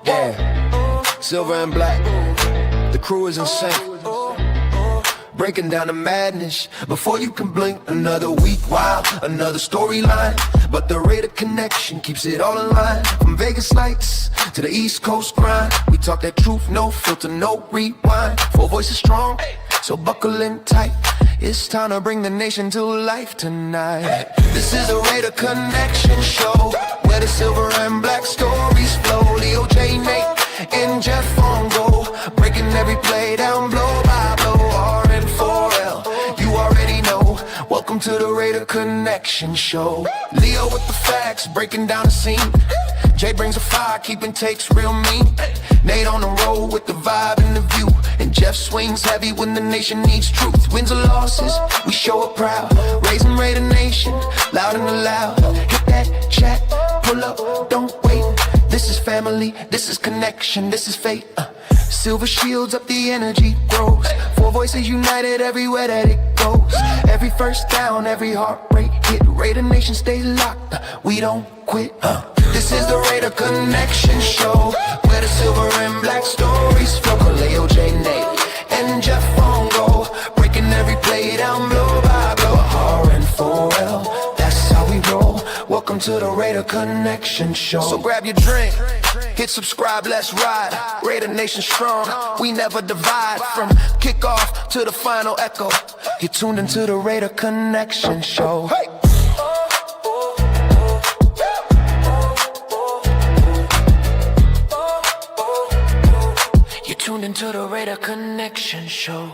Yeah, silver and black. The crew is insane. Breaking down the madness before you can blink. Another week, wow, another storyline. But the Raider connection keeps it all in line. From Vegas lights to the East Coast grind, we talk that truth, no filter, no rewind. Four voices strong, so buckle in tight. It's time to bring the nation to life tonight. This is the Raider Connection Show, where the silver and black stories flow. Leo, J, Nate, and Jeff on go, breaking every play down blow by blow. R and 4L, you already know. Welcome to the Raider Connection Show. Leo with the facts, breaking down the scene. Jay brings a fire, keeping takes real mean. Nate on the road with the vibe and the view. And Jeff swings heavy when the nation needs truth. Wins or losses, we show up proud. Raising Raider Nation, loud and loud. Hit that chat, pull up, don't wait. This is family, this is connection, this is fate. Silver shields up, the energy grows. Four voices united everywhere that it goes. Every first down, every heart rate hit. Raider Nation stays locked, we don't quit. This is the Raider Connection Show, where the silver and black stories flow. Kaleo, J, Nate, and Jeff on go, breaking every play down blow by blow. R and 4L, that's how we roll. Welcome to the Raider Connection Show. So grab your drink, hit subscribe, let's ride. Raider Nation strong, we never divide. From kickoff to the final echo, you're tuned into the Raider Connection Show. Hey! You're tuned into the Raider Connection Show.